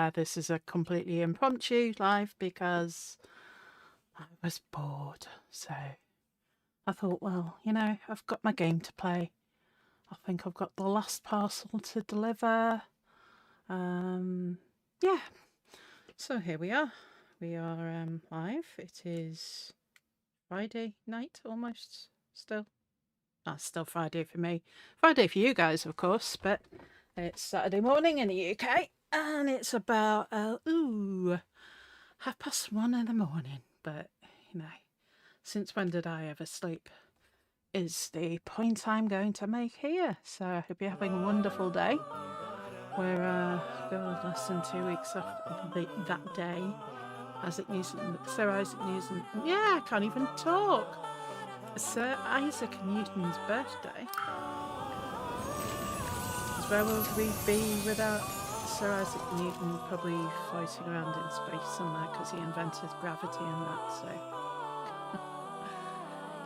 swear this is a completely impromptu live because I was bored. So I thought, well, you know, I've got my game to play. I think I've got the last parcel to deliver. Yeah. So here we are. We are live. It is Friday night almost still. That's still Friday for me. Friday for you guys, of course, but it's Saturday morning in the UK and it's about 1:30 in the morning. But, you know, since when did I ever sleep? Is the point I'm going to make here. So I hope you're having a wonderful day. We're less than 2 weeks after that day. Sir Isaac Newton. Yeah, I can't even talk. Sir Isaac Newton's birthday. Where would we be without Sir Isaac Newton? Probably floating around in space somewhere because he invented gravity and that, so...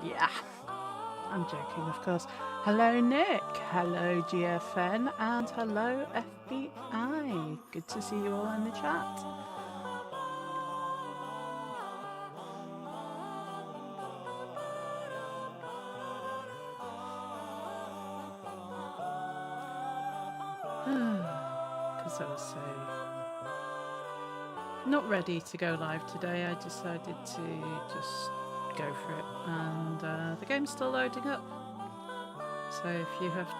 yeah. I'm joking, of course. Hello, Nick. Hello, GFN. And hello, FBI. Good to see you all in the chat. Because I was so not ready to go live today, I decided to just go for it, and the game's still loading up. So if you have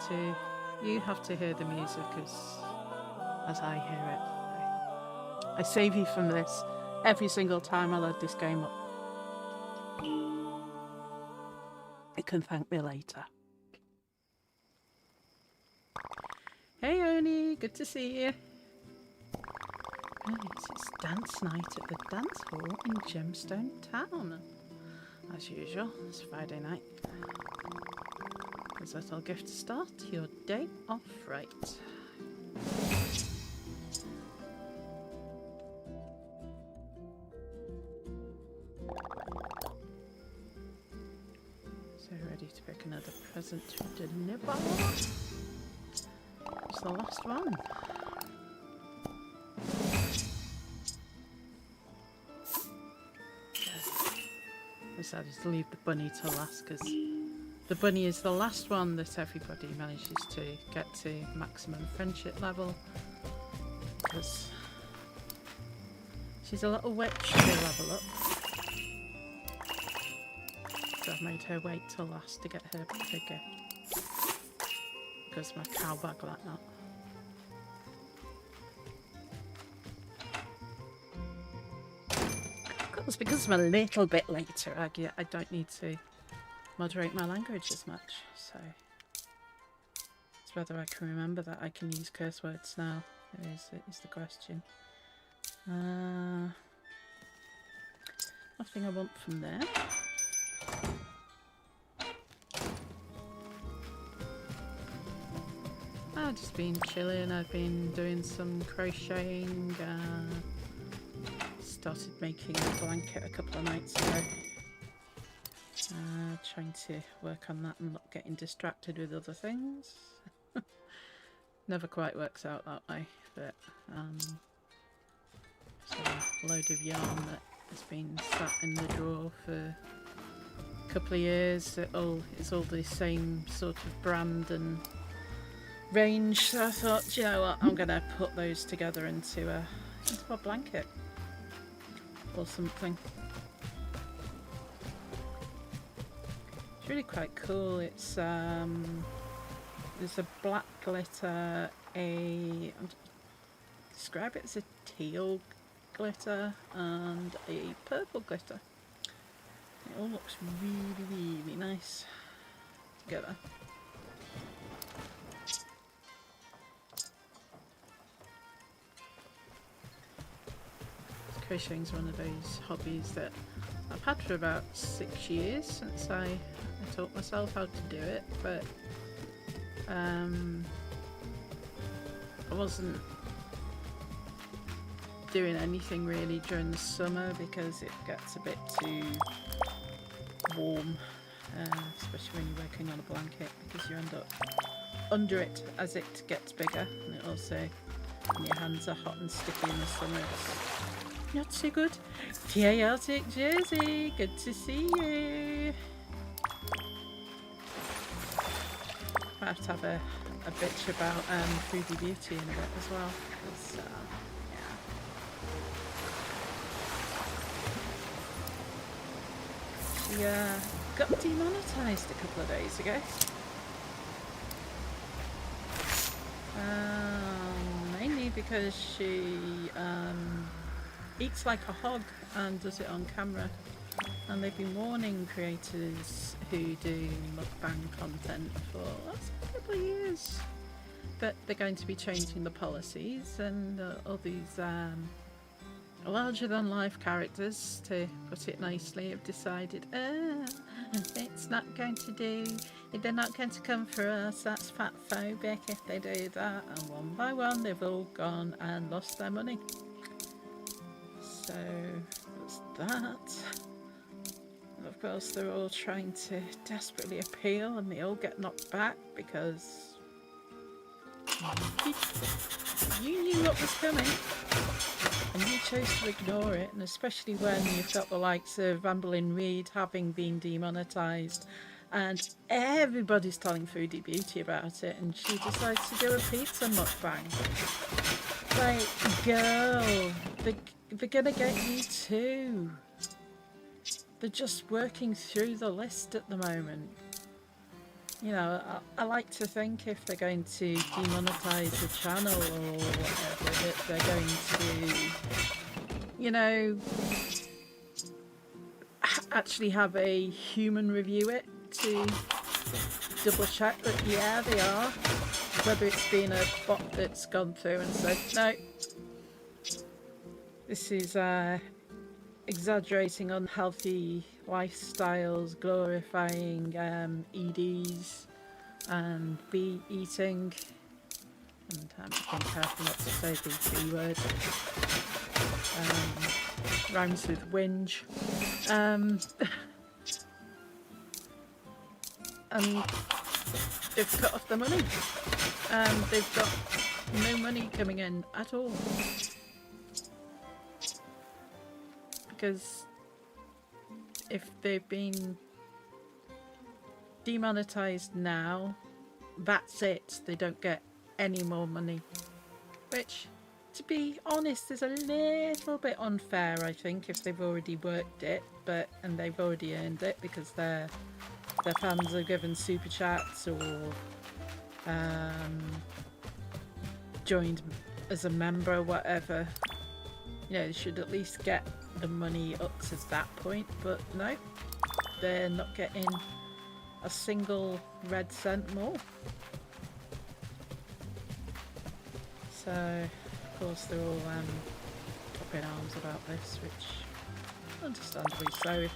to hear the music as I hear it. I save you from this every single time I load this game up. You can thank me later. Hey Oni, good to see you. Right, it's dance night at the dance hall in Gemstone Town. As usual, it's Friday night. As little gift to start your day off right. So ready to pick another present to deliver. It's the last one. I decided to leave the bunny till last because the bunny is the last one that everybody manages to get to maximum friendship level, because she's a little witch to level up. So I've made her wait till last to get her figure because my cow bag like that. It's because I'm a little bit later, I don't need to moderate my language as much, so it's whether I can remember that I can use curse words now is the question. Nothing I want from there. I've just been chilling, I've been doing some crocheting, started making a blanket a couple of nights ago. Trying to work on that and not getting distracted with other things. Never quite works out that way, but so a load of yarn that has been sat in the drawer for a couple of years. It's all the same sort of brand and range, so I thought, you know what, I'm gonna put those together into a blanket or something. It's really quite cool. It's there's a black glitter, describe it as a teal glitter, and a purple glitter. It all looks really, really nice together. Crocheting's one of those hobbies that I've had for about 6 years since I taught myself how to do it, but I wasn't doing anything really during the summer because it gets a bit too warm, especially when you're working on a blanket, because you end up under it as it gets bigger, and it also and your hands are hot and sticky in the summer. It's not so good. Chaotic Jersey, good to see you. Might have to have a bitch about Foodie Beauty in a bit as well. Yeah. She got demonetised a couple of days ago. Mainly because she eats like a hog and does it on camera. And they've been warning creators who do mukbang content for the last couple of years that they're going to be changing the policies, and all these larger-than-life characters, to put it nicely, have decided, it's not going to do, they're not going to come for us, that's fat-phobic if they do that, and one by one they've all gone and lost their money. So that's that. And of course they're all trying to desperately appeal, and they all get knocked back because you knew what was coming and you chose to ignore it, and especially when you've got the likes of Amberlynn Reid having been demonetised and everybody's telling Foodie Beauty about it, and she decides to do a pizza mukbang. Like, girl, they're gonna get you too. They're just working through the list at the moment. You know, I like to think if they're going to demonetize the channel or whatever, that they're going to, you know, actually have a human review it to double check that, yeah, they are. Whether it's been a bot that's gone through and said, no, this is exaggerating unhealthy lifestyles, glorifying EDs and bee eating, and being careful not to say the B word. Rhymes with whinge. And they've cut off the money. They've got no money coming in at all. Because if they've been demonetized now, that's it. They don't get any more money. Which, to be honest, is a little bit unfair, I think, if they've already worked it, and they've already earned it because their fans are given super chats or joined as a member or whatever. You know, they should at least get the money up to that point, but no, they're not getting a single red cent more. So of course they're all up in arms about this, which understandably so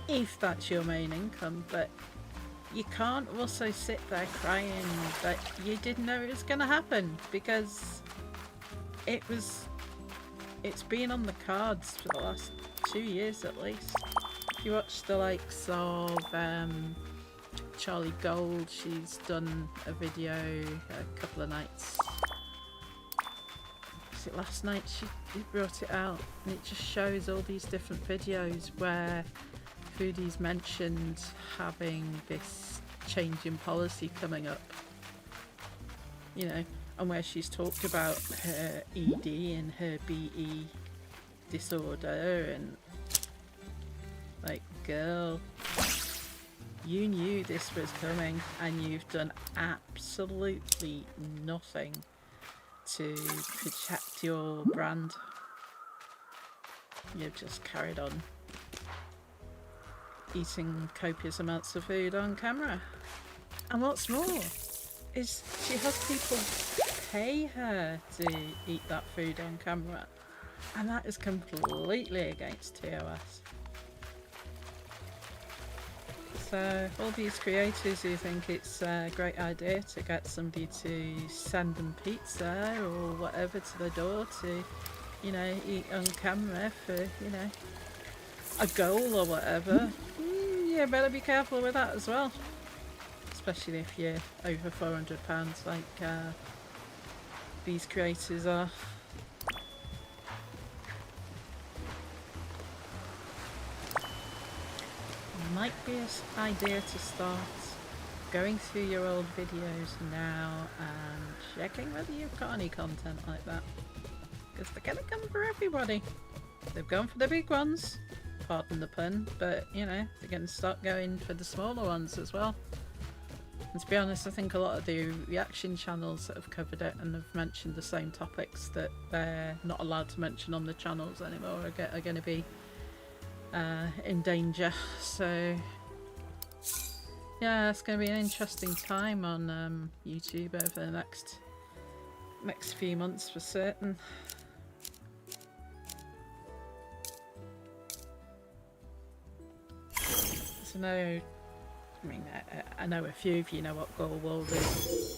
if that's your main income, but you can't also sit there crying that you didn't know it was going to happen, because it's been on the cards for the last 2 years at least. If you watch the likes of Charlie Gold, she's done a video a couple of nights. Was it last night she brought it out, and it just shows all these different videos where Foodie's mentioned having this change in policy coming up. You know, and where she's talked about her ED and her BE disorder, and like, girl, you knew this was coming and you've done absolutely nothing to protect your brand. You've just carried on eating copious amounts of food on camera. And what's more is she has people pay her to eat that food on camera, and that is completely against TOS. So all these creators who think it's a great idea to get somebody to send them pizza or whatever to the door to, you know, eat on camera for, you know, a goal or whatever, you better be careful with that as well. Especially if you're over £400 like these creators are. might be an idea to start going through your old videos now and checking whether you've got any content like that. Because they're going to come for everybody. They've gone for the big ones, pardon the pun, but you know, they're going to start going for the smaller ones as well. And to be honest, I think a lot of the reaction channels that have covered it and have mentioned the same topics that they're not allowed to mention on the channels anymore are going to be in danger. So yeah, it's going to be an interesting time on YouTube over the next few months for certain. So no, I mean, I know a few of you know what Gorlworld is.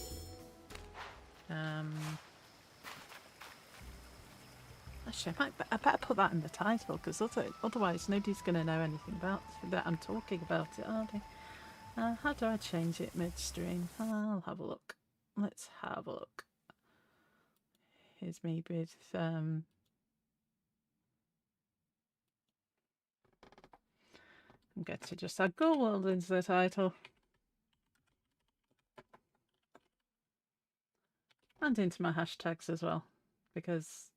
Actually, I better put that in the title, because otherwise nobody's going to know anything about that I'm talking about it, are they? How do I change it midstream? I'll have a look. Let's have a look. Here's me with I'm going to just add Gorlworld into the title. And into my hashtags as well, because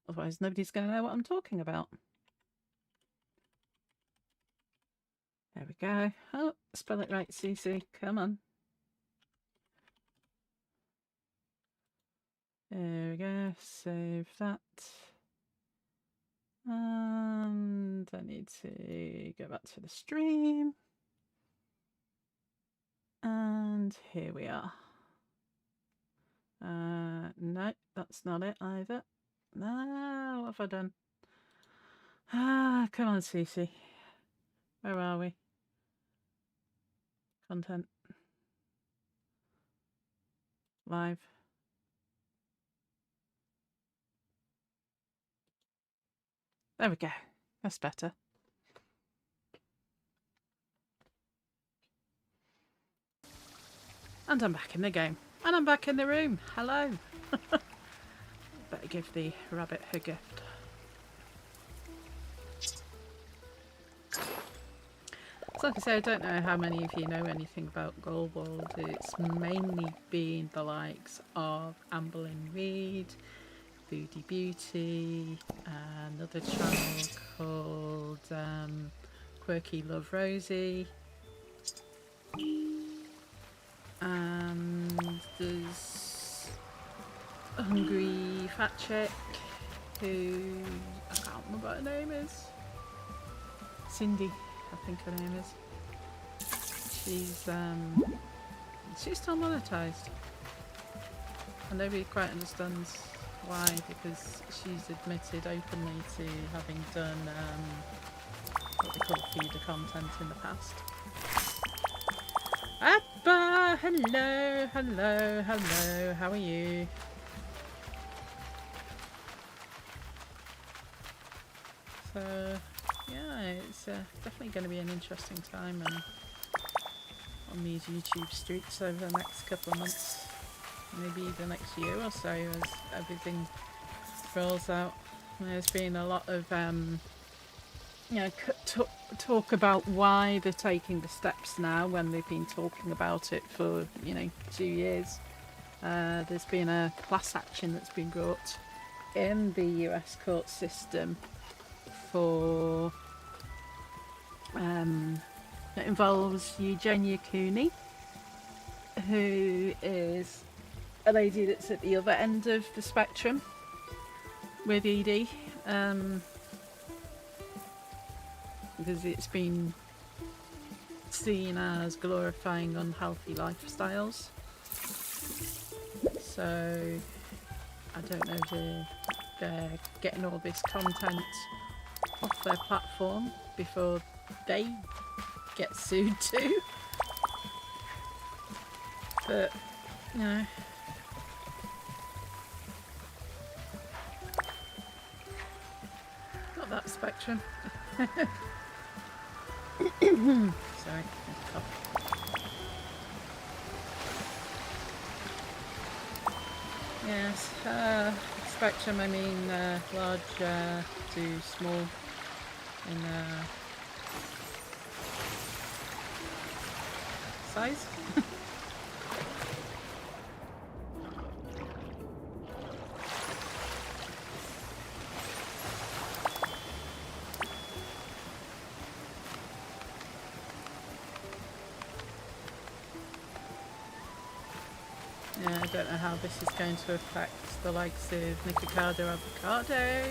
otherwise nobody's going to know what I'm talking about. There we go. Oh, spell it right, CC. Come on. There we go. Save that. And I need to go back to the stream. And here we are. No, that's not it either. No, what have I done? Come on, CC. Where are we? Content. Live. There we go. That's better. And I'm back in the game. And I'm back in the room. Hello. Better give the rabbit her gift. So like I say, I don't know how many of you know anything about Gorlworld. It's mainly been the likes of Amberlynn Reed, Foodie Beauty, another channel called Quirky Love Rosie, and there's a Hungry Fat Chick who I can't remember what her name is. Cindy, I think her name is. She's still monetized, and nobody quite understands why, because she's admitted openly to having done what they call feeder content in the past. Abba, hello, hello, hello, how are you? So yeah, it's definitely going to be an interesting time on these YouTube streets over the next couple of months, maybe the next year or so, as everything rolls out. There's been a lot of you know, talk about why they're taking the steps now when they've been talking about it for, you know, 2 years. There's been a class action that's been brought in the US court system for that involves Eugenia Cooney, who is a lady that's at the other end of the spectrum with ED, because it's been seen as glorifying unhealthy lifestyles. So I don't know if they're getting all this content off their platform before they get sued too. But no. Not that spectrum. Sorry, yes, spectrum, I mean large to small in size. Yeah, I don't know how this is going to affect the likes of Nikocado Avocado.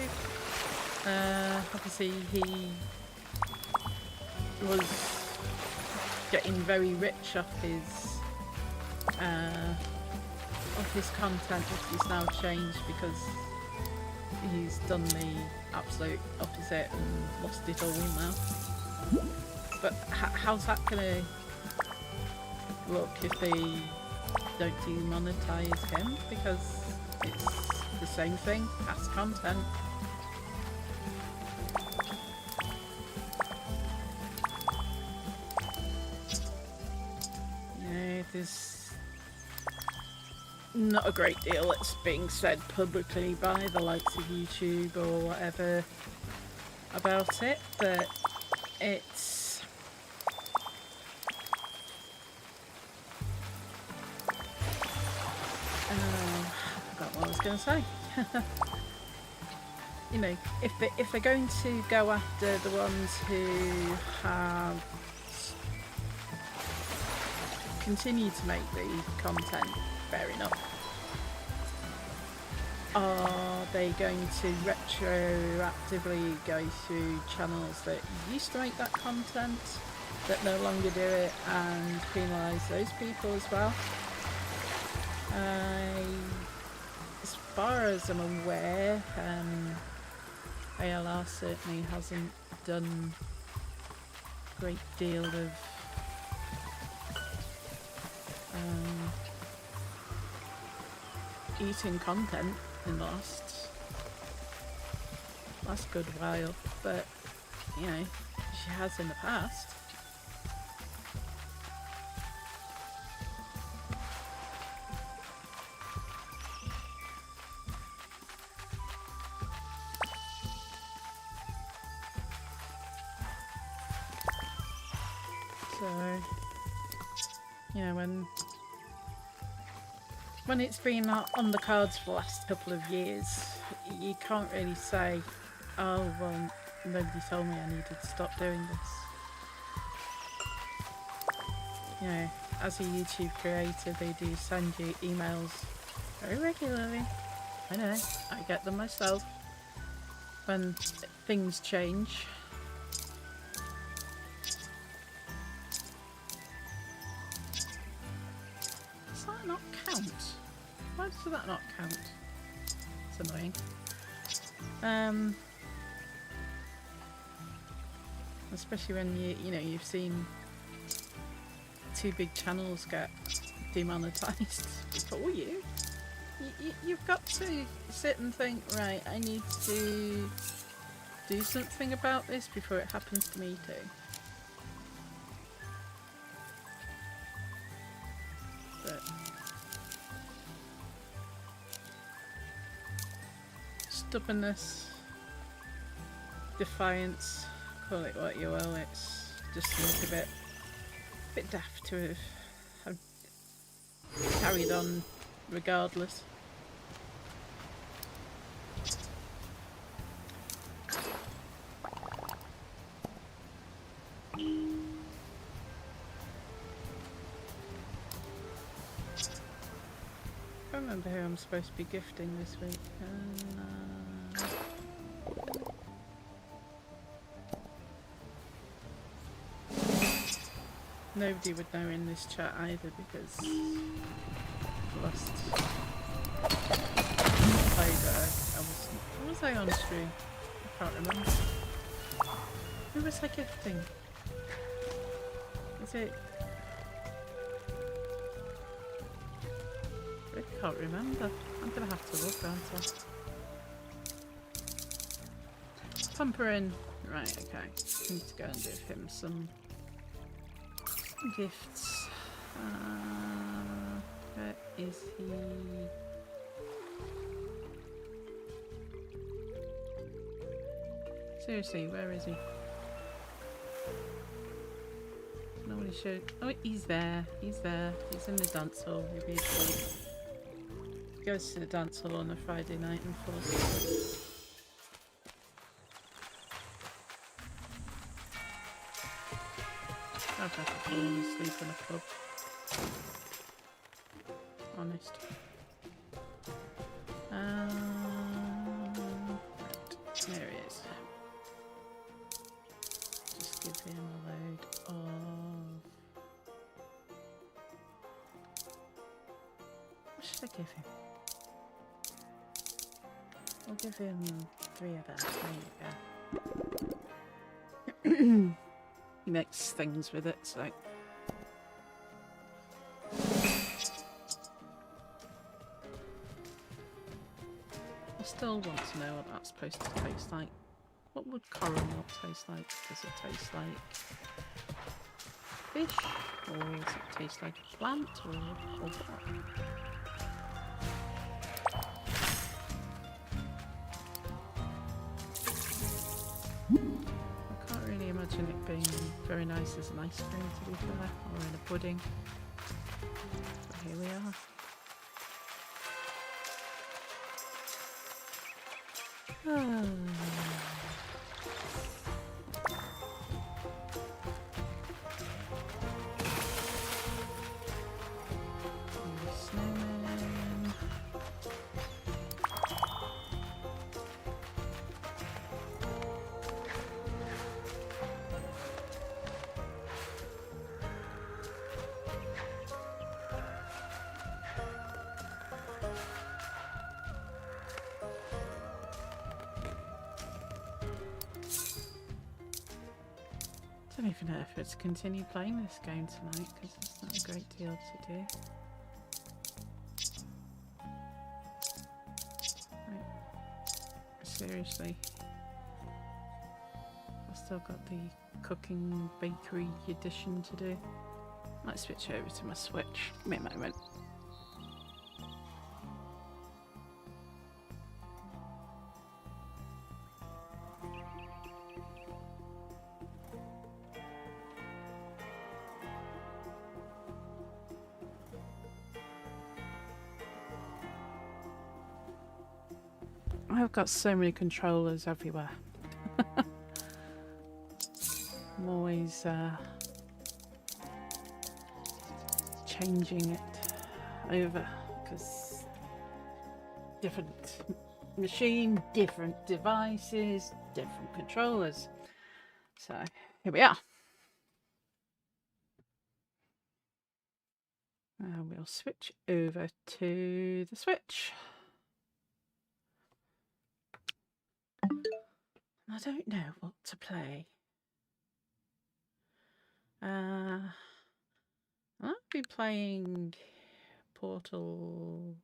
Obviously he was getting very rich off his content, which is now changed because he's done the absolute opposite and lost it all now. But how's that gonna look if they don't demonetize him? Because it's the same thing, past content. There's not a great deal that's being said publicly by the likes of YouTube or whatever about it, but it's I forgot what I was going to say. You know, if they're going to go after the ones who have continue to make the content, fair enough. Are they going to retroactively go through channels that used to make that content that no longer do it and penalise those people as well? As far as I'm aware, ALR certainly hasn't done a great deal of eating content in the last good while, but you know, she has in the past. So, you know, when it's been on the cards for the last couple of years, you can't really say, oh well, nobody told me I needed to stop doing this. You know, as a YouTube creator, they do send you emails very regularly. I know, I get them myself when things change. Does that not count? Why does that not count? It's annoying. Especially when you've seen two big channels get demonetized before you. You've got to sit and think, right, I need to do something about this before it happens to me too. But stubbornness, defiance, call it what you will, it's just seems a bit daft to have carried on regardless. I don't remember who I'm supposed to be gifting this week. Nobody would know in this chat either because last played was I on stream? I can't remember. Who was I gifting? Is it? I can't remember. I'm gonna have to look, aren't I? Pumper in. Right, okay. Need to go and give him some gifts. Where is he? Seriously, where is he? No Nobody should. Oh, he's there. He's there. He's in the dance hall. Maybe he goes to the dance hall on a Friday night and falls asleep. I've never fallen asleep in a pub. Honest. Right, there he is. Just give him a load of... What should I give him? I'll give him 3 of that. There you go. He makes things with it, so... I still want to know what that's supposed to taste like. What would coral milk taste like? Does it taste like fish? Or does it taste like a plant? Or what? I can't really imagine it being very nice as an ice cream, to be fair, or in a pudding. But here we are. Snowman. I don't even know if it's continue playing this game tonight because there's not a great deal to do. Right. Seriously. I've still got the cooking bakery edition to do. Might switch over to my Switch. Give me a moment. I've got so many controllers everywhere. I'm always changing it over because different machine, different devices, different controllers. So here we are. We'll switch over to the Switch. I don't know what to play. I've been playing Portal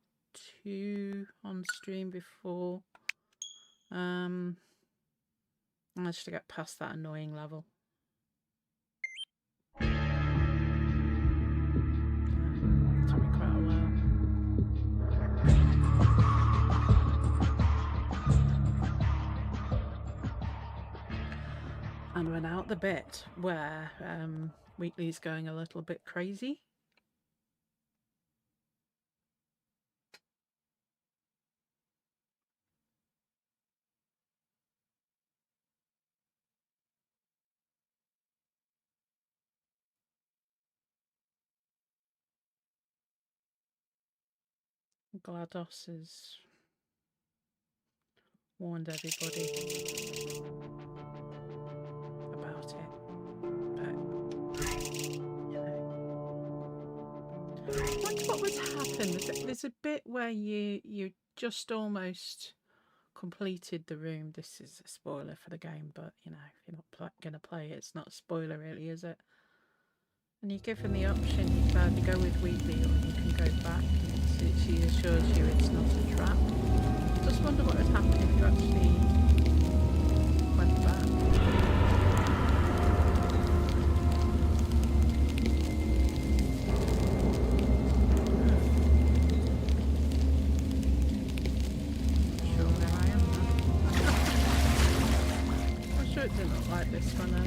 2 on stream before. I managed to get past that annoying level. Took me quite a while. And we're now at the bit where Wheatley's going a little bit crazy. GLaDOS has warned everybody about it, but you know, like what would happen? There's a bit where you just almost completed the room. This is a spoiler for the game, but you know, if you're not going to play it, it's not a spoiler really, is it? And you're given the option, you can either go with Wheatley or you can go back. She assures you it's not a trap. Just wonder what would happen if you actually went back. Sure where I am now. I'm sure it didn't look like this when I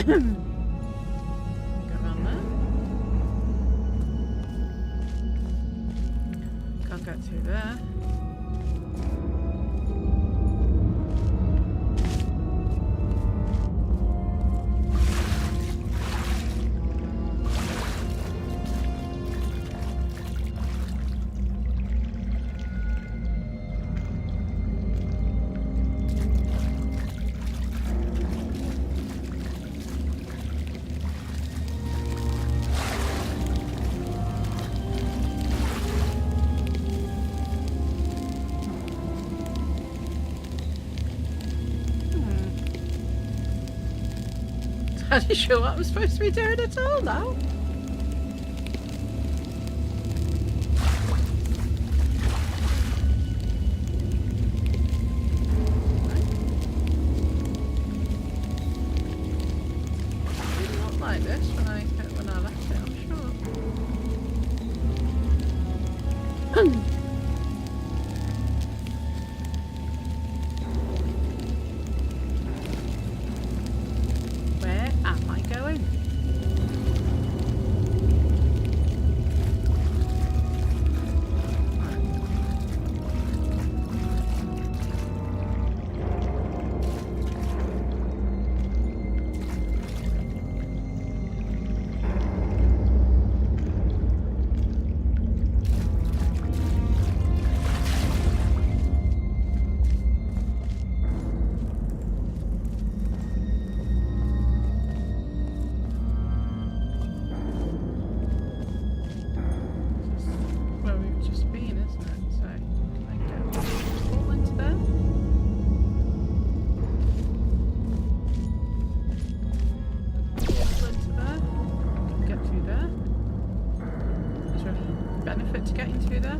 around there. Can't get through there. Are you sure what I'm supposed to be doing at all now? It did not like this when I left it, I'm sure. Where am I going? Benefit to getting through there?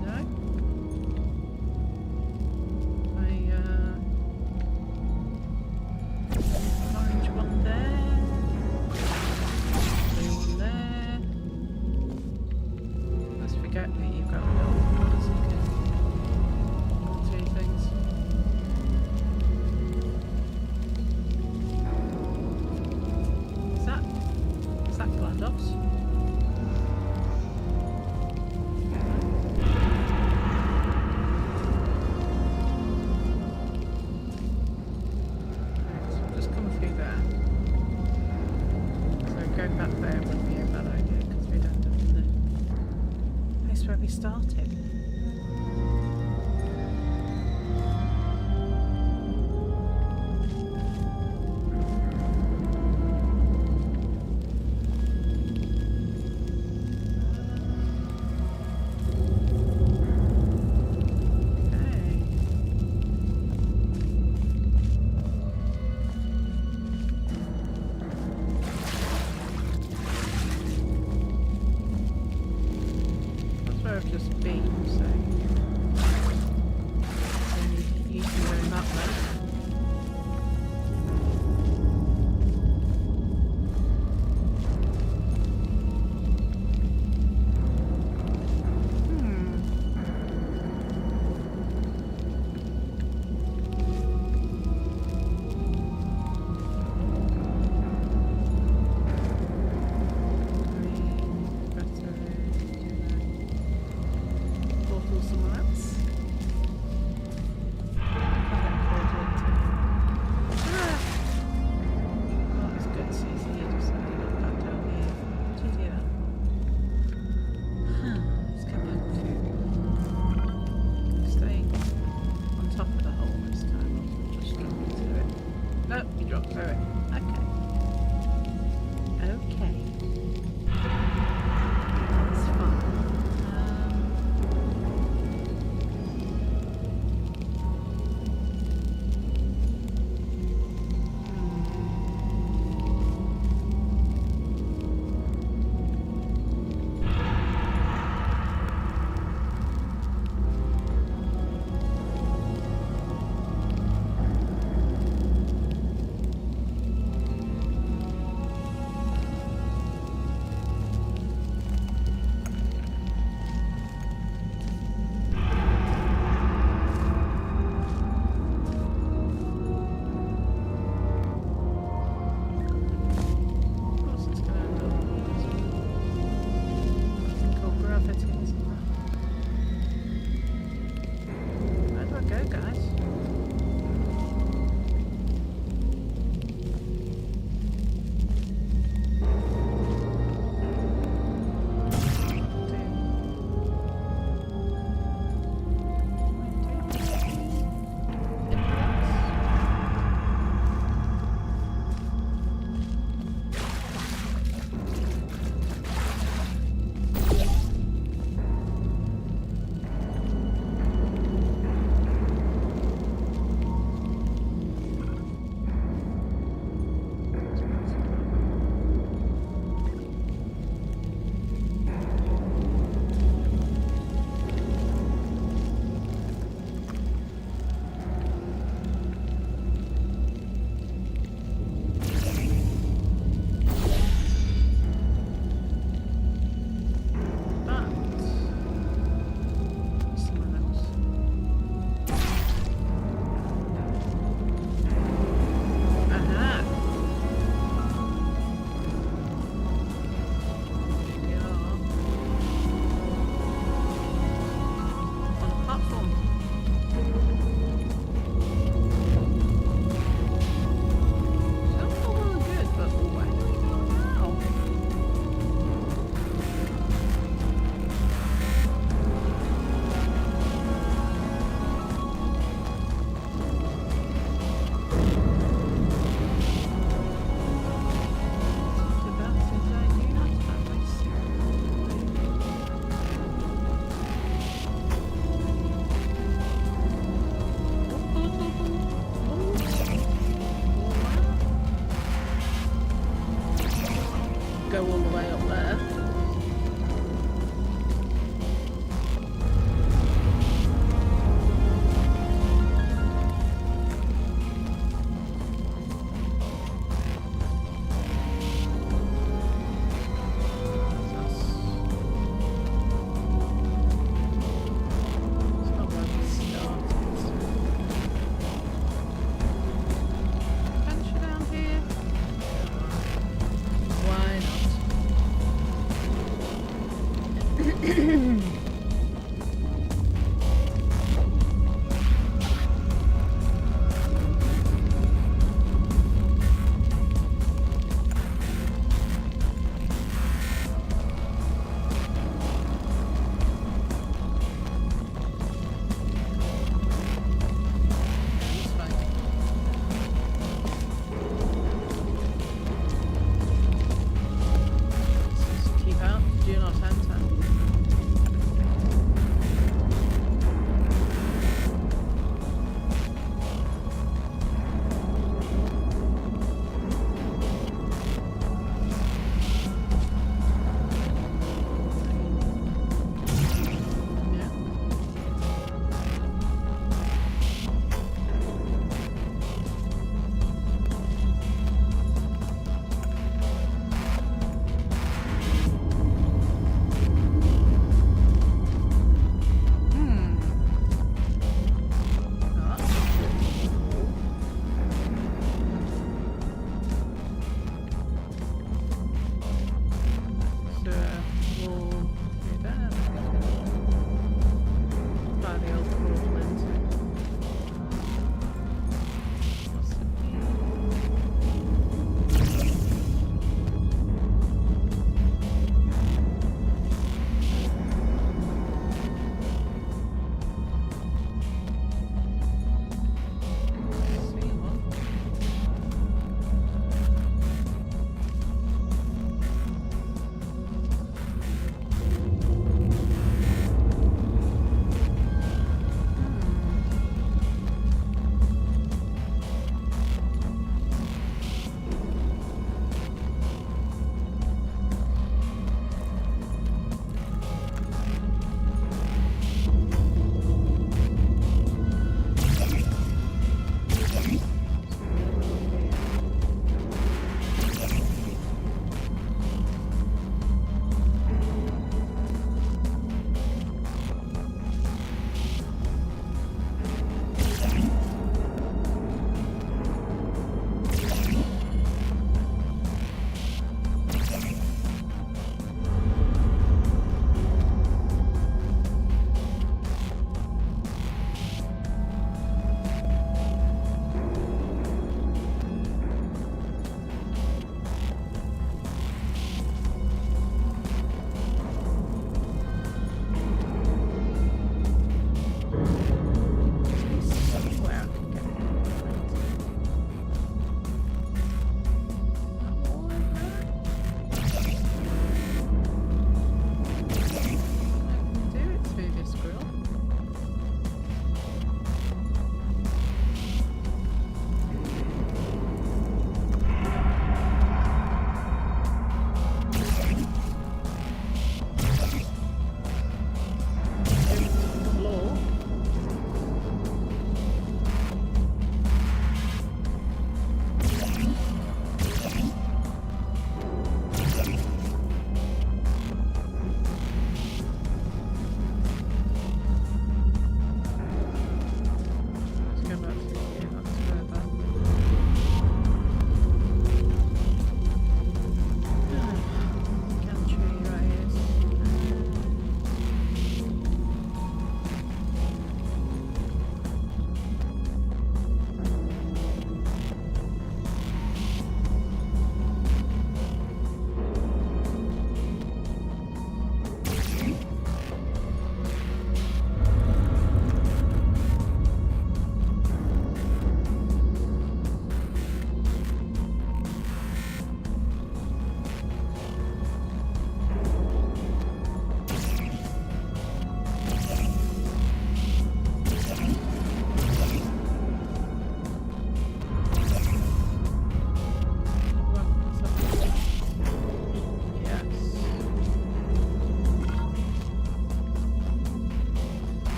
No? Orange one there. Blue one there. Let's forget that you've got a little one so you can do things. Is that GLaDOS? So we'll just come through there. So going back there wouldn't be a bad idea because we'd end up in the place where we started. I've just been, so you can go in that way. Somewhere else. Oh, it's good, Susie. You just ended up back down here. What did you do that? Let's come back to staying on top of the hole this time. I'll just drop into it. No, you dropped through it. Okay. Okay. That's fine. way up there.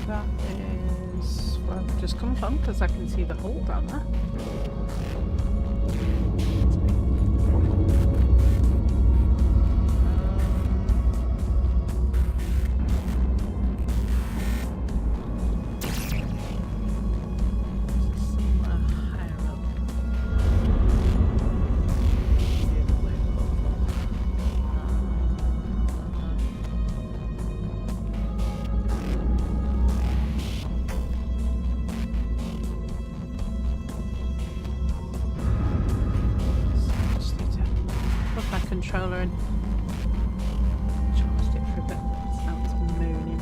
That is where I've just come from because I can see the hole down there. Controller and charged it for a bit. Now it's mooning.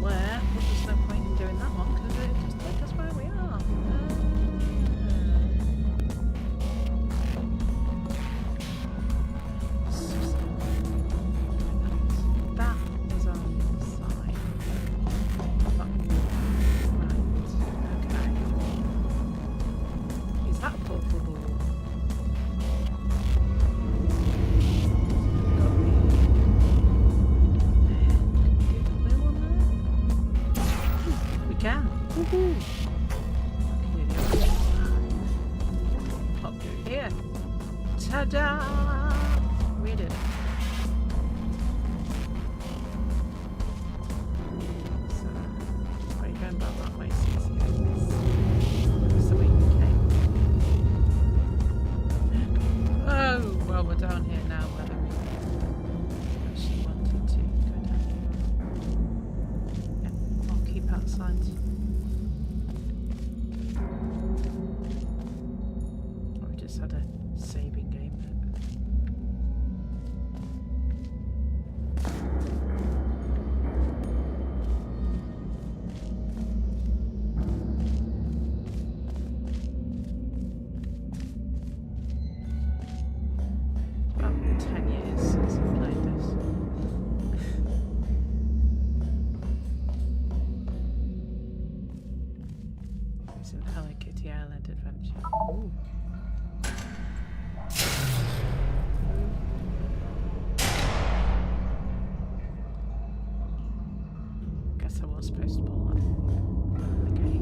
Where? But there's no point in doing that one because it just takes us where we are. That is on the side. Right, okay. Is that portable? Yeah. Woohoo! Pop through here. Ta-da! We did it. So, where are you going about that way, Cece? That's the way you came. Oh, well, we're down here now, whether we actually wanted to go down here. Yeah, I'll keep outside. Had a saving game there. About 10 years since I played this. It's an Hello Kitty Island adventure. Ooh. I was supposed to pull that. Okay.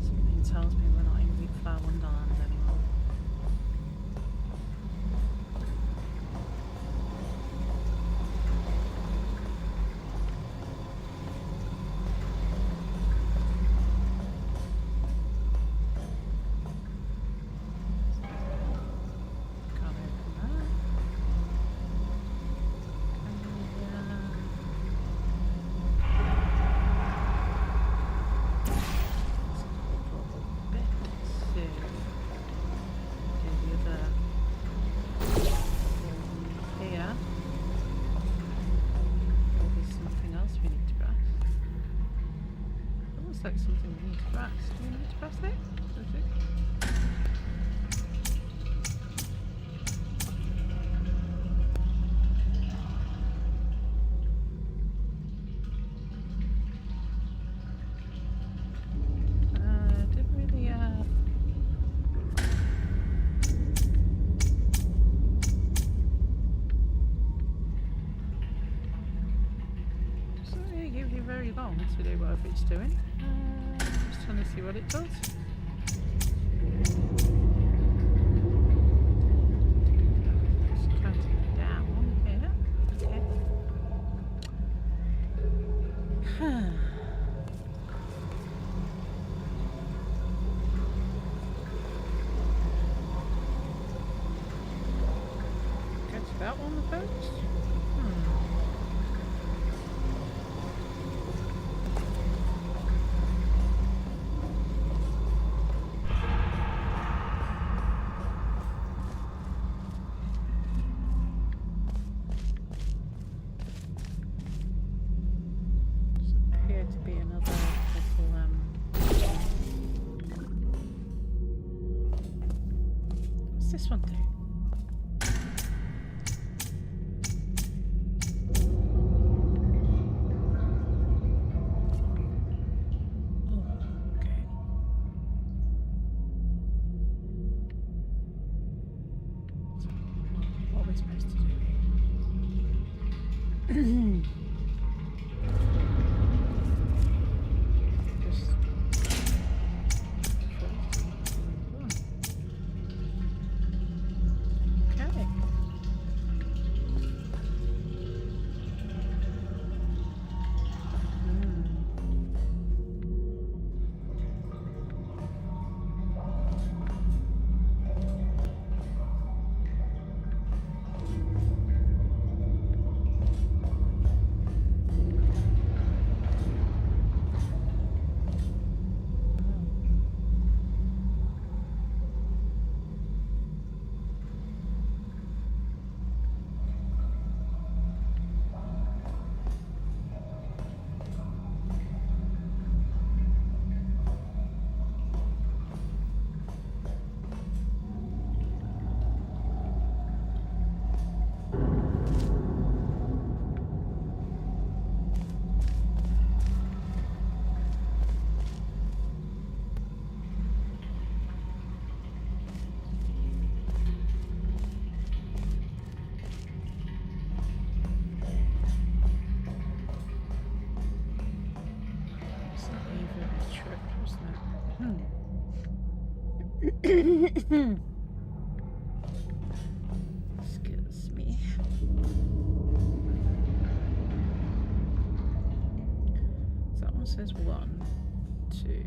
Something tells me we're not in Big Flower Wonderland anymore. Like something we need to press. Do we need to press it? Didn't really doesn't really give you very long to do whatever it's doing. Just trying to see what it does. Just counting down here. Okay. Catch that one first. this one do? Excuse me. So that one says 1, 2.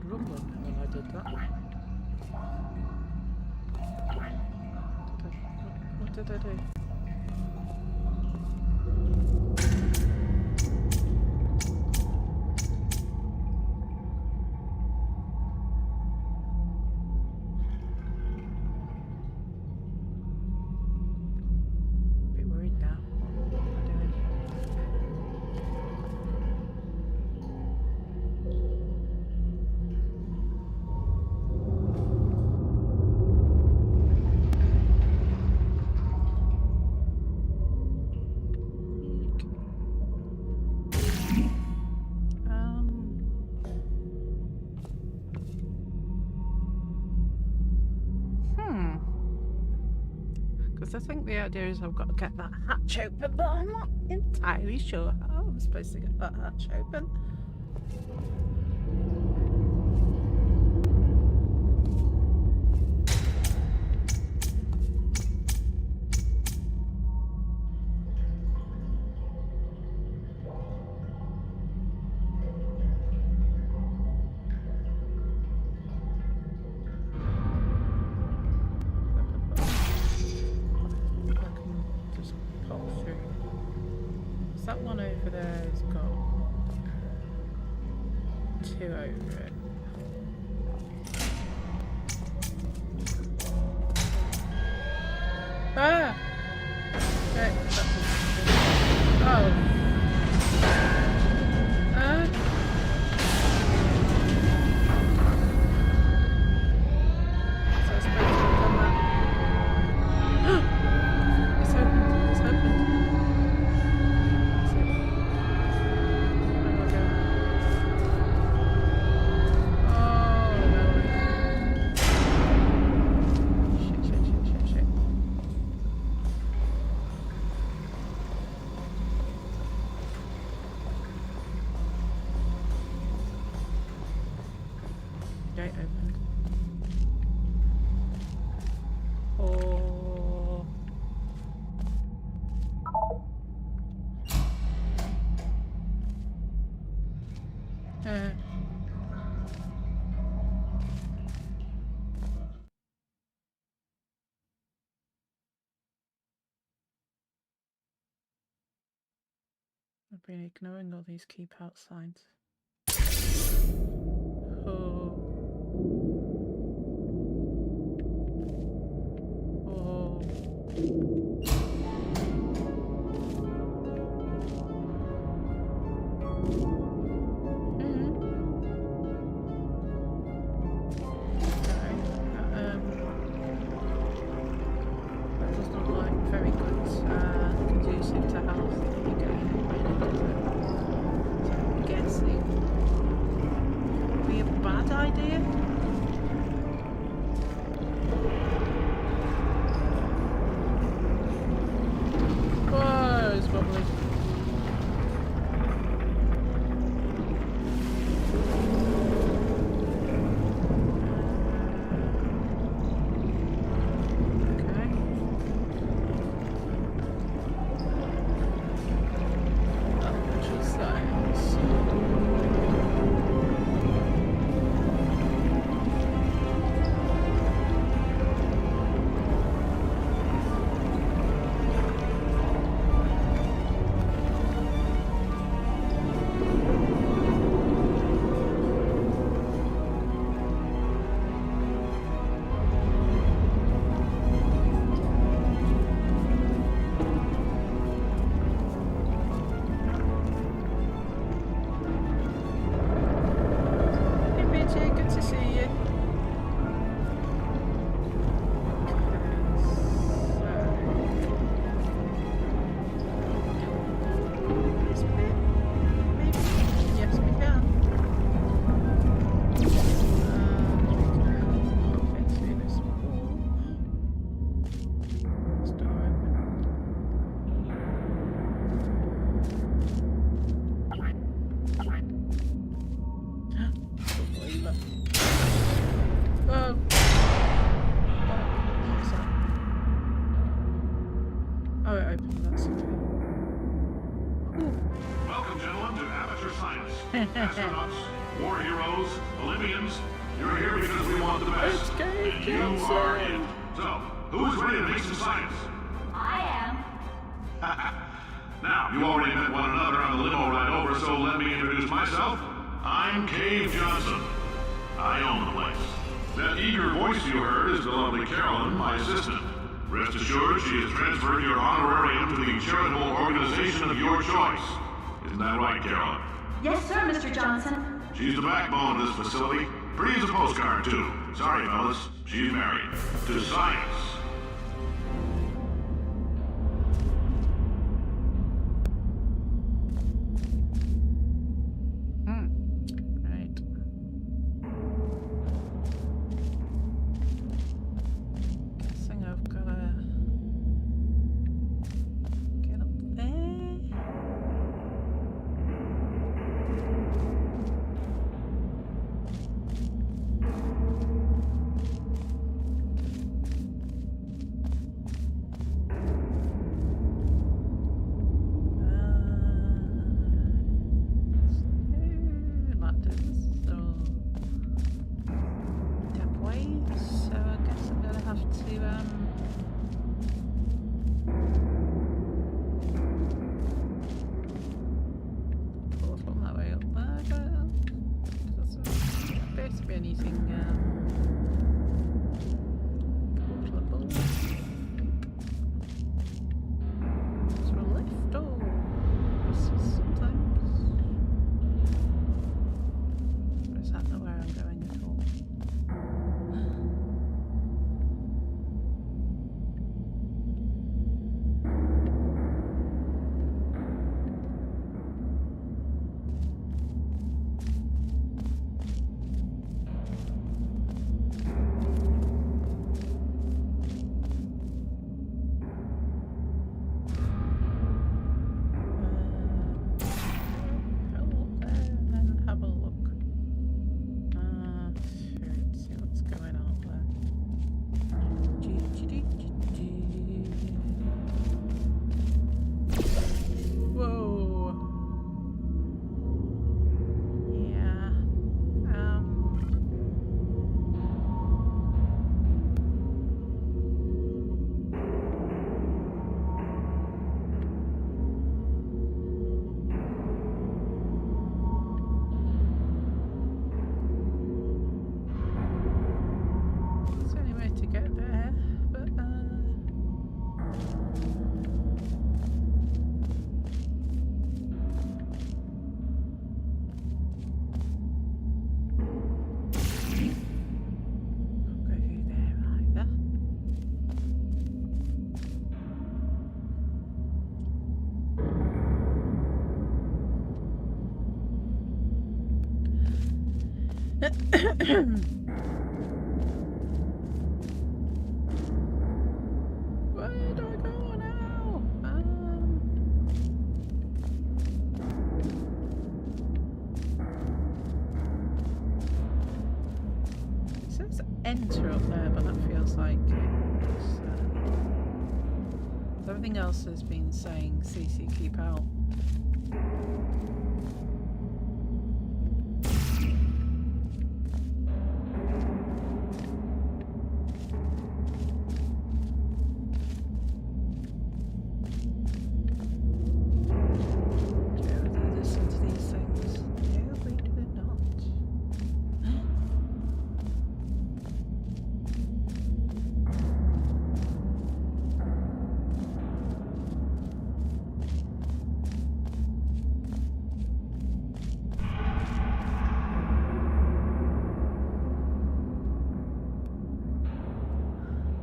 Rumbling when I did that. What did I do? Bit worried now. What am I doing? because I think the idea is I've got to get that hatch open, but I'm not entirely sure how I'm supposed to get that hatch open. That one over there has got 2 over it. Ah! Okay, that's oh. So I suppose I've done that. It's opened, it's opened. Gate opened. Oh. I've been ignoring all these keep out signs. Oh. Oh. That does not look very good. Conducive to health. There you go. So I'm guessing would be a bad idea. Whoa, it's wobbly. Astronauts, war heroes, Olympians, you're here because we want the best. And you are it. So, who's ready to make some science? I am. Now, you already met one another on the limo ride over, so let me introduce myself. I'm Cave Johnson. I own the place. That eager voice you heard is the lovely Carolyn, my assistant. Rest assured, she has transferred your honorarium to the charitable organization of your choice. Isn't that right, Carolyn? Yes, sir, Mr. Johnson. She's the backbone of this facility. Pretty as a postcard, too. Sorry, fellas. She's married. To science. Right. Guessing I've got to be anything portable. Is there a lift or sometimes? Or is that not where I'm going at all? Where do I go now? It says enter up there, but that feels like it's, everything else has been saying CC keep out.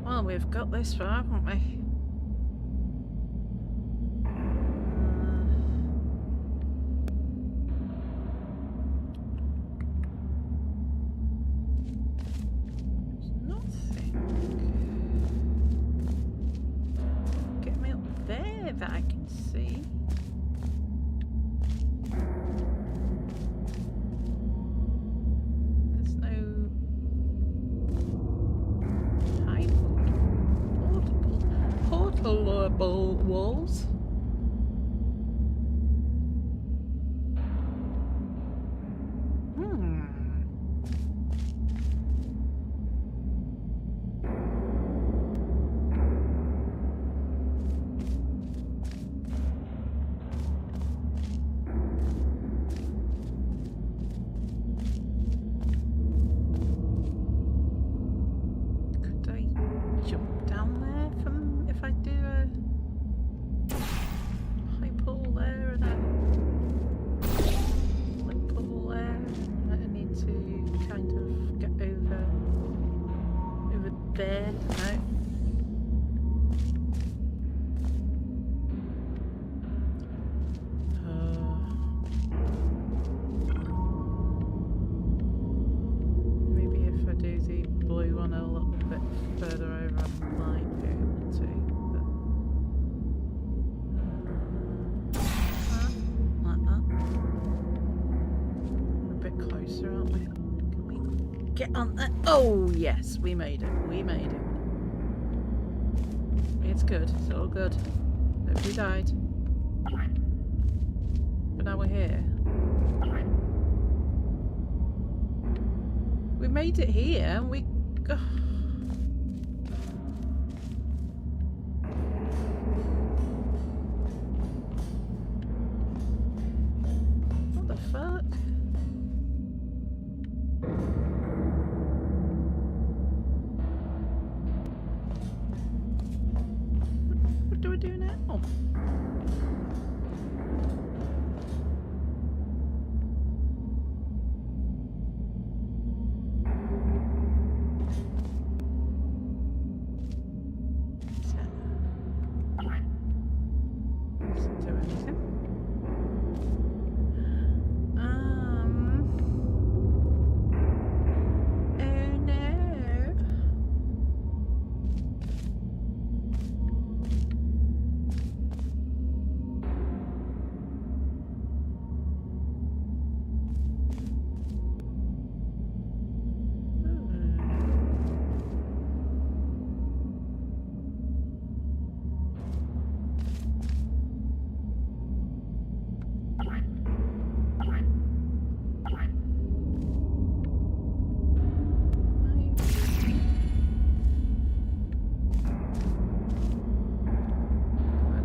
Well, we've got this far, haven't we? There's nothing. Get me up there that I can see. There's no portable walls. Could I jump down there from if I do a high pull there and a lip pull there? I need to kind of get over there. No. Maybe if I do the blue one a little bit further over, I might be able to. But, like that. We're a bit closer, aren't we? Can we get on that? Oh yes, we made it. We made it. It's good. It's all good. Nobody died. But now we're here. We made it here and we... What the fuck? Oh. Doesn't do anything. Oh no.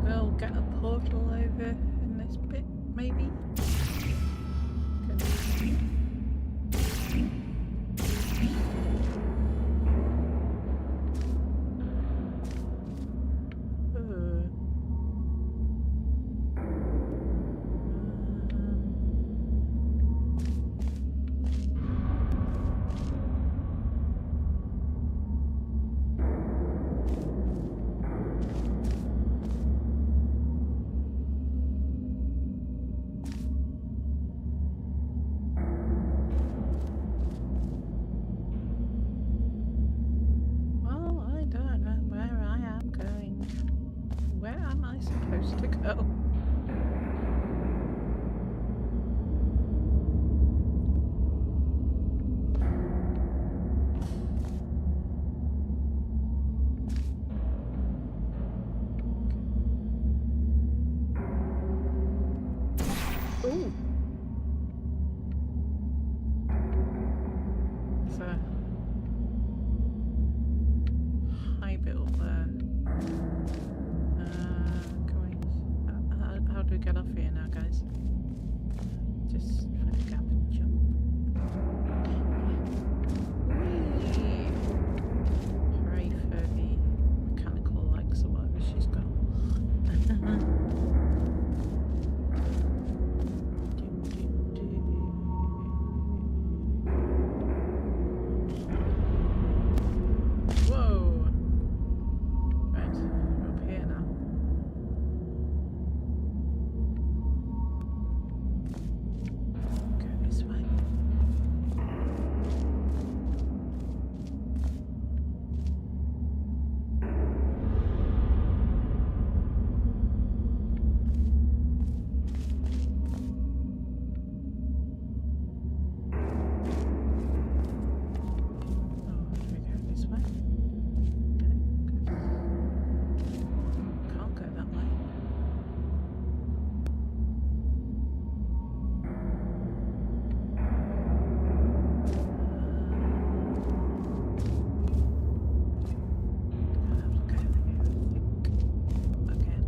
We'll get a portal over in this bit, maybe. Well, I don't know where I am going. Where am I supposed to go? Ooh. So high bit up there. How do we get off here now, guys? Just find a gap and jump. Whee! Hooray for the mechanical legs or whatever she's got. Whoa! Right, we're up here now. Go this way. Oh, should we go this way? Can't go that way. I'll have to go here, I think. Again.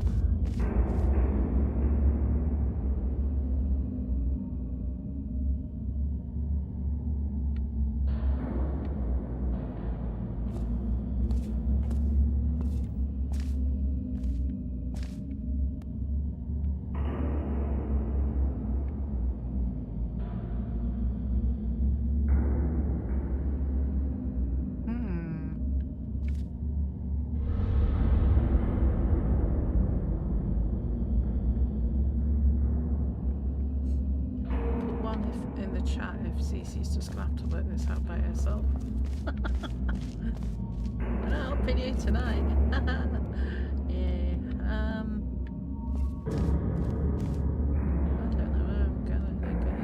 Put one in the chat if Cece's just gonna have to work this out by herself. I'll pin you tonight. Yeah. I don't know where I'm going again.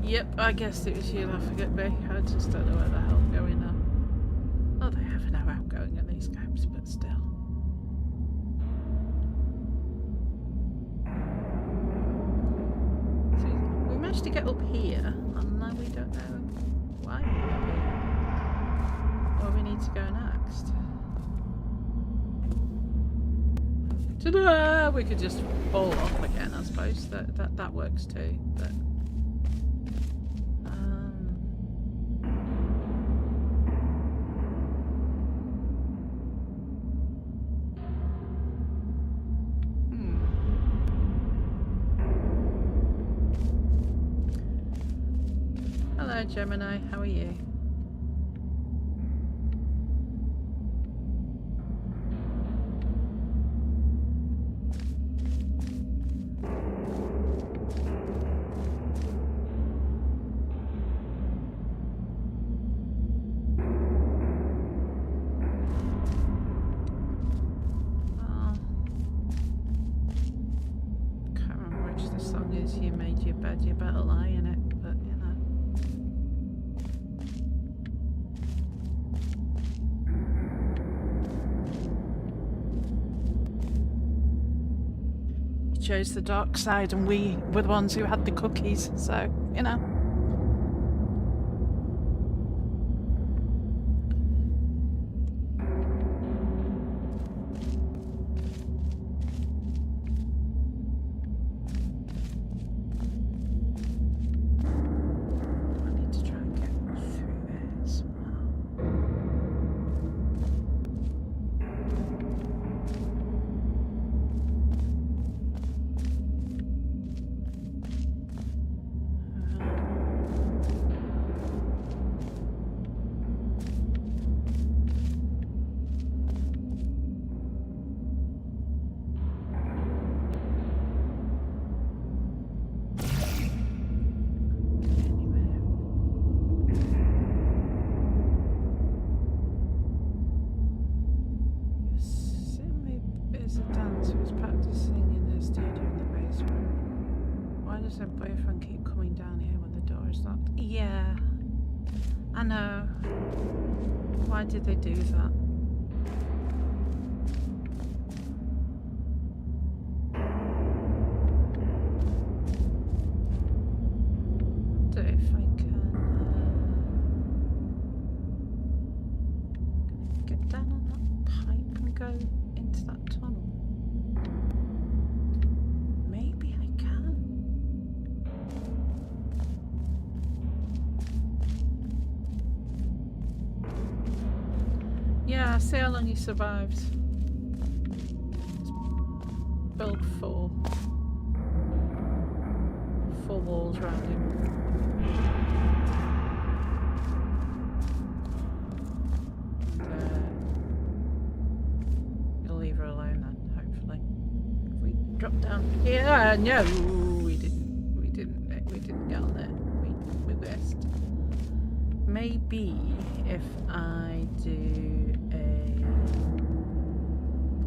Yep, I guessed it was you laughing at me. I just don't know where the hell I'm going now. Oh, they have no outgoing in these games, but still. So we managed to get up here, and now we don't know why we're up here. Or we need to go next? Ta-da! We could just fall off again, I suppose. That works too. But Hello, Gemini. How are you? You made your bed, you better lie in it, but you know. You chose the dark side and we were the ones who had the cookies, so, you know. Her boyfriend keep coming down here when the door is locked? Yeah, I know. Why did they do that? I wonder if I can get down on that pipe and go into that tunnel. Maybe I can. Yeah, see how long he survived. Build four walls around him. You'll leave her alone then, hopefully. If we drop down here, no, we didn't get on there. We missed. Maybe if I do a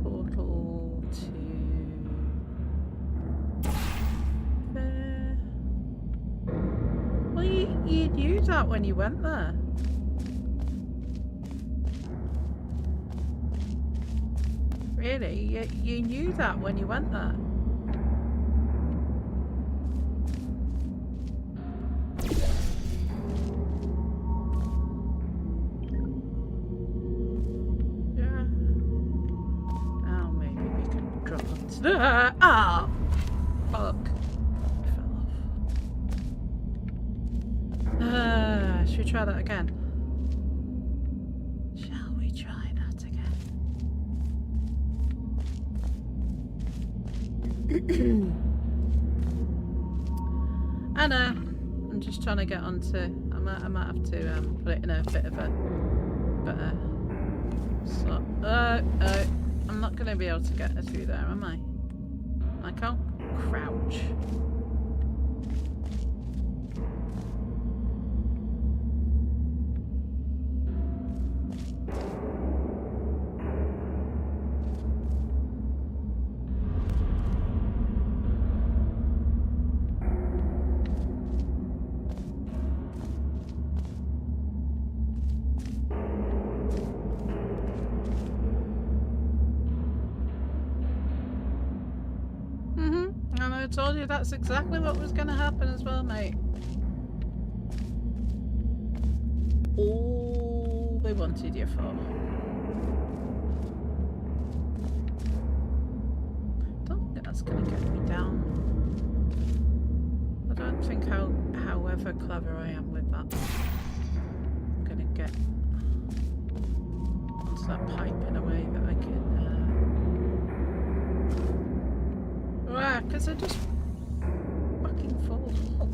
portal to there. Well, you knew that when you went there. Really? You knew that when you went there. Ah! Fuck. Fell off. Should we try that again? Shall we try that again? Anna, I'm just trying to get onto. I might have to put it in a bit of a better slot. I'm not going to be able to get her through there, am I? I can't crouch. I told you that's exactly what was going to happen as well, mate. Always. they wanted you for. Don't think that's going to get me down. I don't think however clever I am with that, I'm going to get onto that pipe in a way that I can... because I just fucking fall off.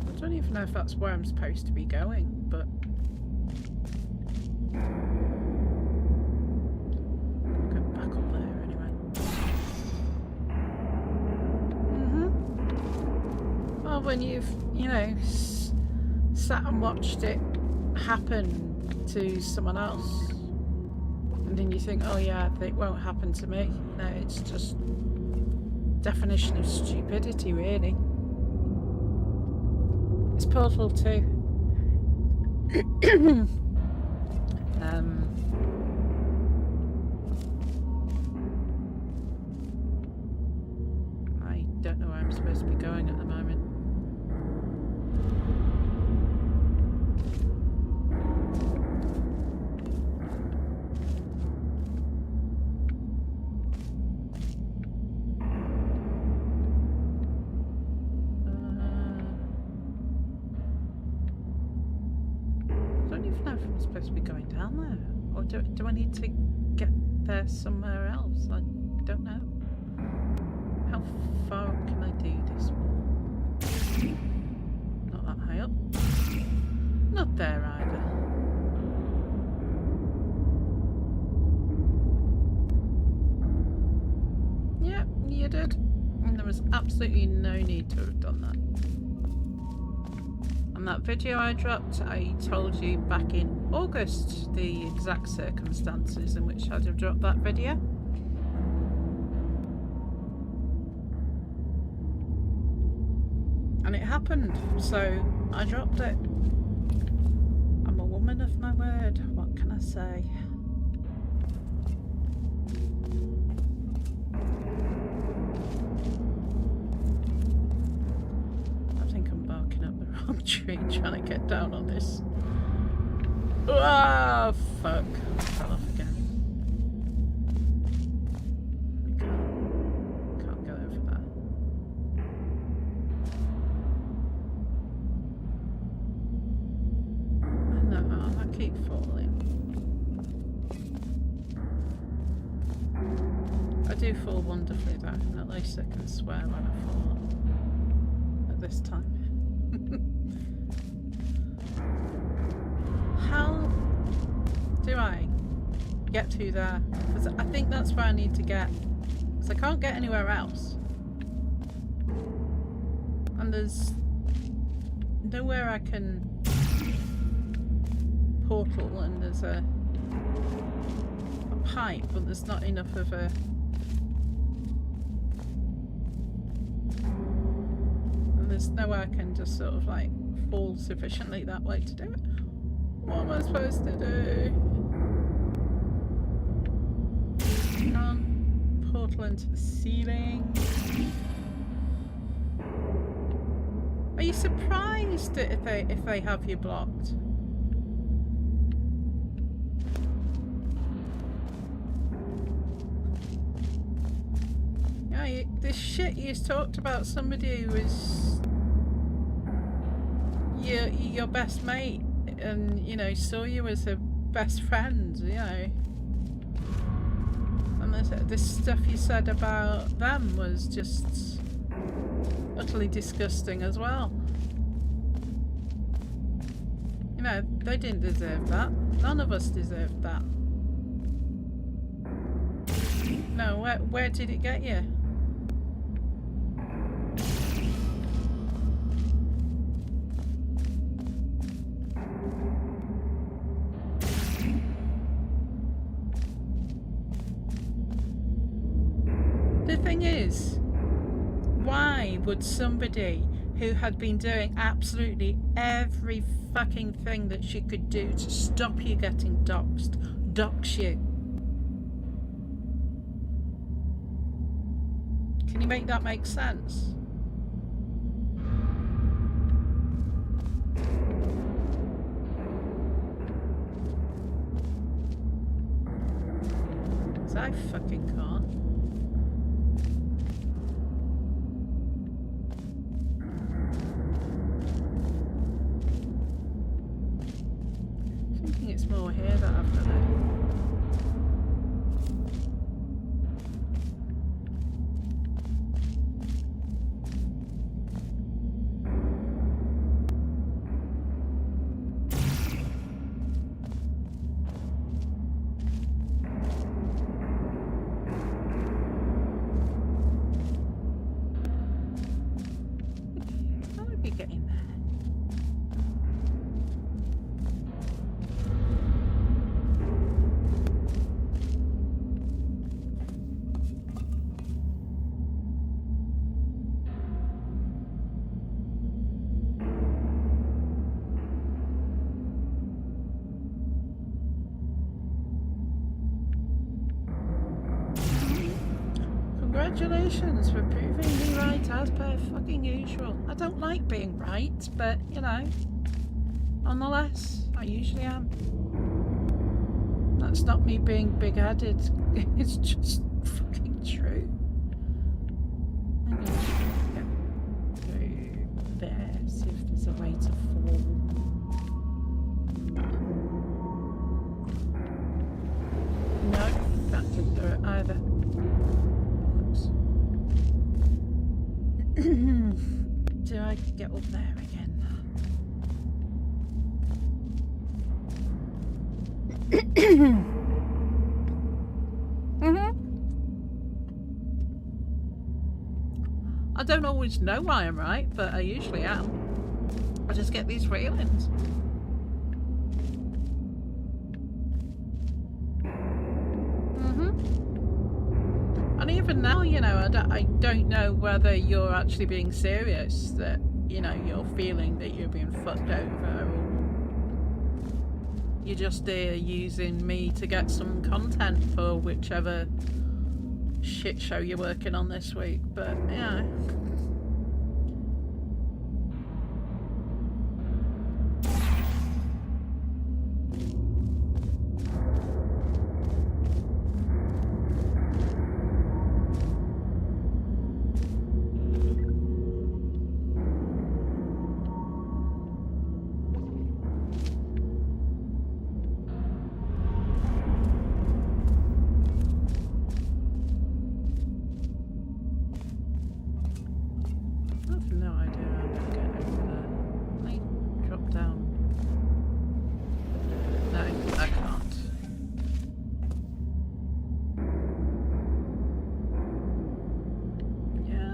I don't even know if that's where I'm supposed to be going, but I'll go back up there anyway. Well, when you've, you know, sat and watched it happen to someone else, and then you think, oh yeah, it won't happen to me. No, it's just definition of stupidity, really. It's Portal 2. I don't know where I'm supposed to be going at the moment. Supposed to be going down there, or do I need to get there somewhere else? I don't know. How far can I do this? Not that high up. Not there either. Yeah, you did. And there was absolutely no need to have done that. On that video I dropped, I told you back in August the exact circumstances in which I'd have dropped that video. And it happened, so I dropped it. I'm a woman of my word, what can I say? Tree trying to get down on this. Ah, fuck. I fell off again. Can't go over that. No, I keep falling. I do fall wonderfully though, and at least I can swear when I fall at this time. How do I get to there? Because I think that's where I need to get. Because I can't get anywhere else. And there's nowhere I can portal, and there's a pipe, but there's not enough of a... And there's nowhere I can just sort of like fall sufficiently that way to do it. What am I supposed to do? Can't portal into the ceiling. Are you surprised if they have you blocked? Yeah, this shit you talked about somebody who was your best mate. And, you know, saw you as a best friend, you know. And this stuff you said about them was just utterly disgusting as well. You know, they didn't deserve that. None of us deserved that. No, where did it get you? The thing is, why would somebody who had been doing absolutely every fucking thing that she could do to stop you getting doxed, dox you. Can you make that make sense? I fucking can't. I think it's more here that I've done it. Congratulations for proving me right as per fucking usual. I don't like being right, but you know, nonetheless, I usually am. That's not me being big-headed, it's just fucking true. I'm gonna get through there, see if there's a way to fall. No, that didn't do it either. Do I get up there again? I don't always know why I'm right, but I usually am. I just get these feelings. And even now, you know, I don't know whether you're actually being serious, that, you know, you're feeling that you're being fucked over, or you're just there using me to get some content for whichever shit show you're working on this week. But, yeah.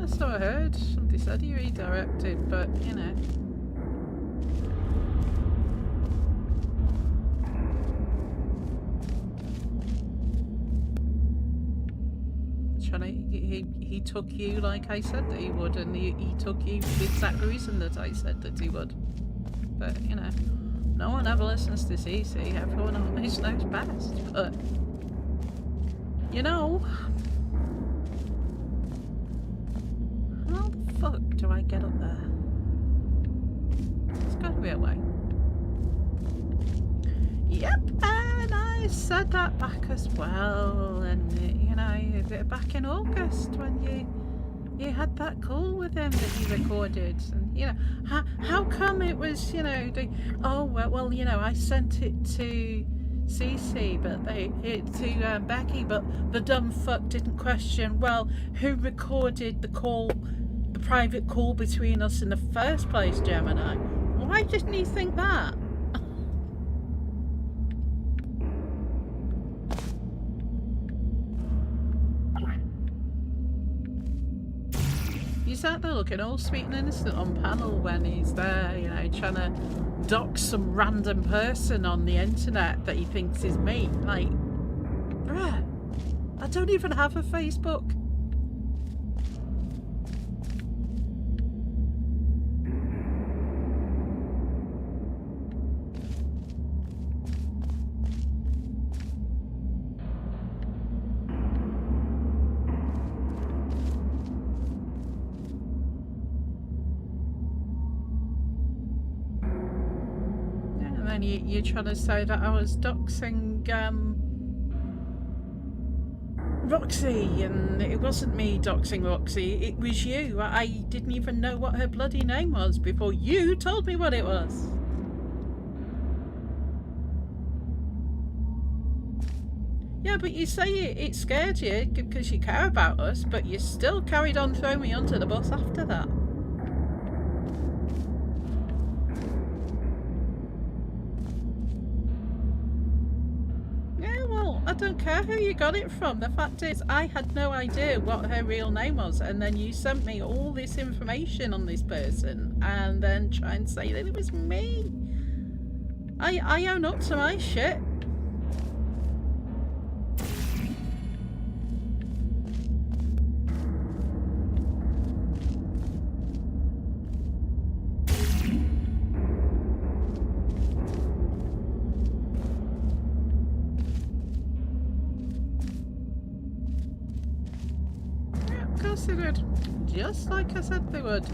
So I heard. Somebody said he redirected, but you know. He took you like I said that he would, and he took you for the exact reason that I said that he would. But you know, no one ever listens to CC. Everyone always knows best. But you know. How the fuck do I get up there? There's gotta be a way. Yep, and I said that back as well, and you know, back in August when you had that call with him that you recorded, and you know, how come it was, you know, well, you know, I sent it to CC, but to Becky, but the dumb fuck didn't question, well, who recorded the call, the private call between us in the first place, Gemini? Why didn't he think that? He's sat there looking all sweet and innocent on panel when he's there, you know, trying to dox some random person on the internet that he thinks is me. Like, bruh, I don't even have a Facebook. and you're trying to say that I was doxing Roxy, and it wasn't me doxing Roxy, it was you. I didn't even know what her bloody name was before you told me what it was. Yeah, but you say it scared you because you care about us, but you still carried on throwing me under the bus after that. Yeah, well, I don't care who you got it from. The fact is, I had no idea what her real name was, and then you sent me all this information on this person, and then try and say that it was me. I own up to my shit. They did, just like I said they would.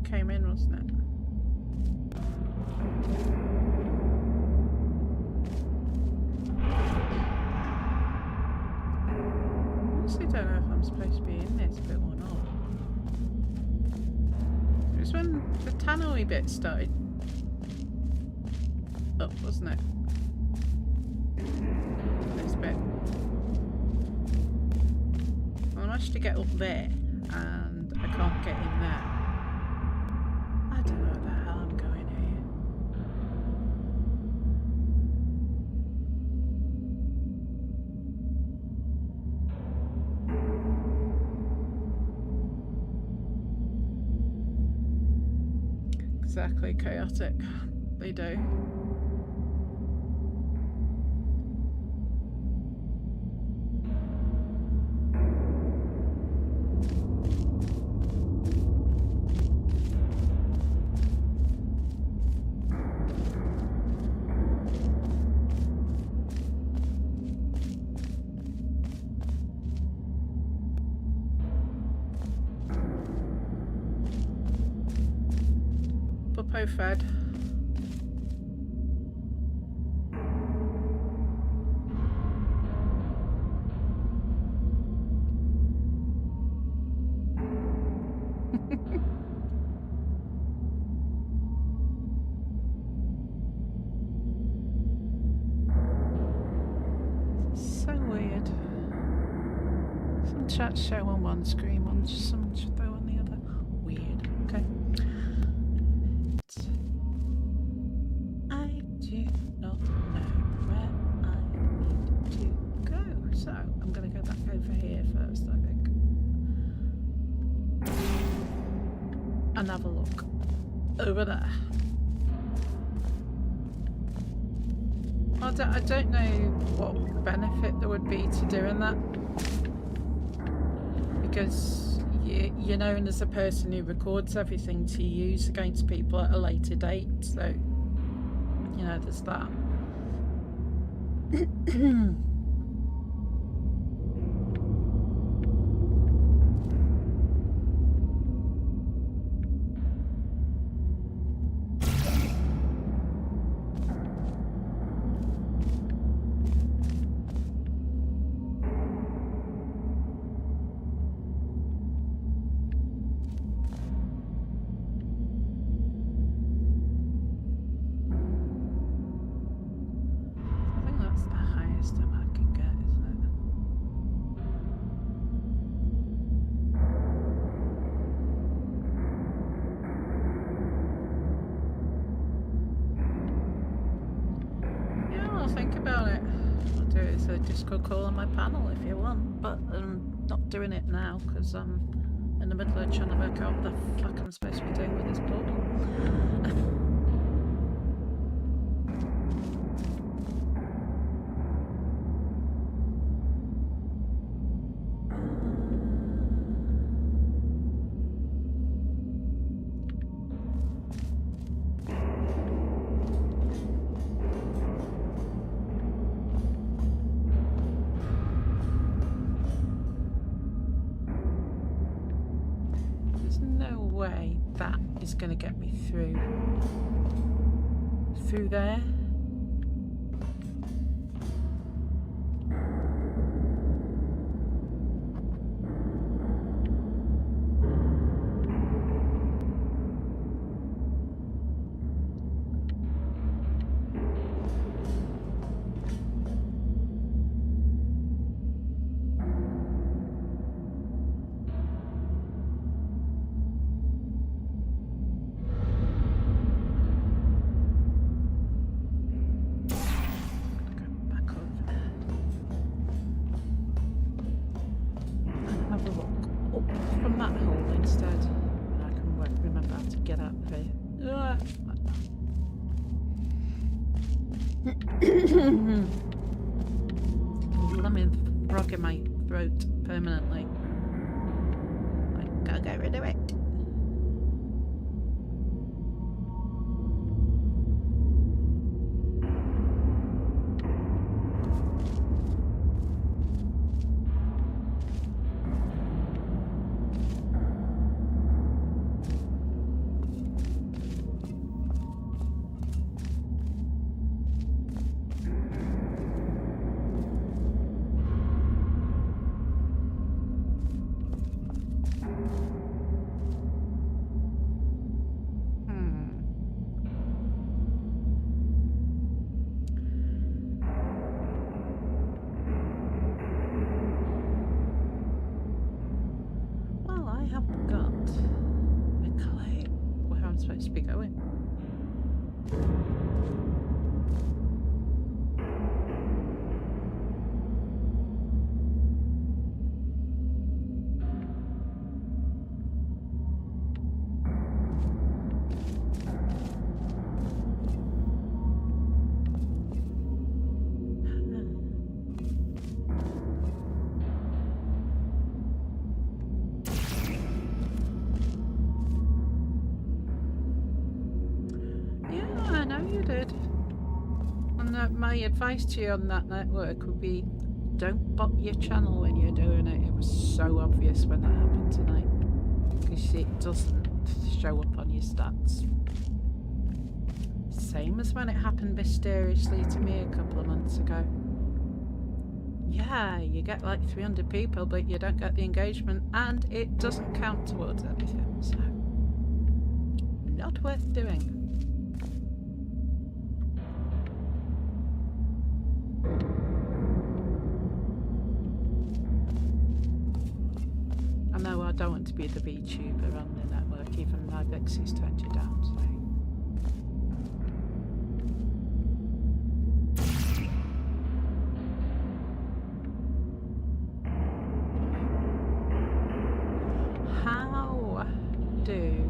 Came in, wasn't it? I honestly don't know if I'm supposed to be in this bit or not. It was when the tannery bit started up, wasn't it? This bit. I managed to get up there and I can't get in there. I don't know where the hell I'm going here. Exactly, chaotic. They do. Fed. So weird. Some chats show on one screen, some show on the other. Weird. Okay. And have a look over there. I don't know what benefit there would be to doing that, because you're known as a person who records everything to use against people at a later date, so you know there's that. Discord call on my panel if you want, but I'm not doing it now because I'm in the middle of trying to work out what the fuck I'm supposed to be doing with this portal. is going to get me through there. Lemon frog in my throat permanently. I gotta get rid of it. Supposed to be going. My advice to you on that network would be don't bot your channel when you're doing it. It was so obvious when that happened tonight because it doesn't show up on your stats. Same as when it happened mysteriously to me a couple of months ago. Yeah, you get like 300 people but you don't get the engagement and it doesn't count towards anything, so not worth doing. I don't want to be the VTuber on the network, even though Vixie's turned you down, so. How do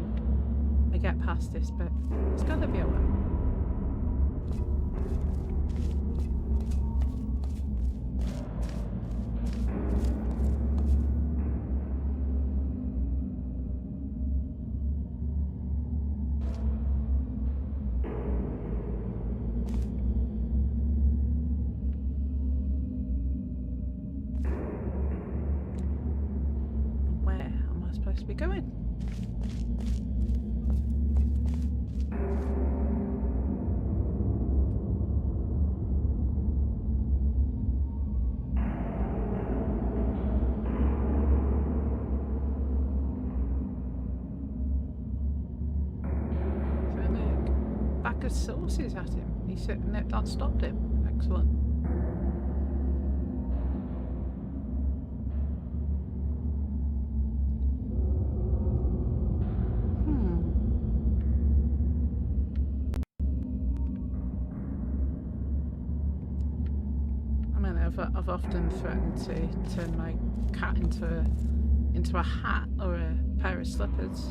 I get past this bit? There's gotta be a way. To be going. Back of sauces at him. He's sitting there, that stopped him. Excellent. I've often threatened to turn my cat into a hat or a pair of slippers.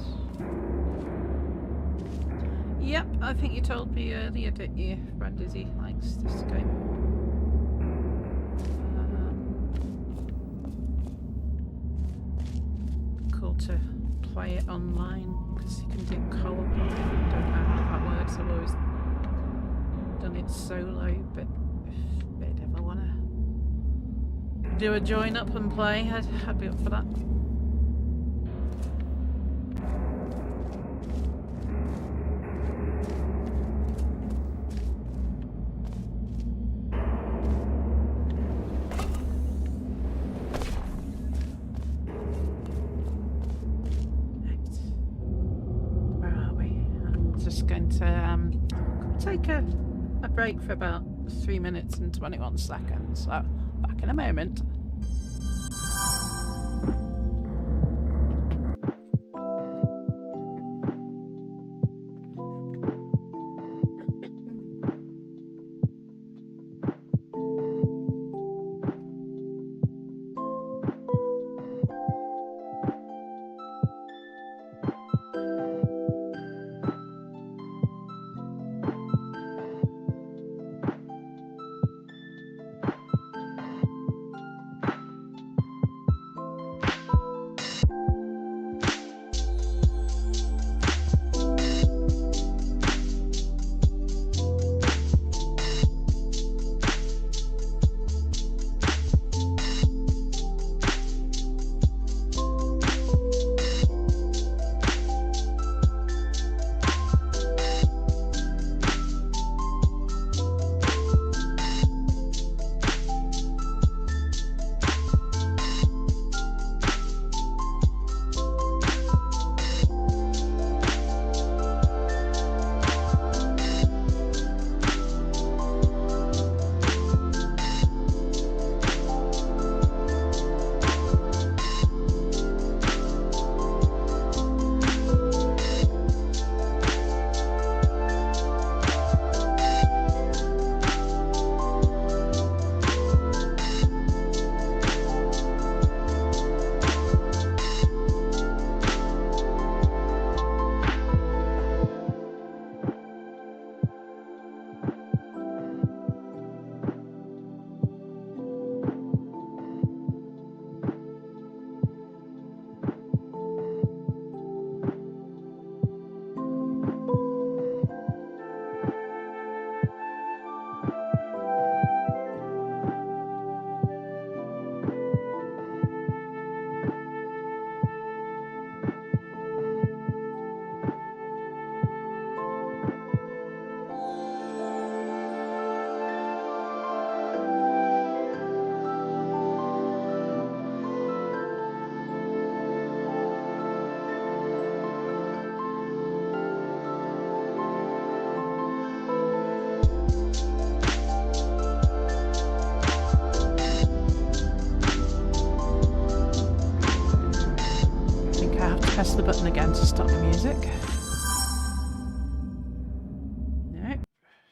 Yep, I think you told me earlier, didn't you? Friend Izzy likes this game. Cool to play it online because you can do co-op. I don't know how that works. I've always done it solo, but if they'd ever want to do a join up and play, I'd be up for that. Just going to take a break for about 3 minutes and 21 seconds. So back in a moment. Press the button again to stop the music. No,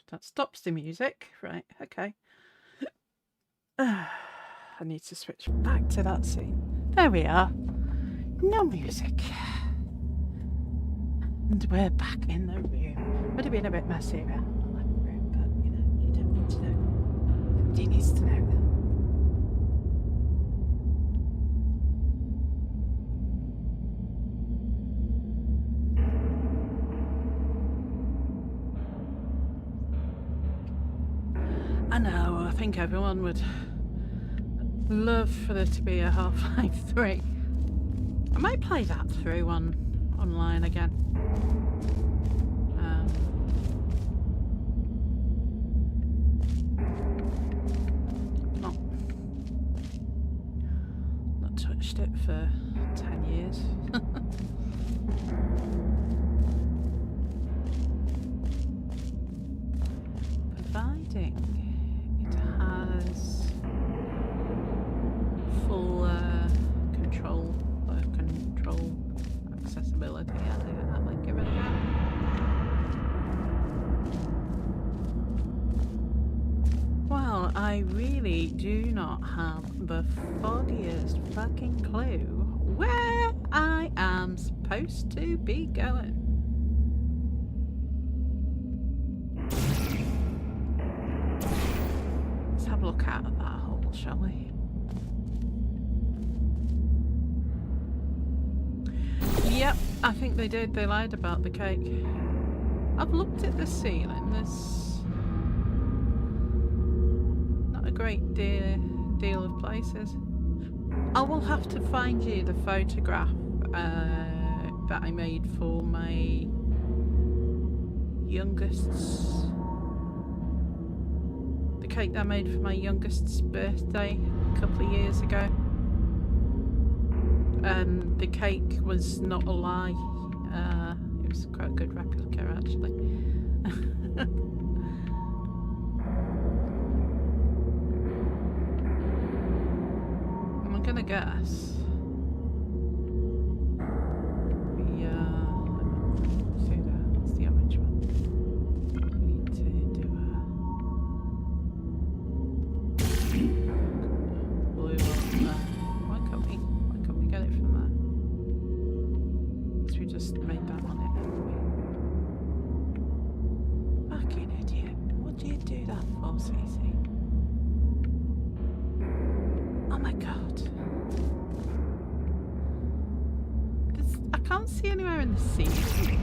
that stops the music. Right, okay. I need to switch back to that scene. There we are. No music. And we're back in the room. Would have been a bit messy around the living room, but you know, you don't need to know. Nobody needs to know. I know, I think everyone would love for there to be a Half-Life 3. I might play that through online again. Not touched it for 10 years. Providing it has full control accessibility. I might give it a go. Well, I really do not have the foggiest fucking clue where I am supposed to be going. Let's have a look out of that hole, shall we? Yep, I think they did. They lied about the cake. I've looked at the ceiling. There's not a great deal of places. I will have to find you the photograph that I made for my youngest's... the cake that I made for my youngest's birthday a couple of years ago. The cake was not a lie. It seems quite a good replica, actually. I'm gonna guess. What's the orange one? We need to do a blue one there. Why can't we get it from there? Because we just made that on it, haven't we? Fucking idiot. What do you do that for, Cece? Oh my god. I can't see anywhere in the ceiling.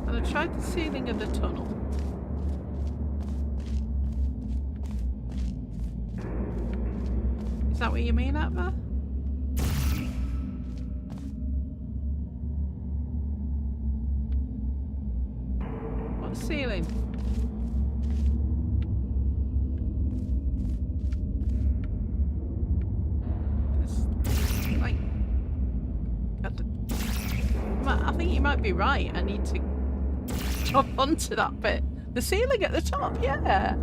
And I've tried the ceiling of the tunnel. Is that what you mean, Atma? What ceiling? I think you might be right. I need to jump onto that bit. The ceiling at the top, yeah.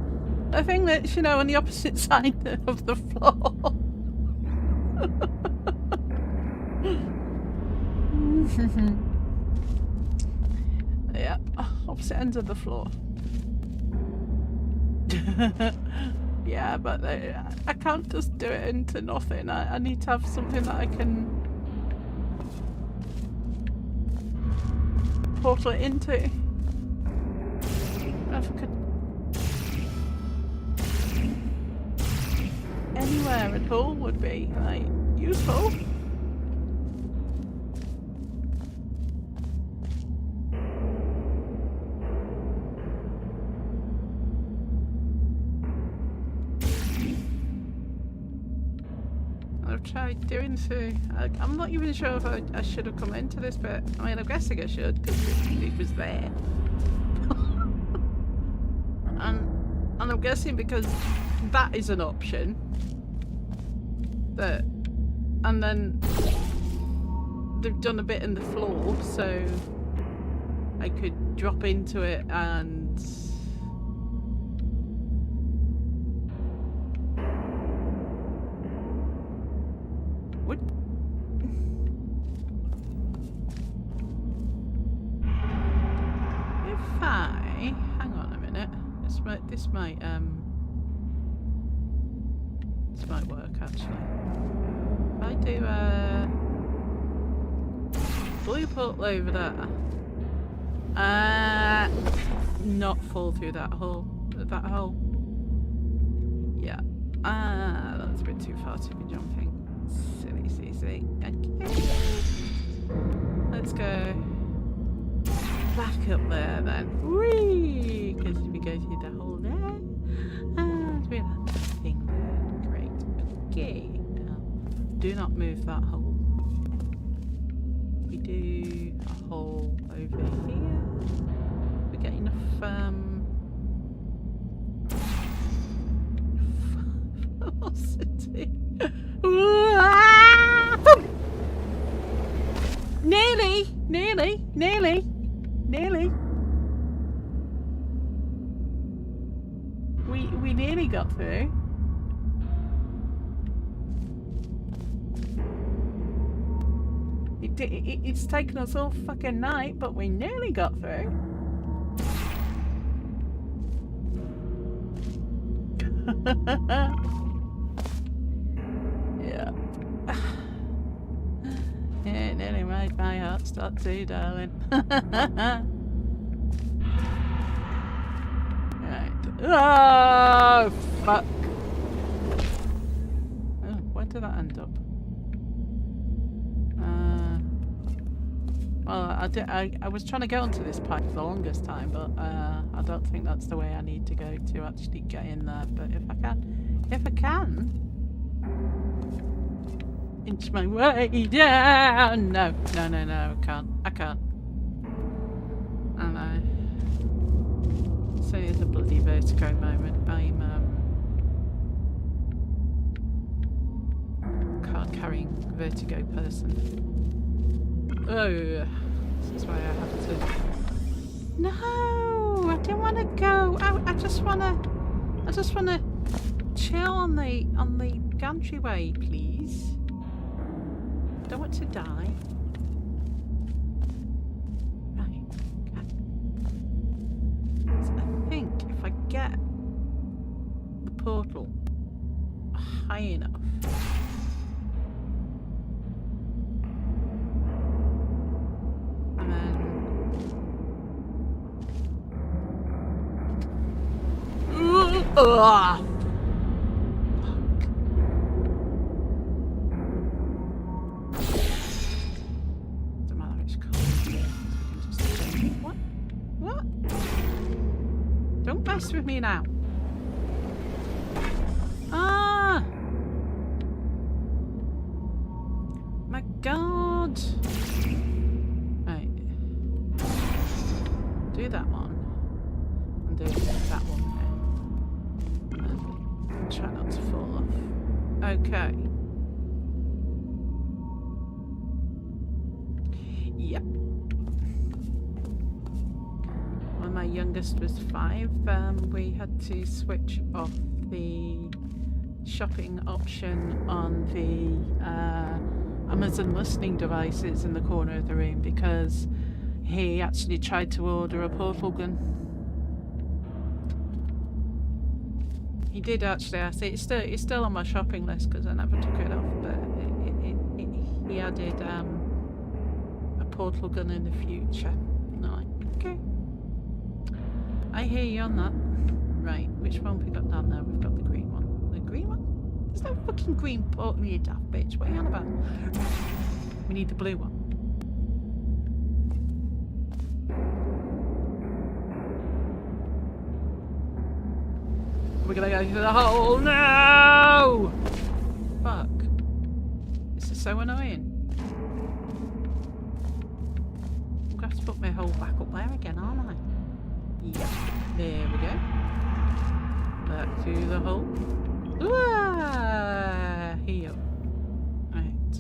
The thing that's, you know, on the opposite side of the floor. Yeah, opposite ends of the floor. Yeah, but I can't just do it into nothing. I need to have something that I can portal it into. If I could anywhere at all would be like useful. I've tried doing so. I'm not even sure if I should have come into this bit. I mean, I'm guessing I should because it was there. and I'm guessing because that is an option. And then they've done a bit in the floor, so I could drop into it and hang on a minute. This might work actually. If I do a blue portal over there, not fall through that hole. Yeah. That's a bit too far to be jumping. Silly CC. Okay. Let's go back up there then. Whee! Because we go through the hole there. And we have that thing there. Great. Okay. Now, do not move that hole. We do a hole over here. We get enough velocity. Nearly. We nearly got through. It's taken us all fucking night, but we nearly got through. Yeah. It nearly made my heart stop too, darling. Right. Oh, fuck. Oh, where did that end up? Well, I was trying to get onto this pipe for the longest time, but I don't think that's the way I need to go to actually get in there. But if I can, inch my way down. No, I can't. I know. So it's a bloody vertigo moment. I'm card carrying vertigo person. Oh, this is why I have to... No, I don't want to go. I just want to chill on the gantry-way, please. I don't want to die. Right, okay. So I think if I get the portal high enough, and then fuck. Doesn't matter, it's cold. So we can just... What? What? Don't mess with me now. Ah! My God! Right. Do that one. And do that one there. And try not to fall off. Okay. Yep. When my youngest was 5, we had to switch off the shopping option on the Amazon listening devices in the corner of the room because he actually tried to order a portal gun. He did actually. I say it's still on my shopping list because I never took it off. But he added a portal gun in the future. And I'm like, okay, I hear you on that. Right, which one have we got down there? We've got the green one. The green one? There's no fucking green portal, you daft bitch. What are you on about? We need the blue one. We're gonna go into the hole. No! Fuck. This is so annoying. I'm gonna have to put my hole back up there again, aren't I? Yeah. There we go. Back to the hole. Here. Right.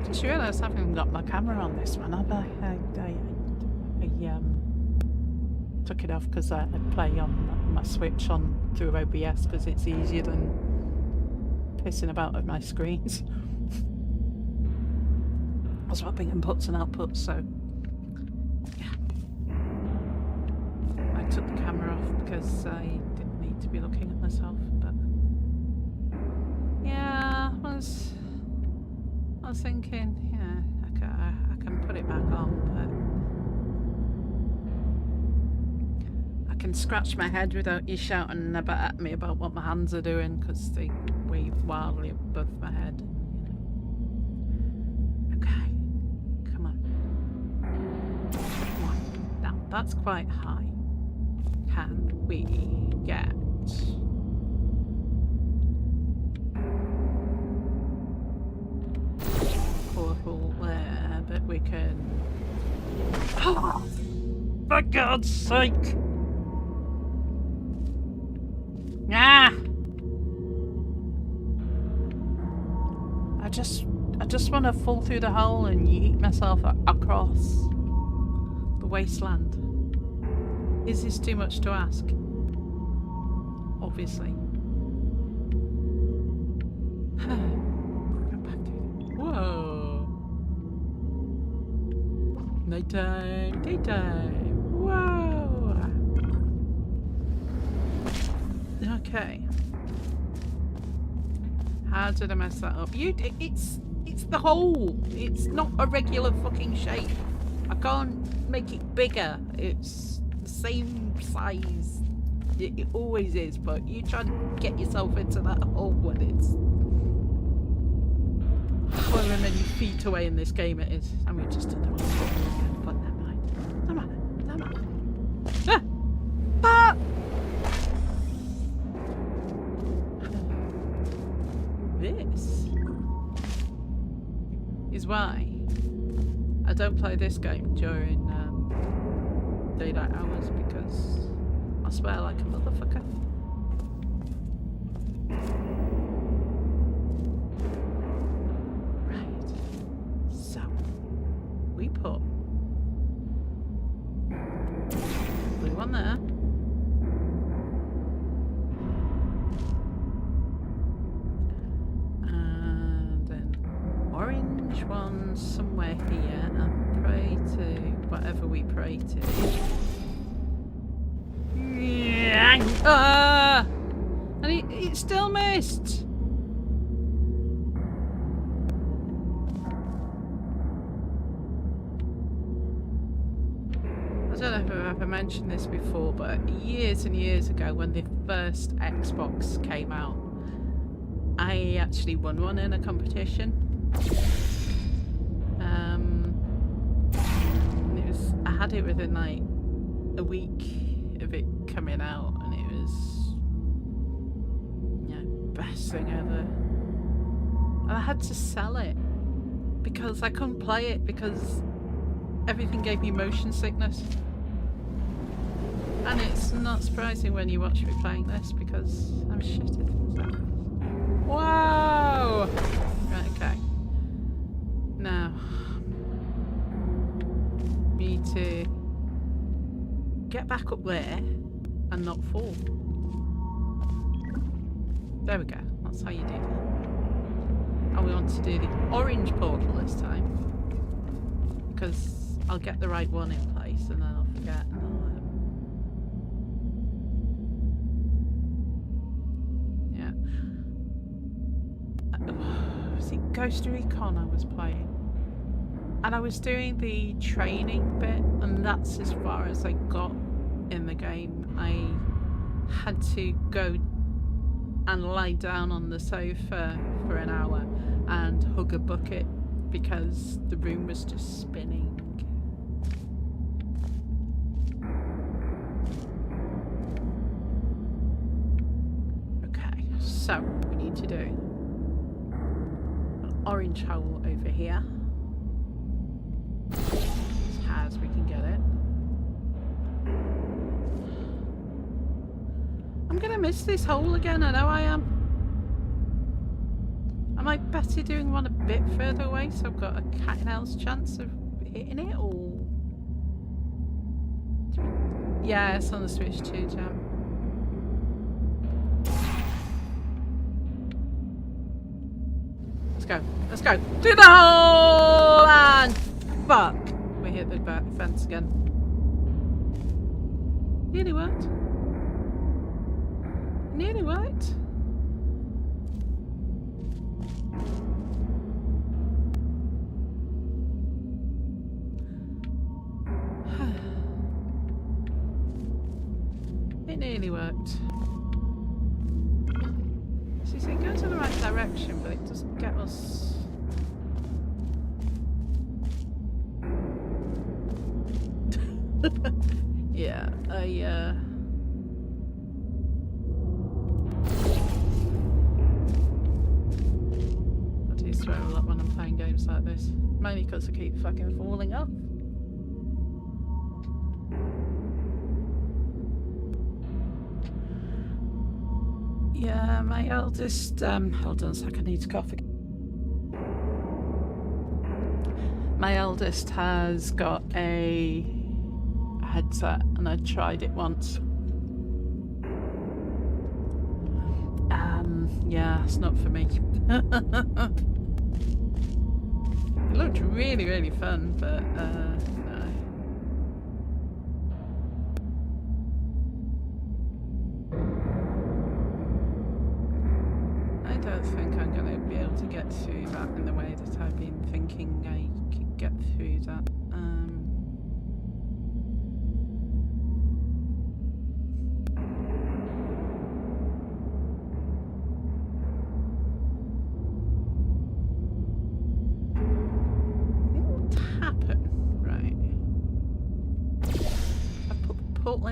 Just realised I haven't got my camera on this one. I took it off because I play on my Switch on through OBS because it's easier than pissing about with my screens. Swapping inputs and outputs, so yeah. I took the camera off because I didn't need to be looking at myself, but yeah, I was thinking, yeah, I can put it back on, but I can scratch my head without you shouting at me about what my hands are doing because they wave wildly above my head. That's quite high. Can we get portal there that we can... Oh, for God's sake! Ah! I just want to fall through the hole and yeet myself across the wasteland. Is this too much to ask? Obviously. Go back to it. Whoa. Nighttime, daytime. Whoa. Okay. How did I mess that up? It's the hole. It's not a regular fucking shape. I can't make it bigger. It's the same size. It always is, but you try to get yourself into that hole when it's however many feet away in this game it is. And we just did the wrong button again, but never mind. Never mind. Ah! Ah! This is why I don't play this game during daylight hours, because I swear like a motherfucker. one somewhere here and pray to whatever we pray to. Ah! And it still missed! I don't know if I've ever mentioned this before, but years and years ago when the first Xbox came out, I actually won one in a competition. I had it within like a week of it coming out, and it was, you know, best thing ever. And I had to sell it because I couldn't play it because everything gave me motion sickness. And it's not surprising when you watch me playing this because I'm shit at things like this. Whoa! Right, okay. Now, need to get back up there and not fall. There we go. That's how you do that. And we want to do the orange portal this time because I'll get the right one in place and then I'll forget. And was it Ghost Recon I was playing? And I was doing the training bit, and that's as far as I got in the game. I had to go and lie down on the sofa for an hour and hug a bucket because the room was just spinning. Okay, so we need to do an orange hole over here. As high as we can get it. I'm gonna miss this hole again, I know I am. Am I better doing one a bit further away so I've got a cat and owl's chance of hitting it, or...? Yeah, it's on the Switch too, Jam. Let's go, let's go. Do the hole! And fuck! We hit the back fence again. Nearly worked. Nearly worked. It nearly worked. So it goes in the right direction, but it doesn't get us. Yeah, I do swear a lot when I'm playing games like this. Mainly because I keep fucking falling off. Yeah, my eldest, hold on a sec, I need to cough again. My eldest has got a headset and I tried it once. Yeah, it's not for me. It looked really, really fun, but no. I don't think I'm going to be able to get through that in the way that I've been thinking I could get through that.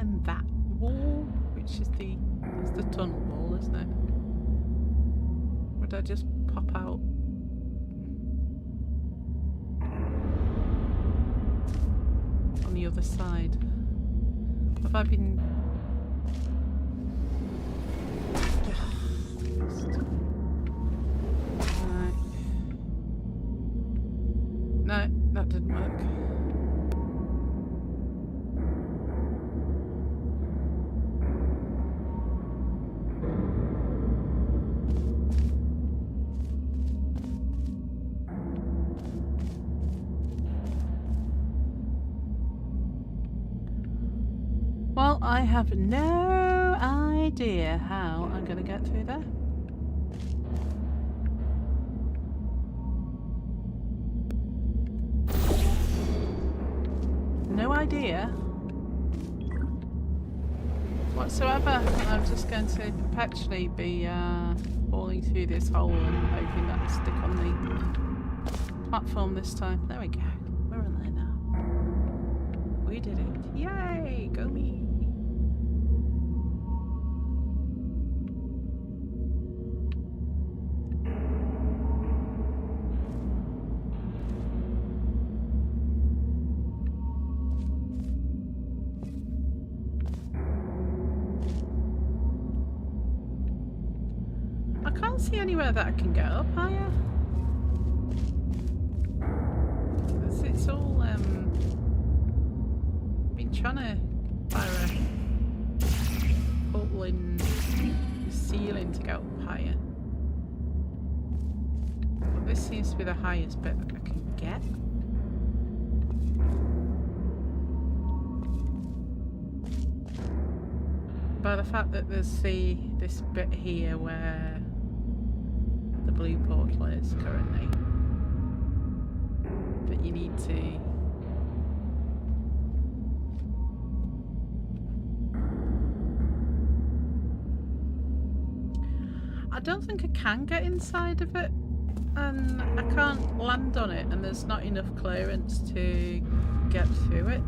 In that wall, which is the tunnel wall, isn't it? Would I just pop out? On the other side? Have I been? No, that didn't work. I have no idea how I'm going to get through there. No idea whatsoever. I'm just going to perpetually be falling through this hole and hoping that I stick on the platform this time. There we go. We're on there now. We did it. Yay! Go me! I can't see anywhere that I can get up higher. It's all been trying to fire a hole in the ceiling to go up higher. But this seems to be the highest bit that I can get. By the fact that there's this bit here where the blue portal is currently, but you need to I don't think I can get inside of it, and I can't land on it, and there's not enough clearance to get through it.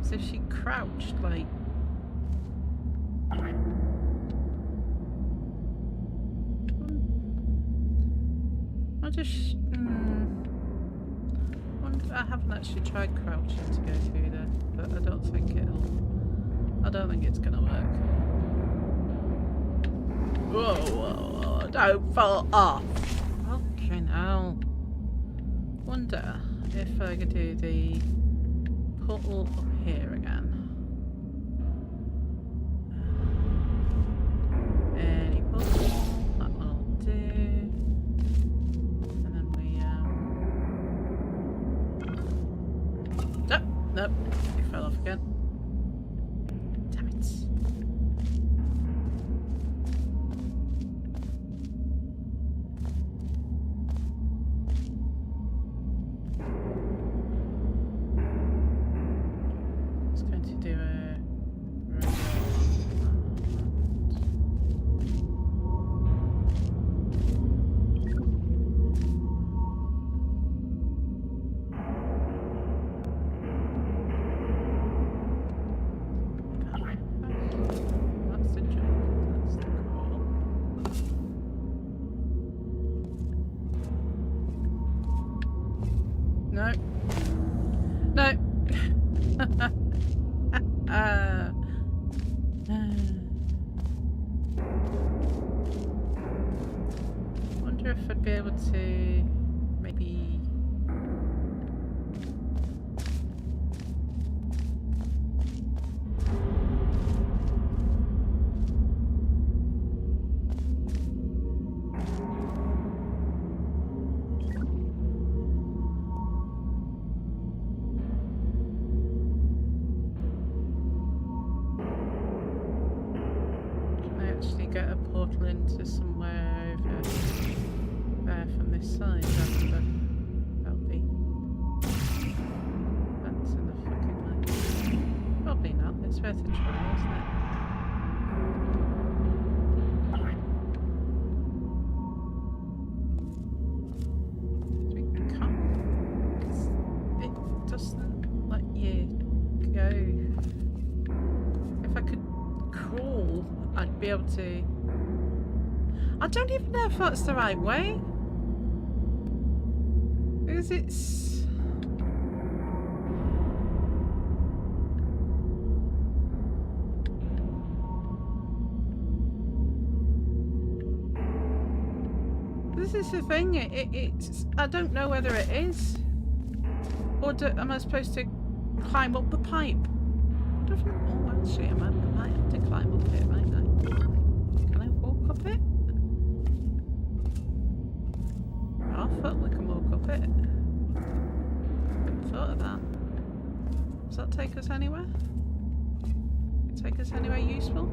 So if she crouched like I haven't actually tried crouching to go through there, but I don't think it's gonna work. Whoa, whoa, whoa, don't fall off! Okay, now. Wonder if I could do the portal up here again. Any portal? That one will do. Nope, he fell off again. Damn it. Just going to do a No. No. Wonder if I'd be able to maybe get a portal into somewhere over there from this side. That'll be. That's in the fucking way. Probably not. It's worth a try, isn't it? We can't. It doesn't let you go. If I could crawl, I'd be able to. I don't even know if that's the right way. Because it's. This is the thing. It's. I don't know whether it is. Or am I supposed to climb up the pipe? Oh, actually, I might have to climb up it, might I? Can I walk up it? Oh, fuck, we can walk up it. Hadn't thought of that. Does that take us anywhere? take us anywhere useful?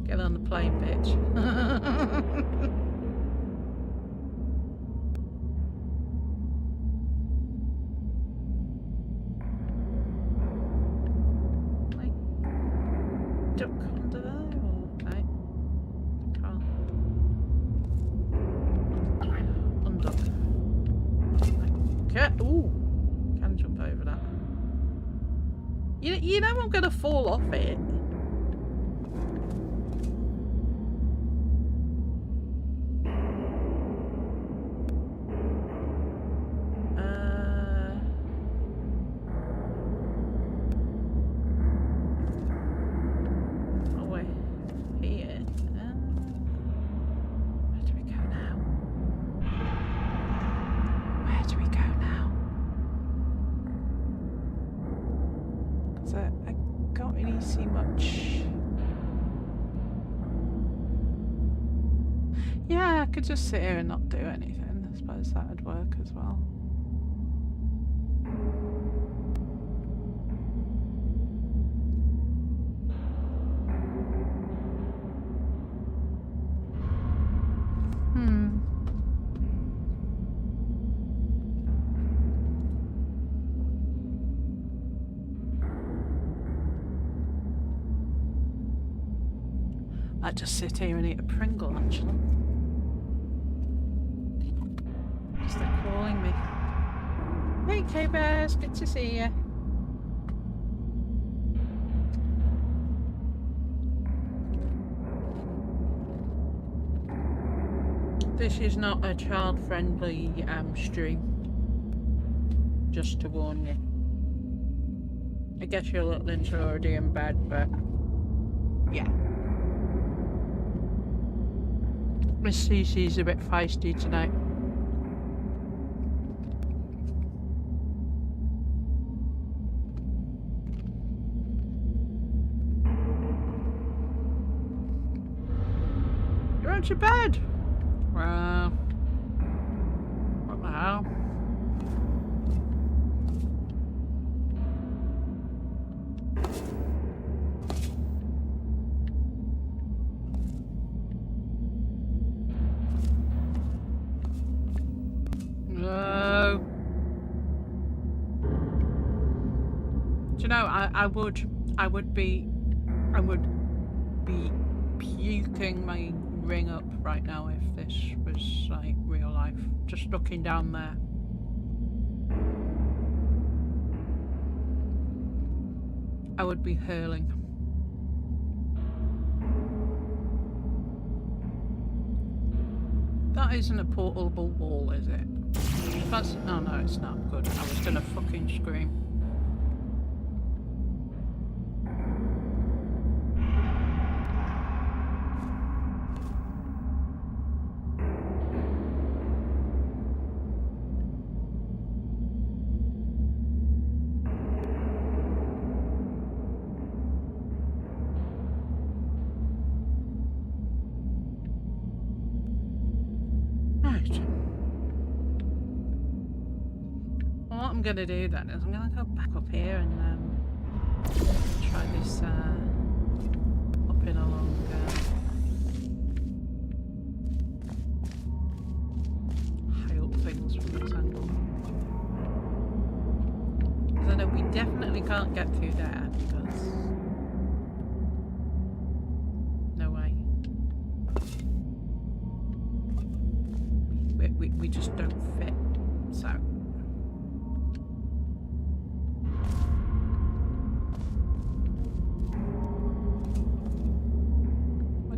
Get on the plane, bitch. Like, duck under there, or no? Can't. Unduck. Okay. Ooh, can jump over that. You know I'm gonna fall off it. Yeah, I could just sit here and not do anything. I suppose that would work as well. I'd just sit here and eat a Pringle, actually. They're calling me. Hey, K-Bears, good to see you. This is not a child-friendly stream. Just to warn you. I guess your little ones are already in bed, but yeah. Miss Cece's a bit feisty tonight. You're on your bed. Well, what the hell? No. Do you know, I would be puking my ring up right now if this was like real life. Just looking down there. I would be hurling. That isn't a portable wall, is it? That's, oh no, it's not. Good. I was gonna fucking scream. I'm gonna do then is I'm gonna go back up here and try this hopping along high up things from this angle. Because I know we definitely can't get through there because no way. We just don't fit, so.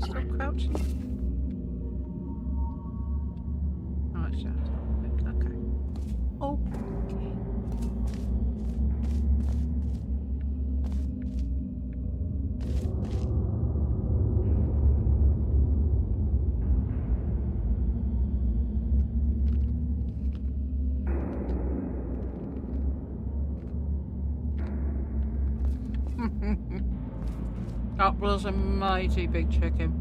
Still crouching? Oh, it's just okay. Oh. That was a mighty big chicken.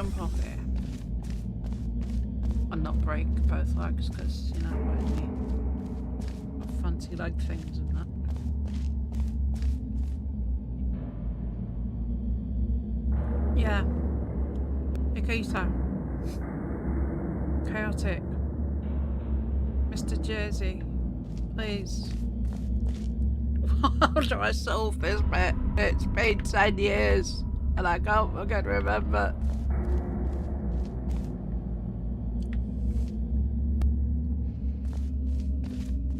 jump off here and not break both legs, because, you know, I fancy leg things and that. Yeah. Nikita. Chaotic. Mr. Jersey. Please. How do I solve this bit? It's been 10 years and I can't fucking remember.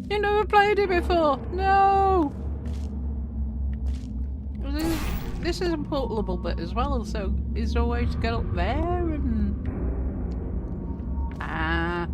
You never played it before? No! This is a portable bit as well, so is there a way to get up there and... Ah.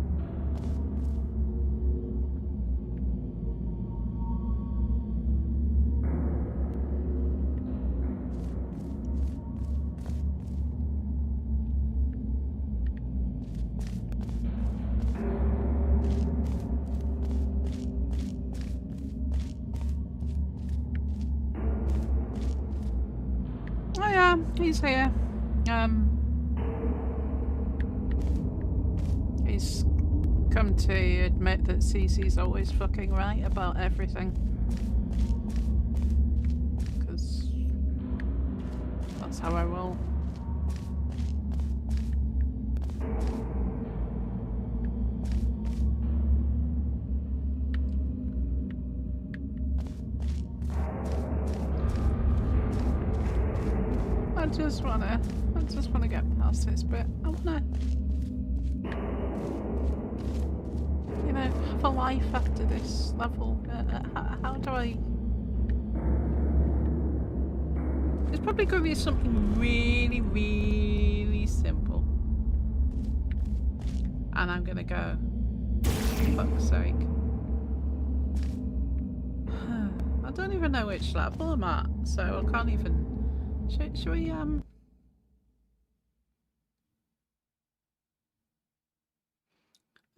Oh yeah, he's here. He's come to admit that Cece's always fucking right about everything. Because that's how I roll. I just wanna get past this bit. I wanna, you know, have a life after this level. How do I? It's probably gonna be something really, really simple, and I'm gonna go, fuck's sake. I don't even know which level I'm at, so I can't even. Should we,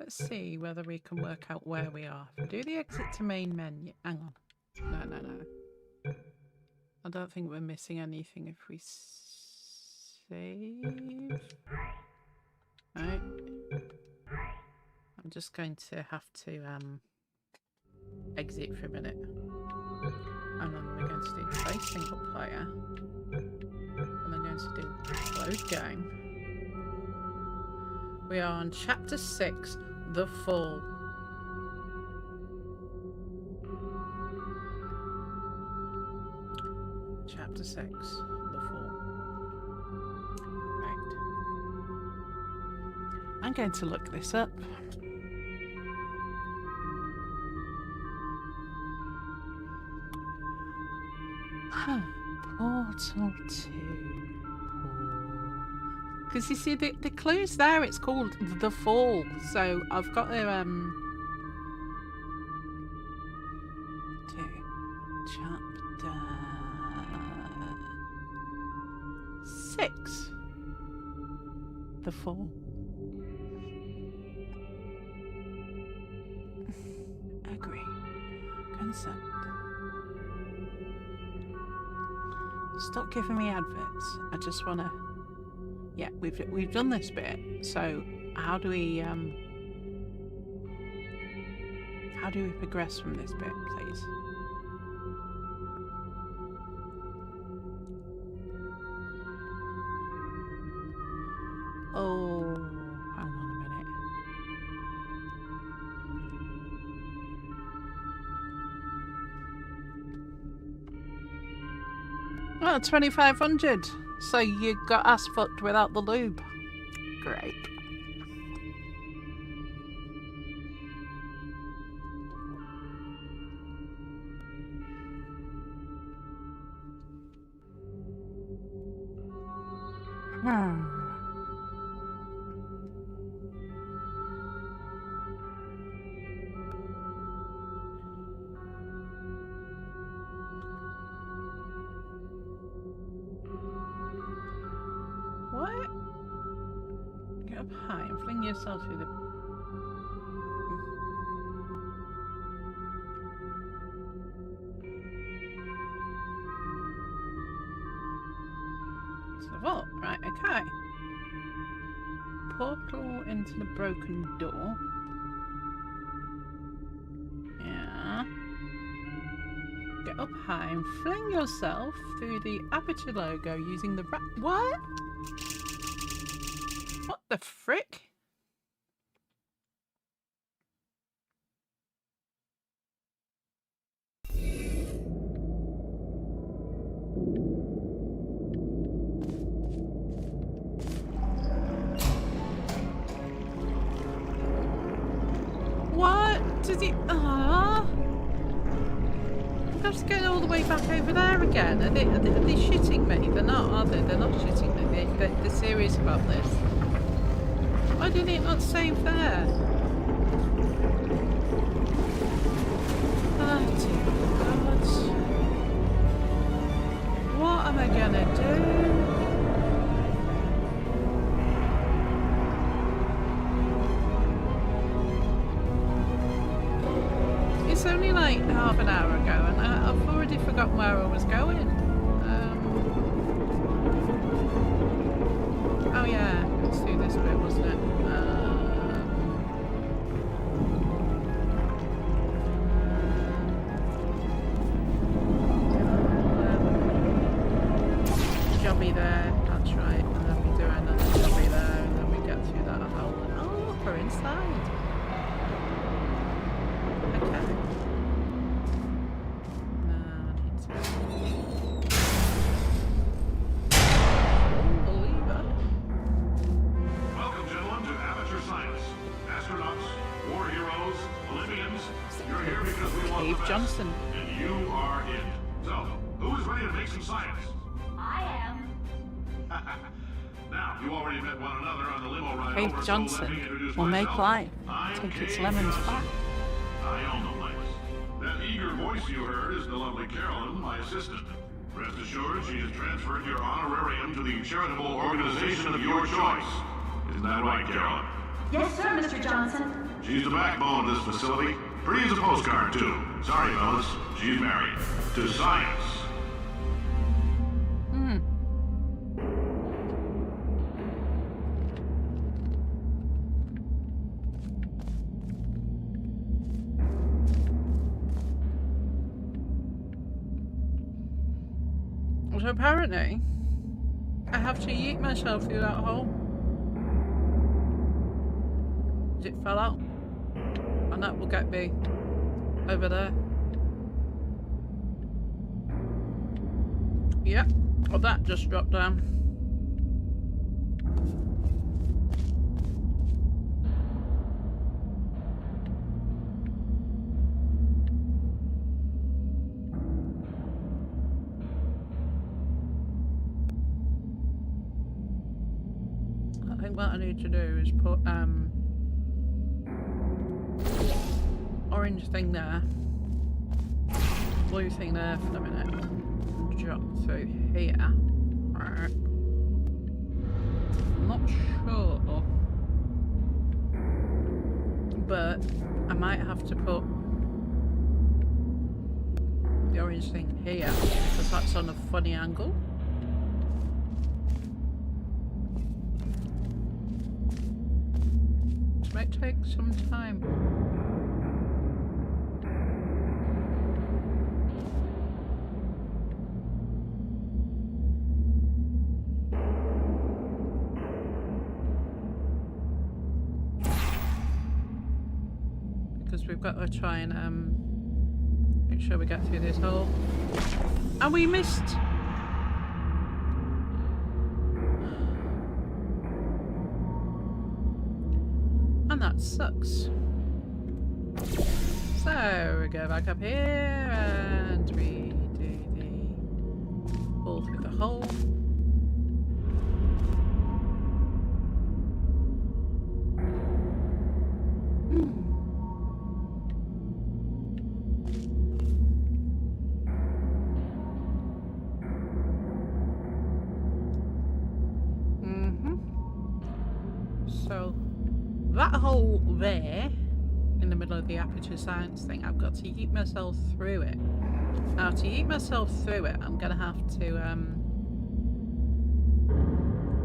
let's see whether we can work out where we are. If we do the exit to main menu. Hang on. No. I don't think we're missing anything if we save. Right. I'm just going to have to, exit for a minute. And then we're going to do play single player. And then going to do load game. We are on chapter 6, The Fall. Chapter 6, The Fall. Right. I'm going to look this up. Portal 2. Because you see, the clue's there, it's called The Fall. So I've got to, to chapter 6. The Fall. Agree. Consent. Stop giving me adverts. I just wanna. Yeah, we've done this bit. So how do we progress from this bit, please? Oh, hang on a minute. Oh, 2,500. So you got ass fucked without the lube. Great. What? Get up high and fling yourself through the... So what? Right, okay. Portal into the broken door. Yeah. Get up high and fling yourself through the aperture logo using the What? What the frick? What did he? I've got to go all the way back over there again. Are they shitting me? They're not, are they? They're not shitting me. They're serious about this. Why did it not save there? Oh dear God. What am I gonna do? It's only like half an hour ago and I've already forgotten where I was going. Oh yeah, let's do this bit, wasn't it? Jobby there, that's right. And then we do another jobby there and then we get through that hole. Oh look, we're inside. Okay. Welcome, gentlemen, to Amateur Science. Astronauts, war heroes, Olympians, you're here because we want the best. Johnson. And you are it. So, who is ready to make some science? I am. Now, you already met one another on the limo ride Cave over, so Johnson let me introduce will make myself. life I'm take its Cave lemons Johnson. back. I own the place. That eager voice you heard is the lovely Carolyn, my assistant. Rest assured, she has transferred your honorarium to the charitable organization of your choice. Isn't that right, Carolyn? Yes, sir, Mr. Johnson. She's the backbone of this facility. Pretty as a postcard, too. Sorry, fellas. She's married. To science. So apparently, I have to yeet myself through that hole. It fell out. And that will get me over there. Yep, well that just dropped down. I think what I need to do is put orange thing there, blue thing there for a minute, and drop through here. Right. I'm not sure, but I might have to put the orange thing here because that's on a funny angle. This might take some time. We've got to try and make sure we get through this hole. And we missed! And that sucks. So we go back up here and we do the ball through the hole. So that hole there in the middle of the aperture science thing, I've got to yeet myself through it. Now to yeet myself through it, I'm gonna have to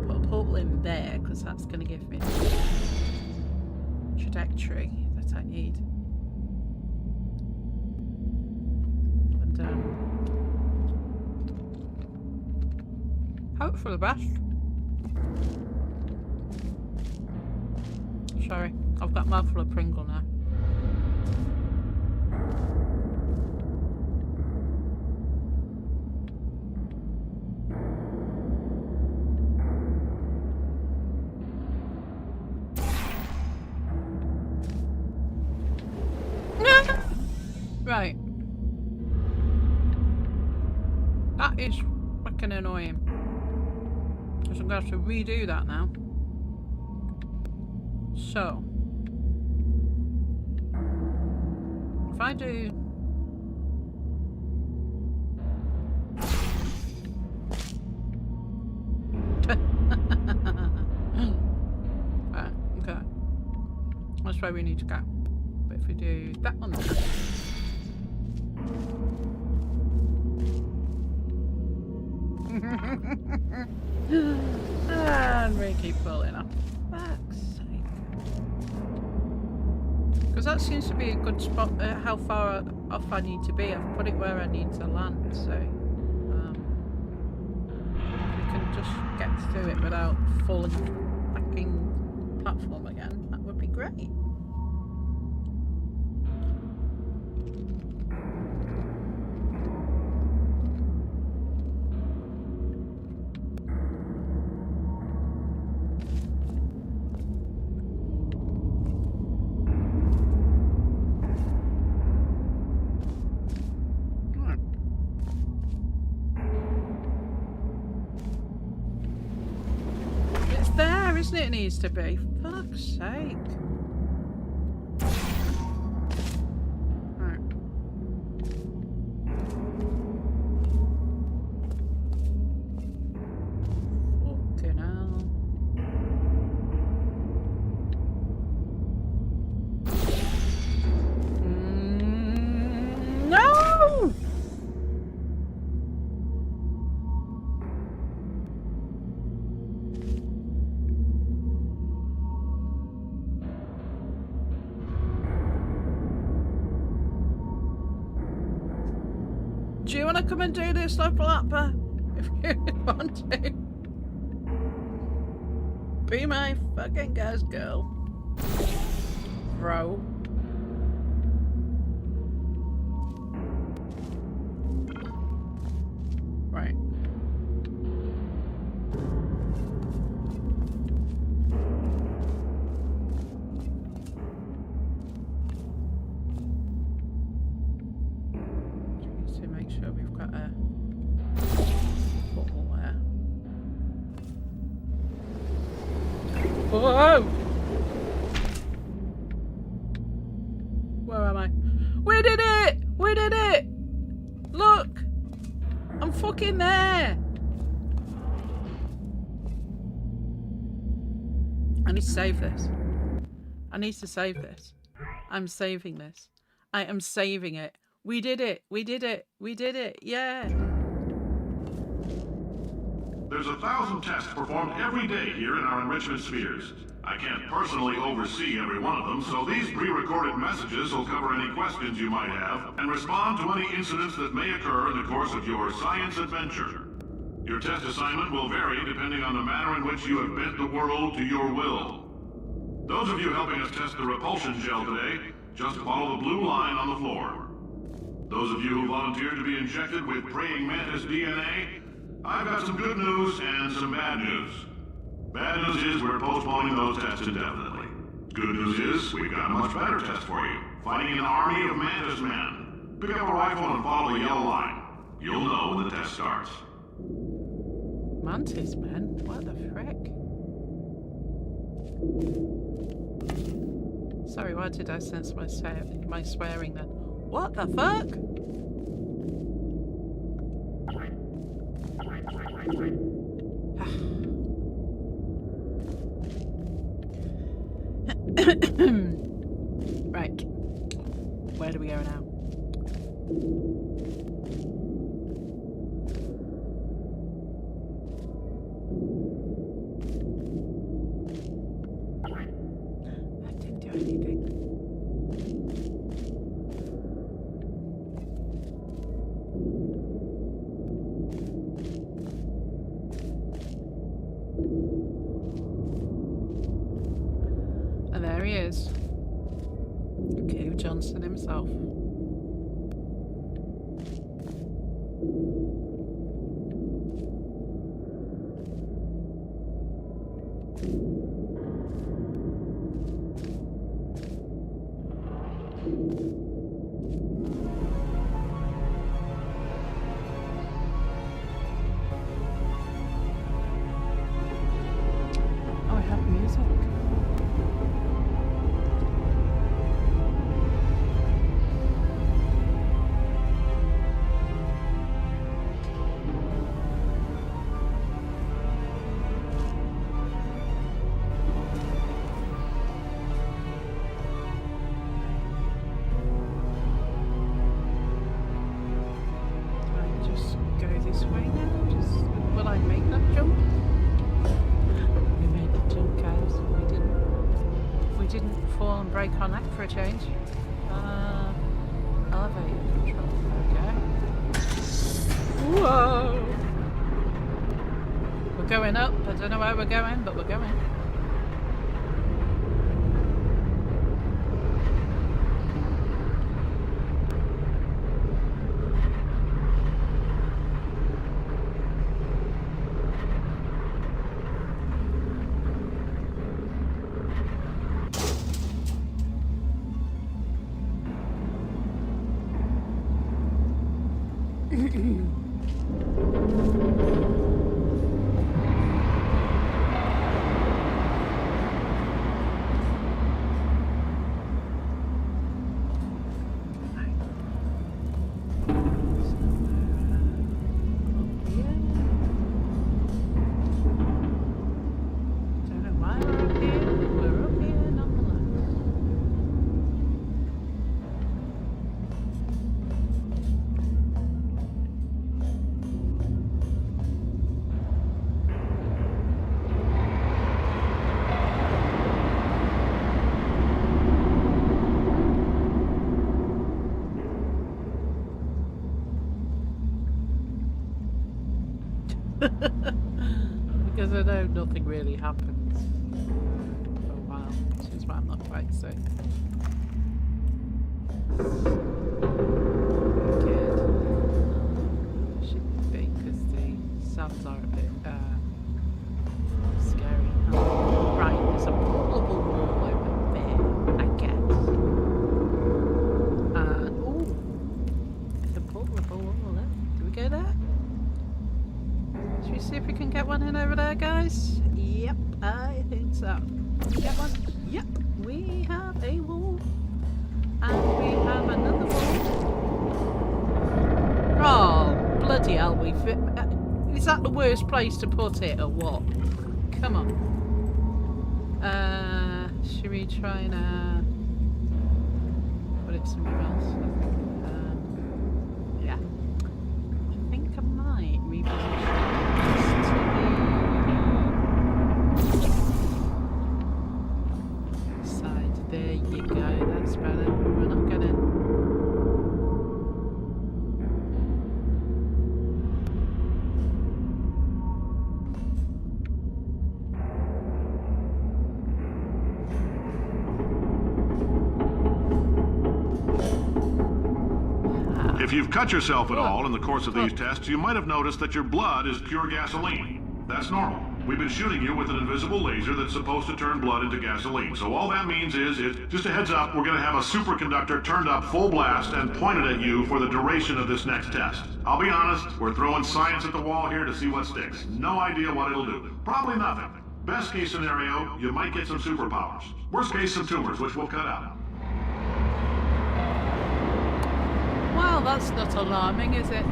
put a portal in there because that's going to give me the trajectory that I need. And hope for the best. Sorry, I've got a mouthful of Pringle now. Right. That is fucking annoying. Because I'm going to have to redo that now. So. If I do... Right, okay. That's where we need to go. But if we do that one there. And we keep falling off. Fuck's sake. Because that seems to be a good spot, how far off I need to be. I've put it where I need to land, so if we can just get through it without falling fucking platform again, that would be great. Isn't it? It needs to be. Fuck's sake. Right. Fucking hell. No! Do you want to come and do this, local Appa? If you want to. Be my fucking guy's girl. Bro. Right. To make sure we've got a bottle there. Whoa! Where am I? We did it! We did it! Look! I'm fucking there! I need to save this. I need to save this. I'm saving this. I am saving it. We did it! We did it! We did it! Yeah! There's 1,000 tests performed every day here in our enrichment spheres. I can't personally oversee every one of them, so these pre-recorded messages will cover any questions you might have and respond to any incidents that may occur in the course of your science adventure. Your test assignment will vary depending on the manner in which you have bent the world to your will. Those of you helping us test the repulsion gel today, just follow the blue line on the floor. Those of you who volunteered to be injected with praying mantis DNA, I've got some good news and some bad news. Bad news is we're postponing those tests indefinitely. Good news is we've got a much better test for you. Fighting an army of mantis men. Pick up a rifle and follow the yellow line. You'll know when the test starts. Mantis men? What the frick? Sorry, why did I sense my swearing then? What the fuck? Right. Where do we go now? And there he is. Cave Johnson himself. Oh, I have music. I just go this way now. Will I make that jump? We made the jump, guys. We didn't fall and break our neck for a change. Elevator control. Okay. Whoa! We're going up. I don't know where we're going, but we're going. Don't know why we're up here. We're up here nonetheless. Because I know nothing really happens for a while, which is why I'm not quite so scared. Shouldn't be, because the sounds are a bit scary. Right, there's a portable wall over there, I guess. And, ooh, there's a portable wall there. Do we go there? Should we see if we can get one in over there, guys? Yep, I think so. Can we get one? Yep, we have a wall. And we have another wall. Oh, bloody hell, we fit. Is that the worst place to put it, or what? Come on. Should we try and put it somewhere else? Yeah. I think I might reposition this to the side. There you go, that's better. We're not gonna. If you've cut yourself at all in the course of these tests, you might have noticed that your blood is pure gasoline. That's normal. We've been shooting you with an invisible laser that's supposed to turn blood into gasoline. So all that means is, just a heads up, we're going to have a superconductor turned up full blast and pointed at you for the duration of this next test. I'll be honest, we're throwing science at the wall here to see what sticks. No idea what it'll do. Probably nothing. Best case scenario, you might get some superpowers. Worst case, some tumors, which we'll cut out. Well, that's not alarming, is it?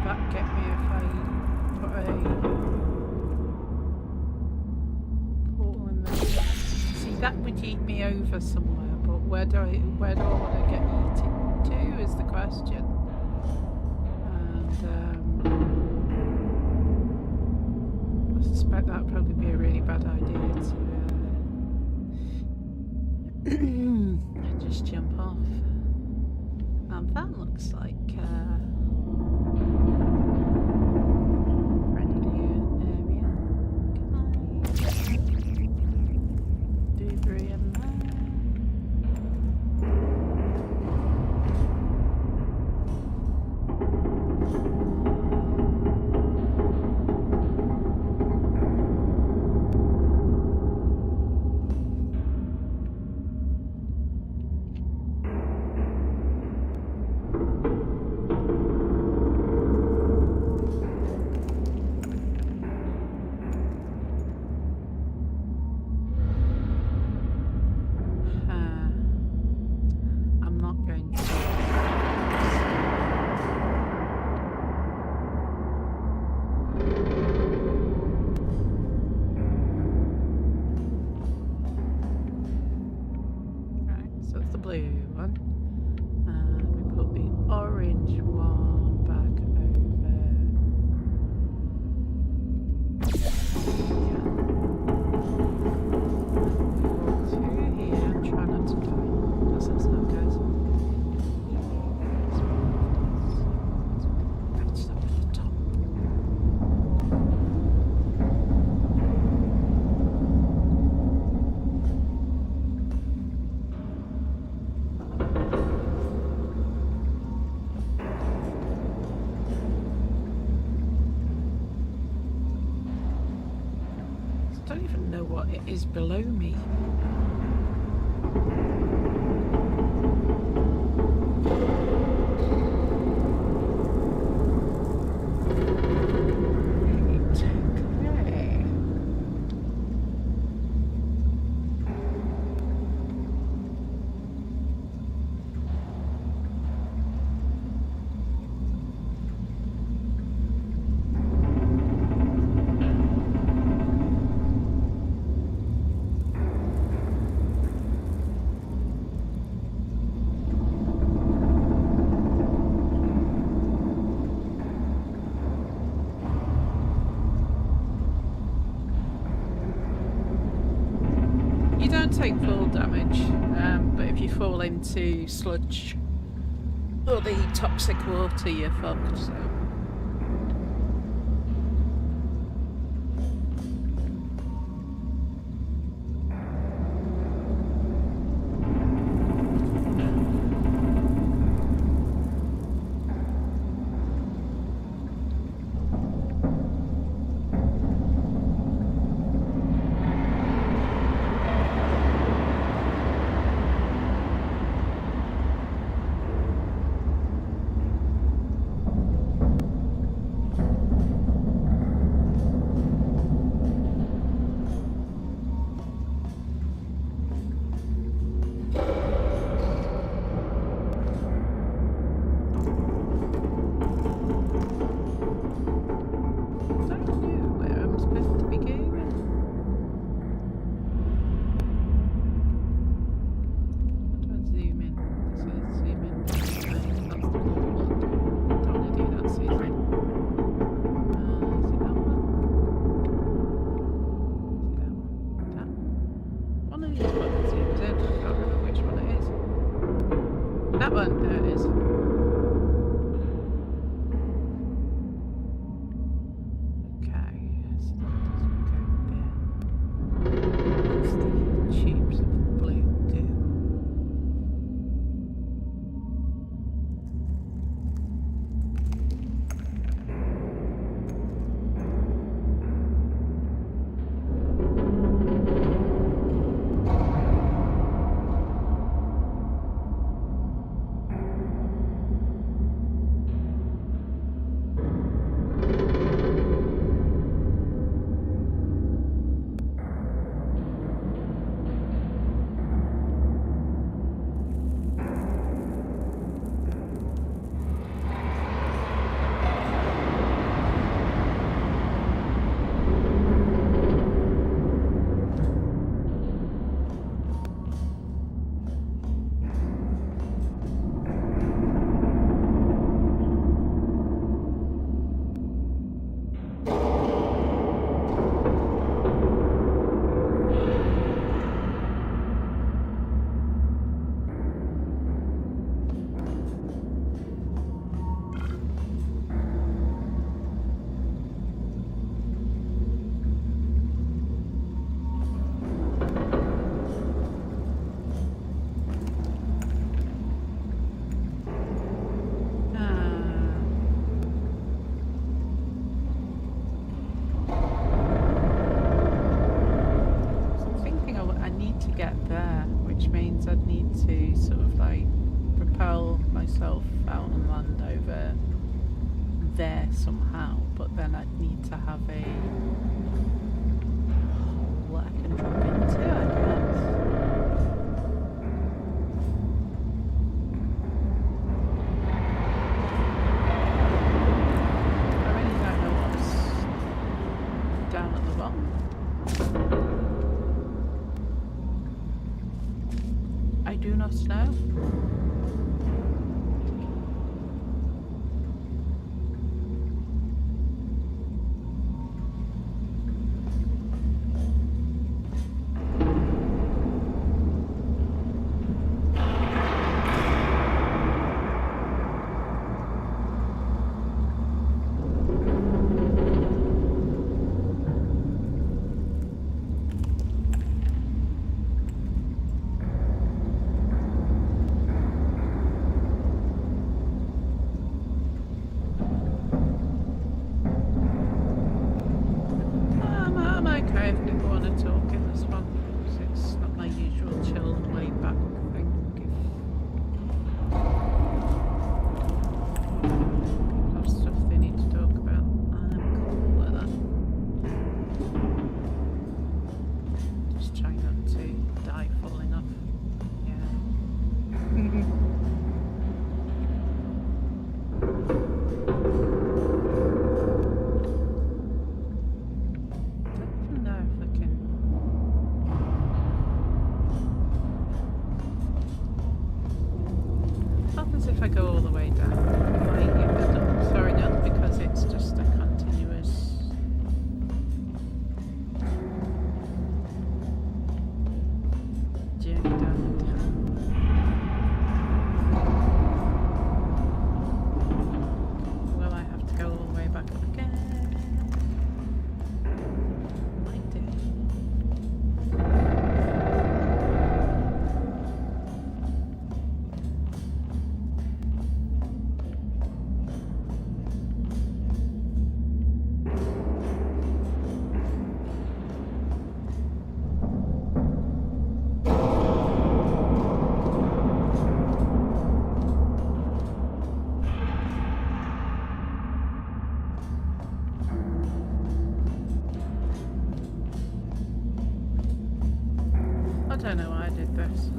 that get me if I put a portal in there? See, that would eat me over somewhere, but where do I want to get eaten to is the question. And I suspect that would probably be a really bad idea to just jump off. And that looks like friendly area. Can I debris in there? I'm not going to. Right, so it's the blue one. And we put the orange one back over. Yeah. Walk through here and try not to die. That's how it goes. That's up at the top. I don't even know what it is below me. Okay. You don't take full damage, but if you fall into sludge or the toxic water, you're fucked. So. I'd need to sort of like propel myself out and land over there somehow, but then I'd need to have a hole that I can drop into, I guess. I really don't know what's down at the bottom. I do not know. I'm okay if people want to talk in this one, because it's not my usual chilled, laid back thing. If have stuff they need to talk about, I'm cool with that. Just trying not to die falling off. Yeah. No, if I can. What happens if I go all the way down? Might end up throwing up because it's just a continuous. Journey down the town. Will I have to go all the way back up again? Might do. I don't know why I did this.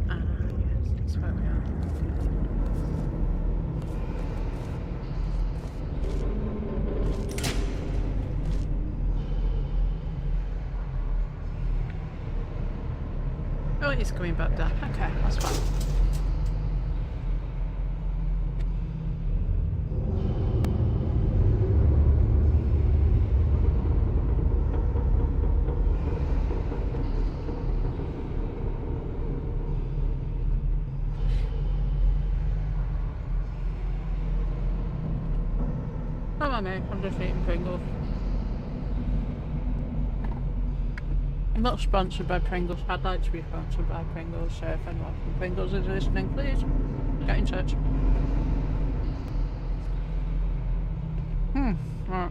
Ah, yes, that's where we are. Oh, it is coming back down. Okay, that's fine. Come on, mate. I'm just eating Pringles. I'm not sponsored by Pringles. I'd like to be sponsored by Pringles, so if anyone from Pringles is listening, please get in touch. Right.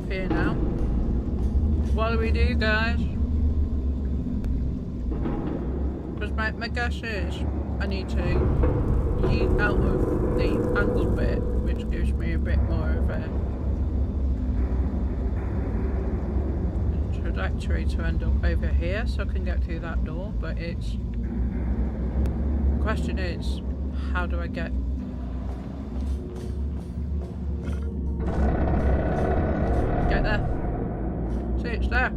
Here now. What do we do, guys? Because my guess is I need to yeet out of the angled bit, which gives me a bit more of a trajectory to end up over here so I can get through that door, but it's... The question is, how do I get get there. See, it's there.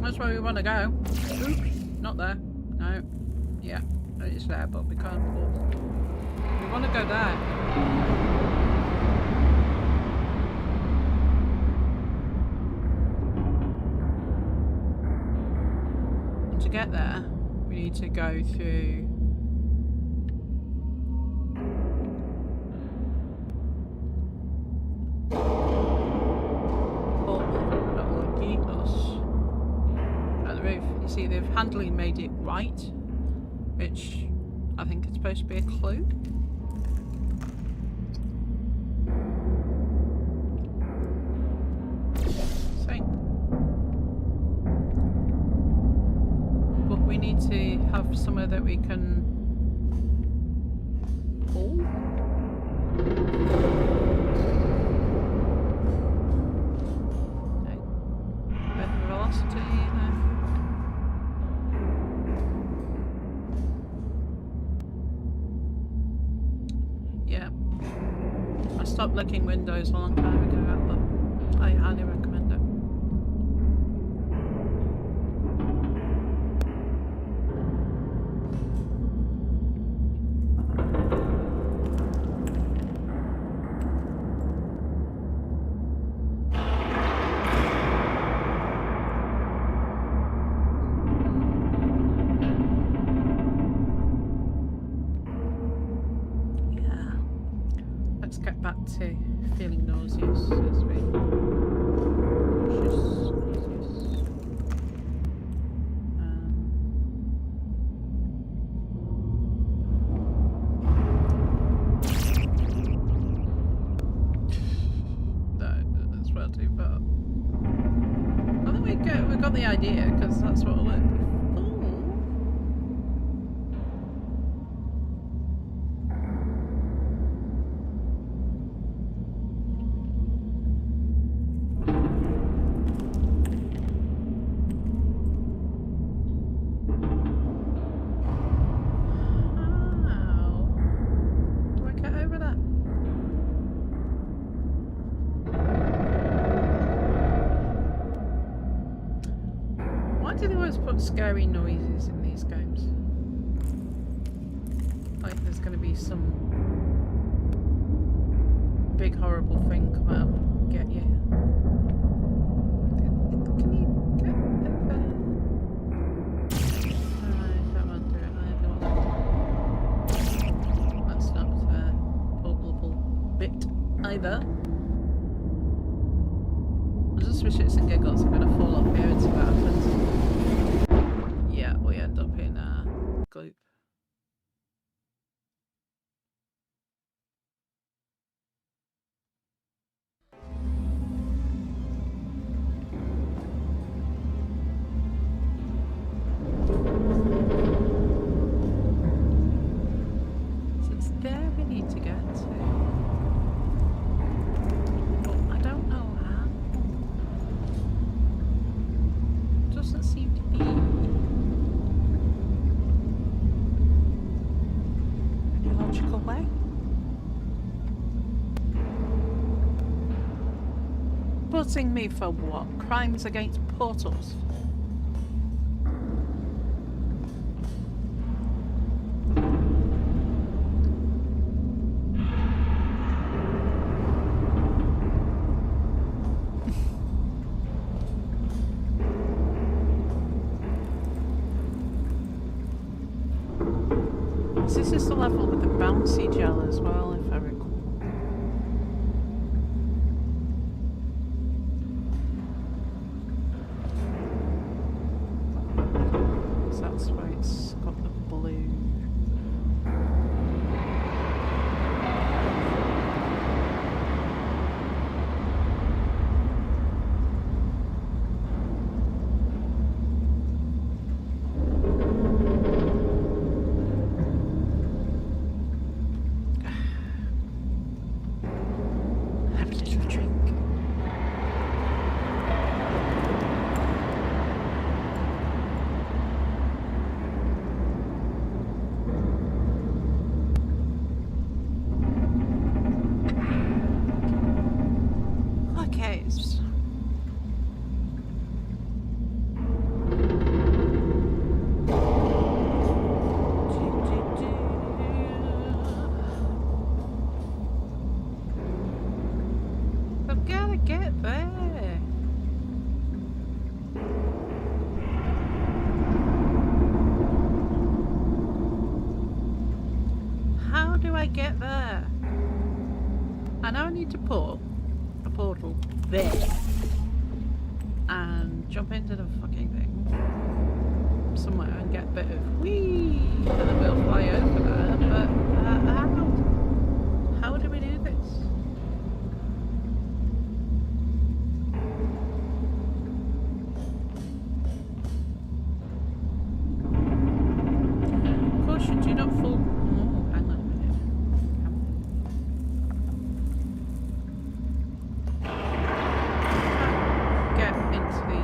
That's where we want to go. Oops, not there. No. Yeah, it's there, but we can't walk. We want to go there. And to get there, we need to go through... See, they've handily made it white, which I think is supposed to be a clue. Same. But we need to have somewhere that we can pull. Okay. Bit of velocity there. Yeah, I stopped licking windows a long time ago, but I highly recommend it. Let's get back to feeling nauseous as we nauseous. No, that's well too far. I think we got the idea, because that's what worked before. Why do they always put scary noises in these games? Like there's going to be some big horrible thing come out and get you. Can you get over? No, I don't want to do it. I don't want to. That's not a portable bit either. I just wish it's in giggles. I'm going to fall off here and see what happens. Yeah, we end up in a gloop. So it's there we need to get to. But I don't know how. Doesn't seem to be any logical way. Butting me for what? Crimes against portals? This is the level with the bouncy gel as well, if I recall. So that's why it's got the blue. get there? I know I need to put a portal there and jump into the fucking thing somewhere and get a bit of whee, and then we'll fly over there. But how do we do this? Caution, do not fall. Oh, hang on a minute. Get into the.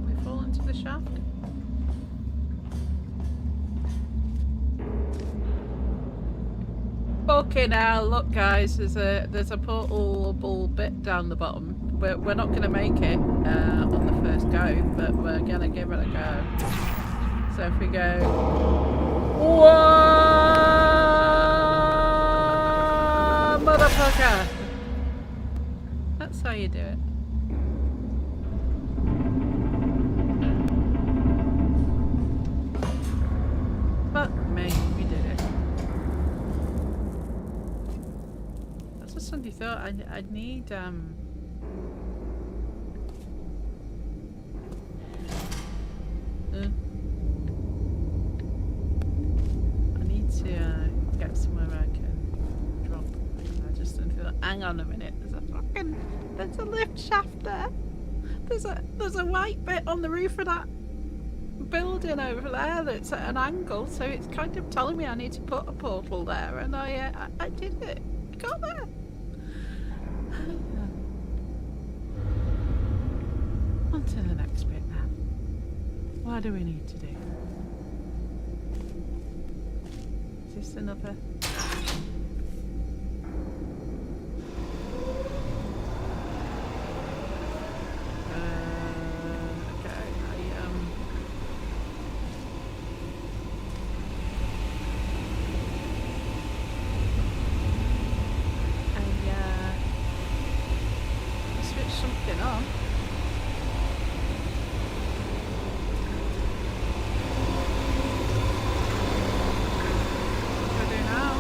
We fall into the shaft. Okay, now look, guys. There's a portable bit down the bottom. We're not going to make it on the first go, but we're going to give it a go. So if we go, whoa, motherfucker! That's how you do it. Fuck me, we did it. That's a Sunday thought. I'd need I need to get somewhere I can drop. I just don't feel. Hang on a minute. There's a lift shaft there. There's a white bit on the roof of that building over there that's at an angle. So it's kind of telling me I need to put a portal there, and I did it. I got there. On to the next bit now. What do we need to do? Is this another? Okay, I switched something on. What do I do now?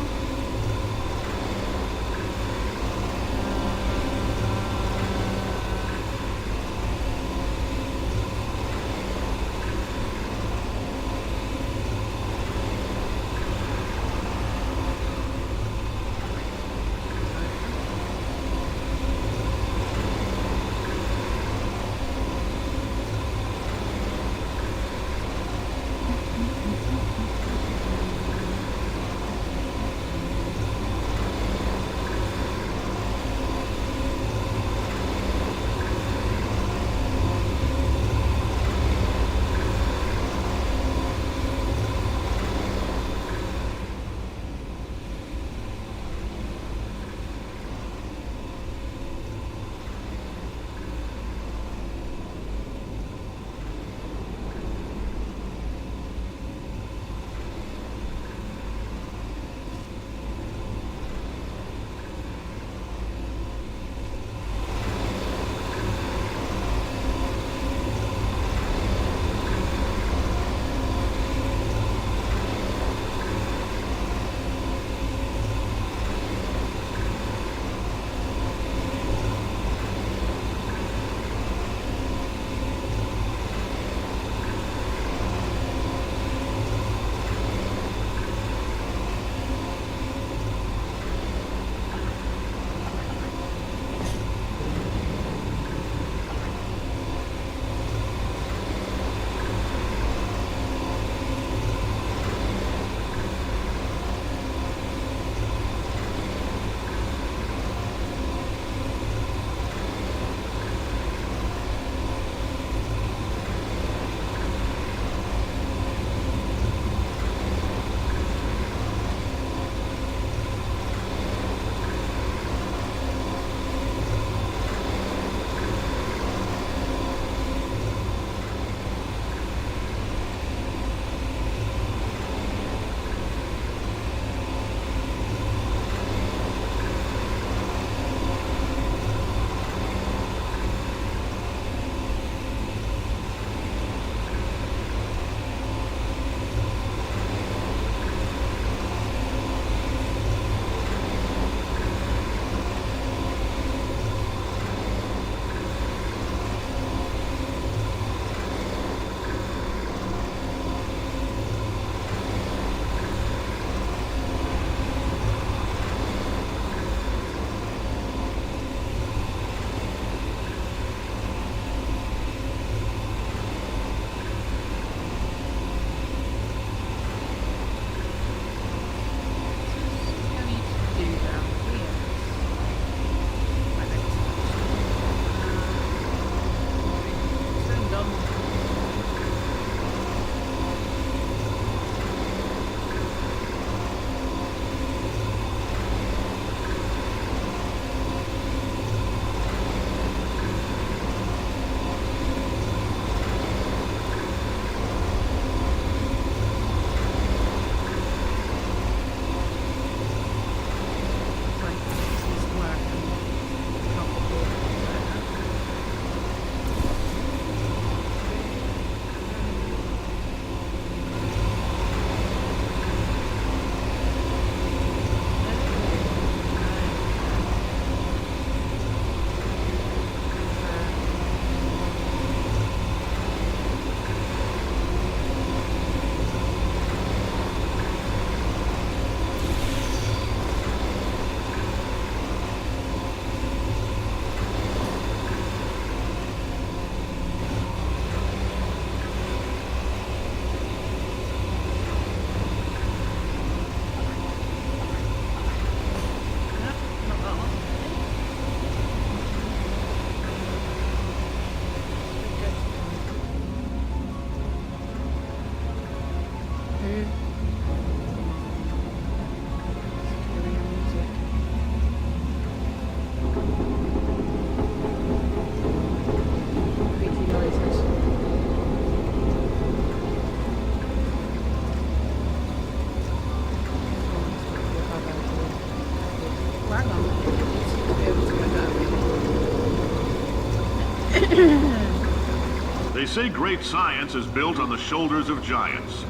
They say great science is built on the shoulders of giants.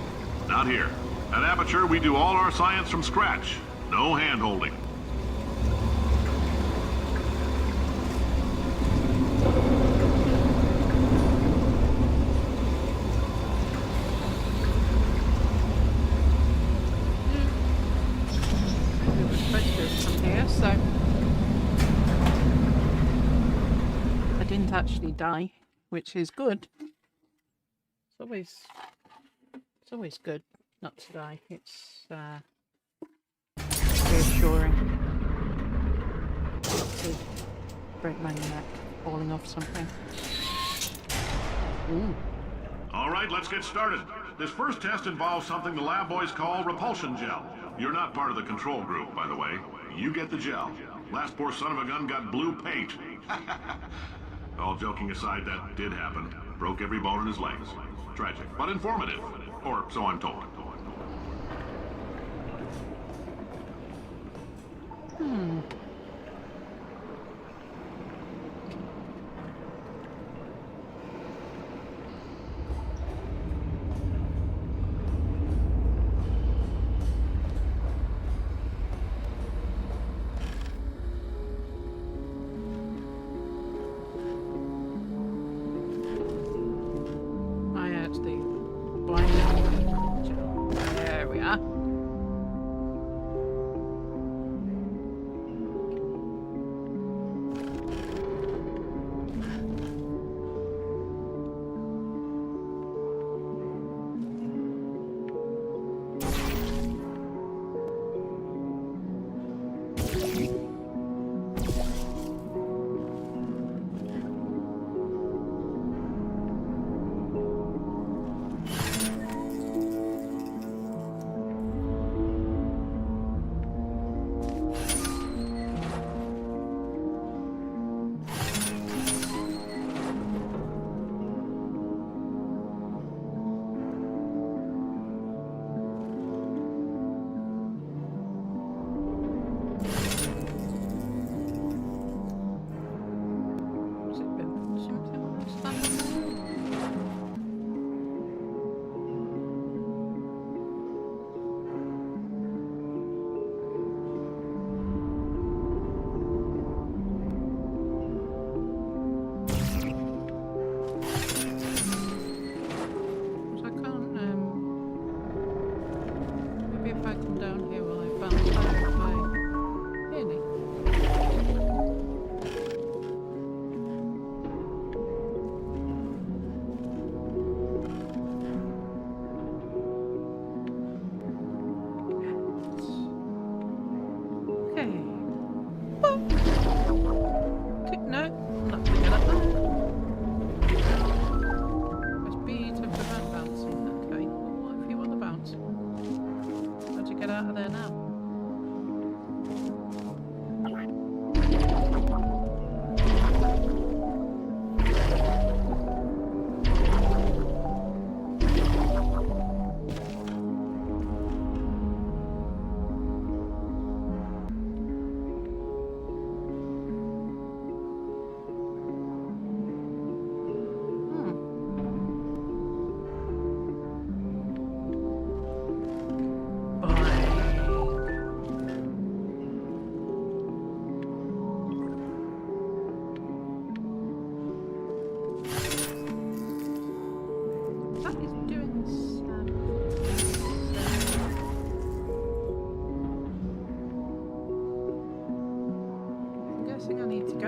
Not here. At Aperture, we do all our science from scratch. No hand-holding. Actually die, which is good. It's always good not to die. It's reassuring not to break my neck falling off something. Ooh. All right, let's get started. This first test involves something the lab boys call repulsion gel. You're not part of the control group, by the way. You get the gel. Last poor son of a gun got blue paint. All joking aside, that did happen. Broke every bone in his legs. Tragic, but informative. Or so I'm told. There we are.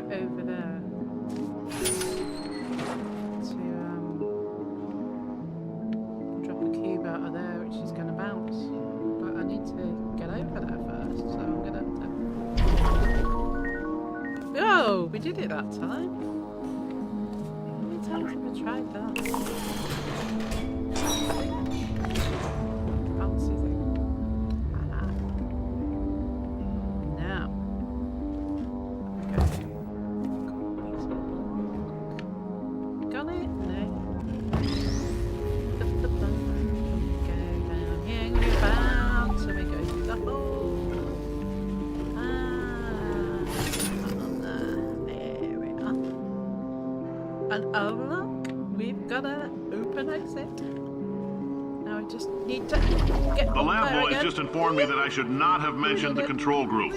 Over there to drop a cube out of there, which is going to bounce. But I need to get over there first, so I'm going to. Oh, we did it that time. How many times have we tried that? Bouncy thing. Now. Okay. Got it? No. Go down here and we bounce and we go through the hole. Ah. And oh look, we've got an open exit. Now we just need to get The up lab there boys again. just informed me that I should not have mentioned the control group.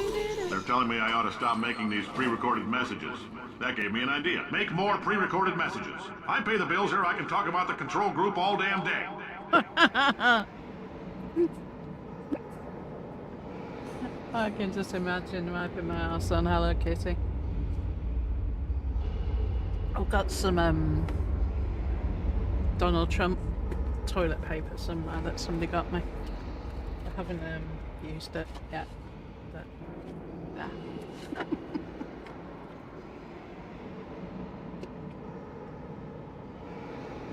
They're telling me I ought to stop making these pre-recorded messages. That gave me an idea. Make more pre-recorded messages. I pay the bills here, I can talk about the control group all damn day. I can just imagine wiping my ass on Hello Kitty. I've got some Donald Trump toilet paper somewhere that somebody got me. I haven't used it yet, but yeah.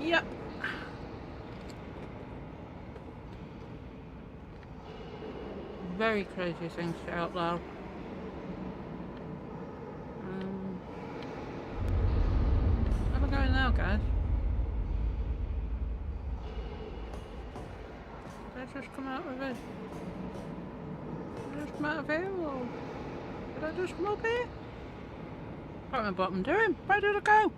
Yep. Very crazy things to out loud. Where am I going now, guys? Did I just come out of it? Did I just come out of here, or did I just come up here? I can't remember what I'm doing. Where did I go?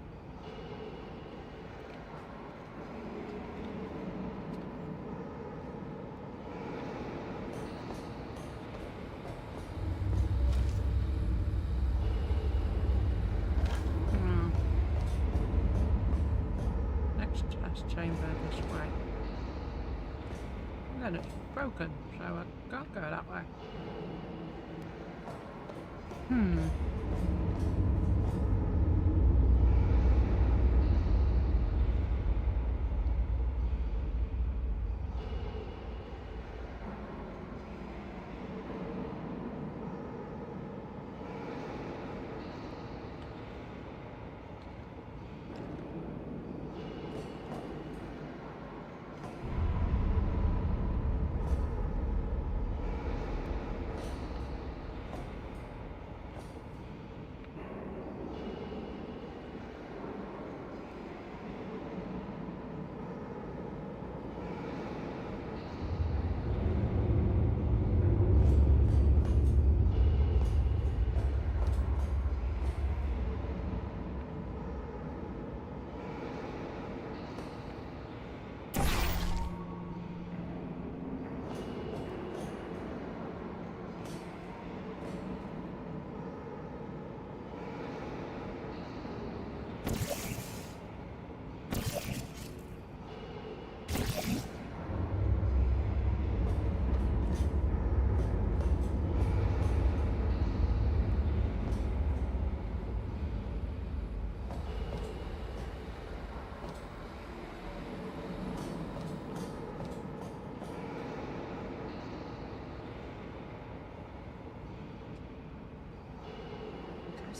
Chamber this way. And then it's broken, so I can't go that way.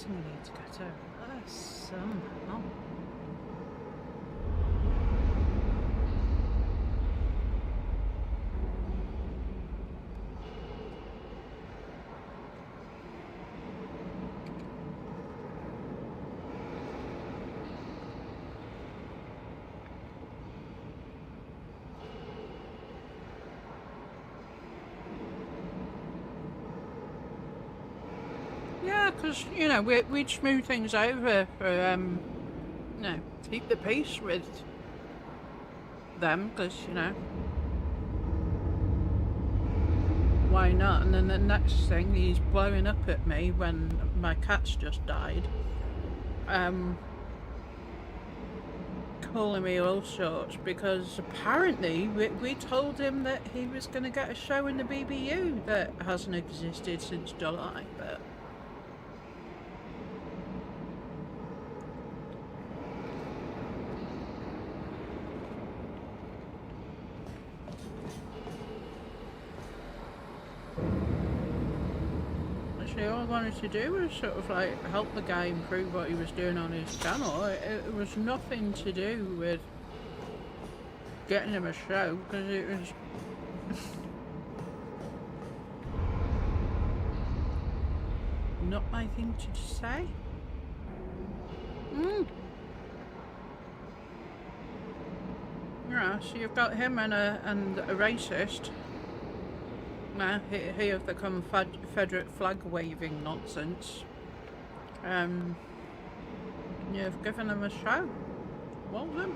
We need to get over there somehow. Yeah, because, you know, we'd smooth things over for, you know, keep the peace with them, because, you know, why not? And then the next thing, he's blowing up at me when my cat's just died, calling me all sorts, because apparently we told him that he was going to get a show in the BBU that hasn't existed since July, but... all I wanted to do was sort of like help the guy improve what he was doing on his channel. It was nothing to do with getting him a show, because it was not my thing to say. Yeah, so you've got him and a racist. Nah, he have the Confederate flag waving nonsense. You've given him a show. Well done.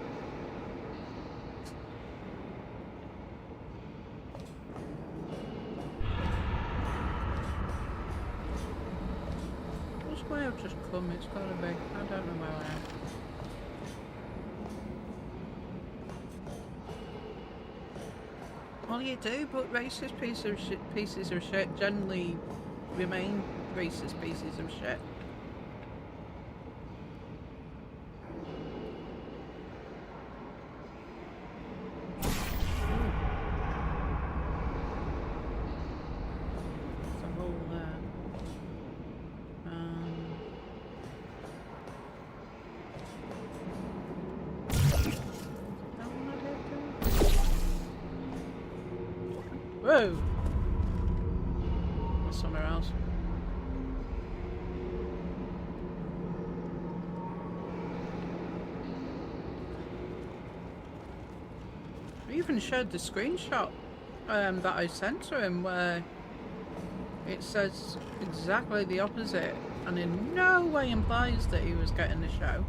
Which way I've just come? It's gotta be. I don't know where I am. Well, you do, but racist pieces of shit generally remain racist pieces of shit. There's a hole there. Whoa! That's somewhere else. I even showed the screenshot that I sent to him where it says exactly the opposite and in no way implies that he was getting the show.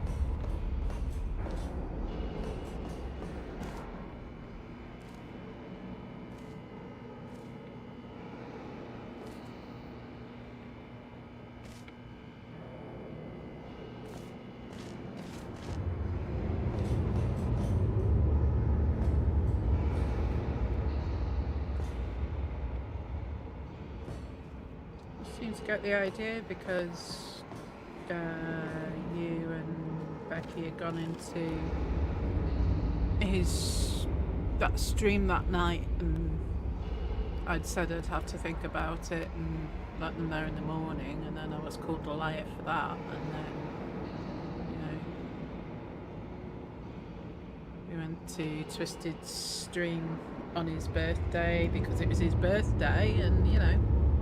Seems to get the idea because you and Becky had gone into that stream that night, and I'd said I'd have to think about it and let them know in the morning, and then I was called a liar for that, and then we went to Twisted's stream on his birthday because it was his birthday, and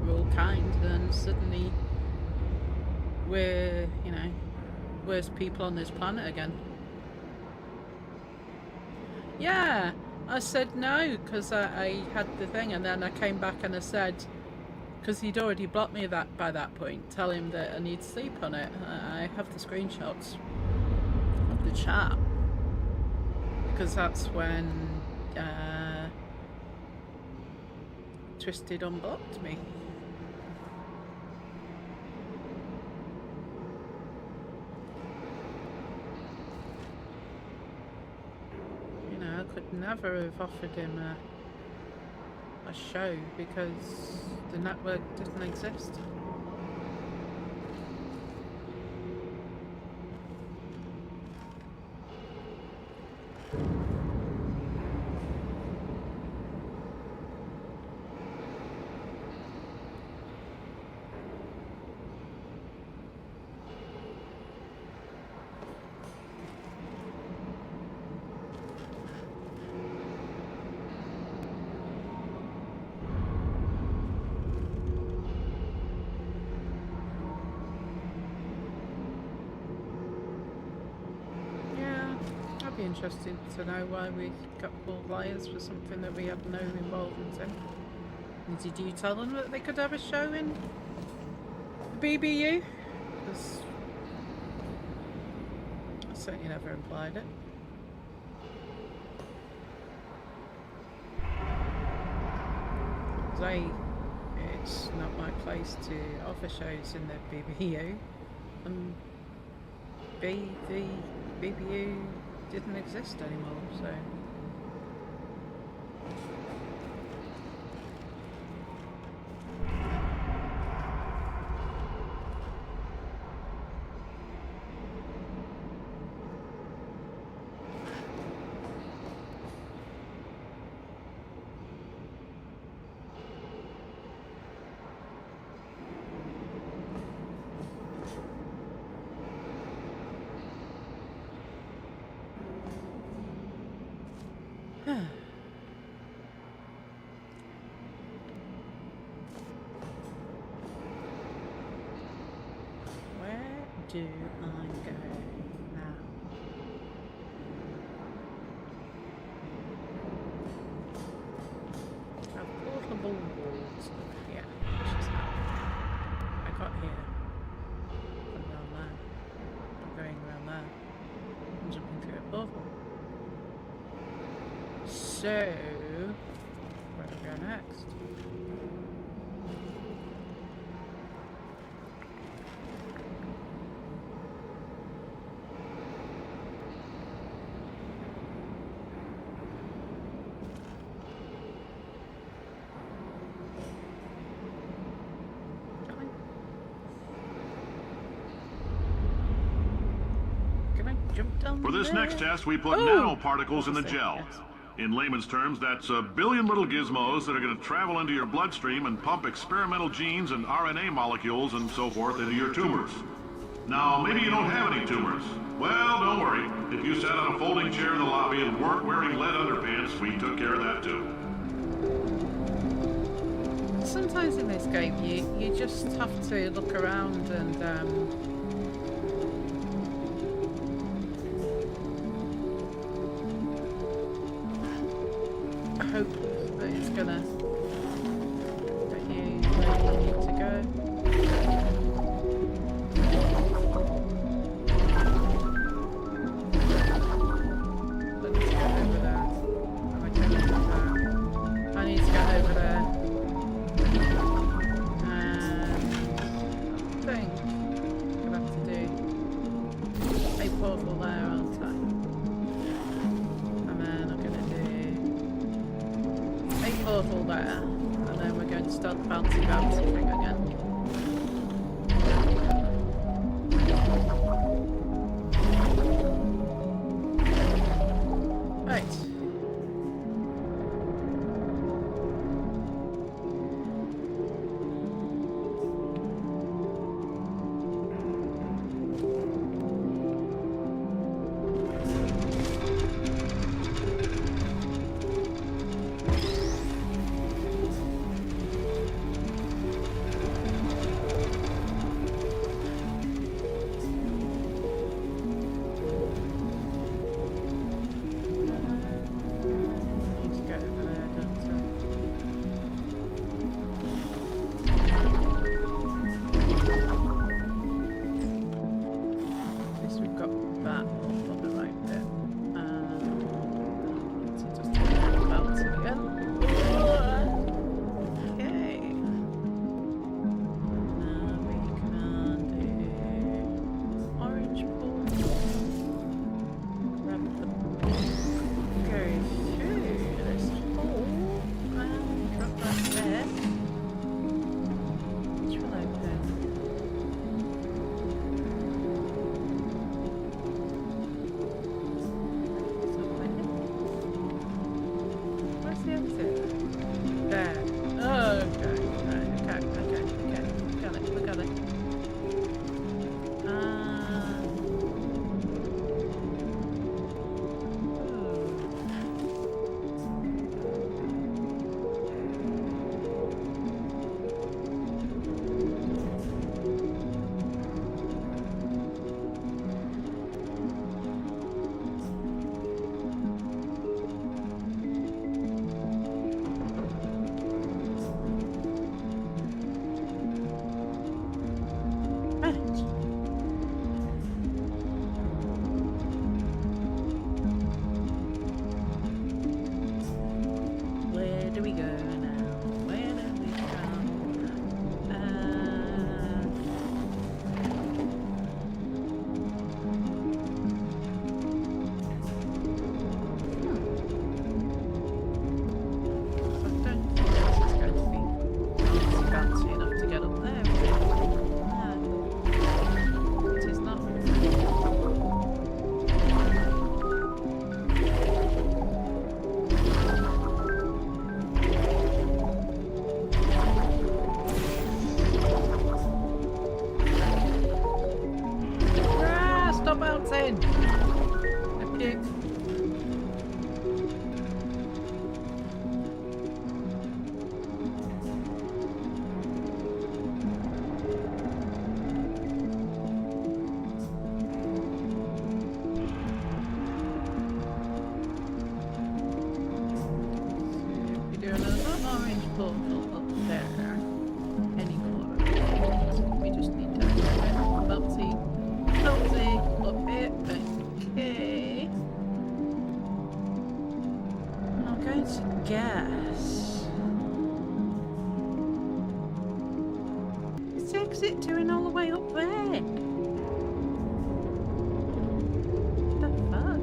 we're all kind, and suddenly we're, worst people on this planet again. Yeah, I said no because I had the thing, and then I came back and I said, because he'd already blocked me by that point, tell him that I need to sleep on it. I have the screenshots of the chat because that's when Twisted unblocked me. I could never have offered him a show because the network didn't exist. Interested to know why we got called liars for something that we had no involvement in. And did you tell them that they could have a show in the BBU? Because I certainly never implied it. Because A, it's not my place to offer shows in the BBU, and B, the BBU didn't exist anymore, so do I go now? Have portable walls up here, which is how I got here from down there. I'm going around there. So, where do we go next? Can I jump down For this there? next test, we put Oh! nanoparticles in the Obviously, gel. yes. In layman's terms, that's a billion little gizmos that are going to travel into your bloodstream and pump experimental genes and RNA molecules and so forth into your tumors. Now, maybe you don't have any tumors. Well, don't worry. If you sat on a folding chair in the lobby and weren't wearing lead underpants, we took care of that too. Sometimes in this game, you just have to look around and hope that it's gonna get you where you need to go. Let me get over there. I can do that. I need to get over there. And I think I'm gonna have to do a portal there, aren't I? And then I'm gonna do a portal there, and then we're going to start the bouncy thing again. Right. Need to get over there, don't I? At least we've got that all on the right bit. So just do the bouncy again. Okay. Now we can do orange ball. Grab the go through this hole and drop that there. Which will open. Where's the exit? There. Oh, okay. Right, okay. Got it. We got it. Right. Where do we go now? Where do we go? I don't think this is going to be fancy enough to get up there. It is not. Stop bouncing! Okay. We're doing an orange portal up there. Any color. We just need to bouncy up here. Okay. guess. Is the exit doing all the way up there? What the fuck?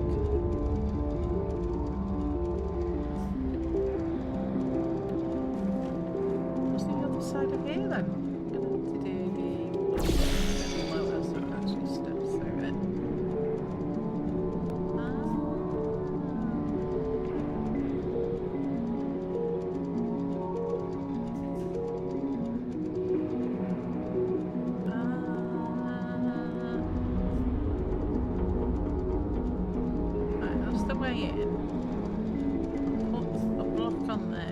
What's the other side of here then? Gonna have to do the lower so it actually steps through it. Right, that's the way in. Put a block on there.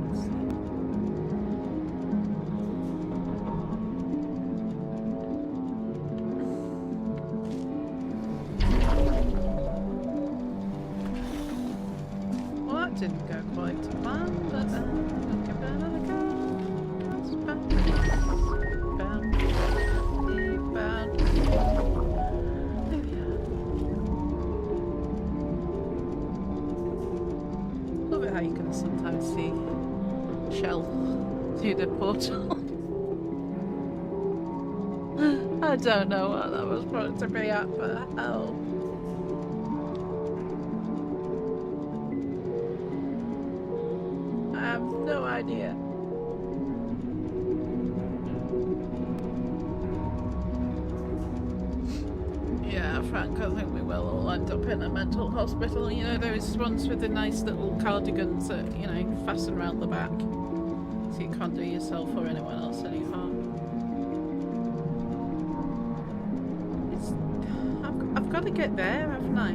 Let's see. Well, that didn't go quite to plan, but we'll give it another go. Bounce, bounce, bounce. There we are. Love it how you can sometimes see Shell through the portal. I don't know what that was supposed to be at, but hell. I have no idea. Yeah, Frank, I think we will all end up in a mental hospital. You know, those ones with the nice little cardigans that, you know, fasten around the back. So you can't do yourself or anyone else any harm. I've got to get there, haven't I?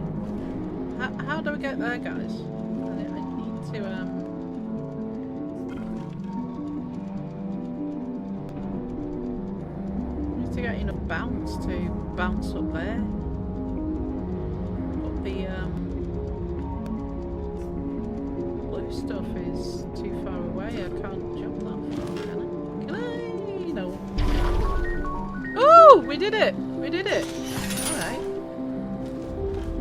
How do I get there, guys? I need to, to get enough bounce to bounce up there. But the blue stuff is too far away. I can't jump that far, can I? Can I? No. Oh, we did it! We did it! Alright.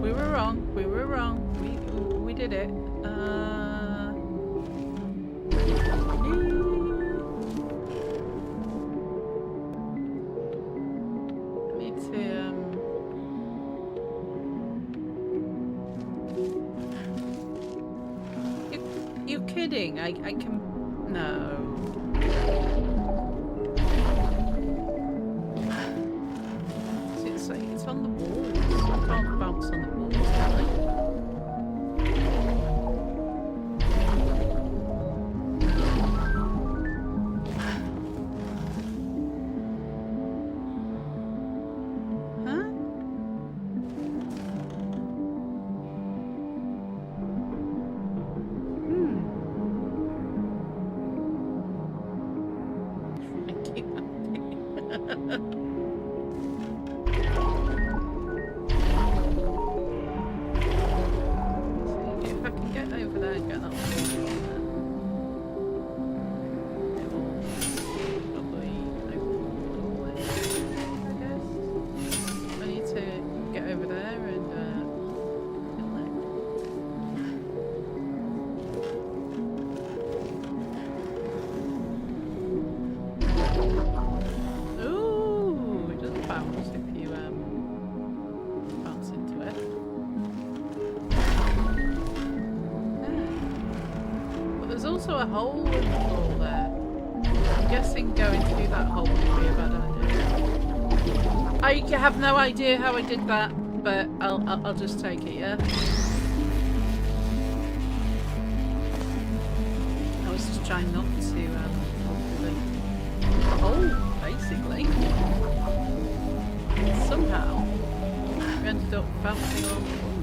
We were wrong. We were wrong. We did it. You're kidding. I can... No. It's like it's on the walls. I can't bounce on the walls, can I? If I can get over there and get that one, it will probably open the way, I guess. I need to get over there and ooh, it does bounce if you bounce into it. But there's also a hole in the floor there. I'm guessing going through that hole would be a bad idea. I have no idea how I did that, but I'll just take it, yeah? I was just trying not to hopefully hole, basically. Somehow we ended up bouncing on the wall.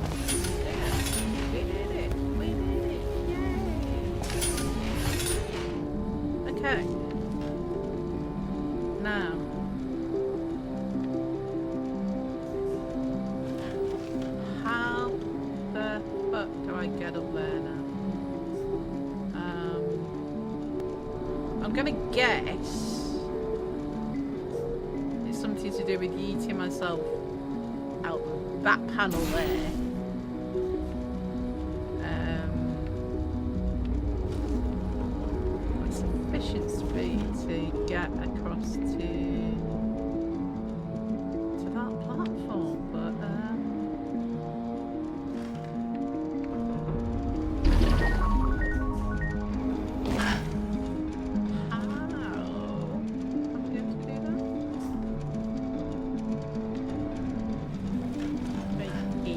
Yeah, we did it! We did it! Yay! Okay. Now. How the fuck do I get up there now? I'm gonna guess it's some something to do with yeeting myself out that panel there. What's sufficient speed to get across to that platform, but how? Am I going to do that? Maybe.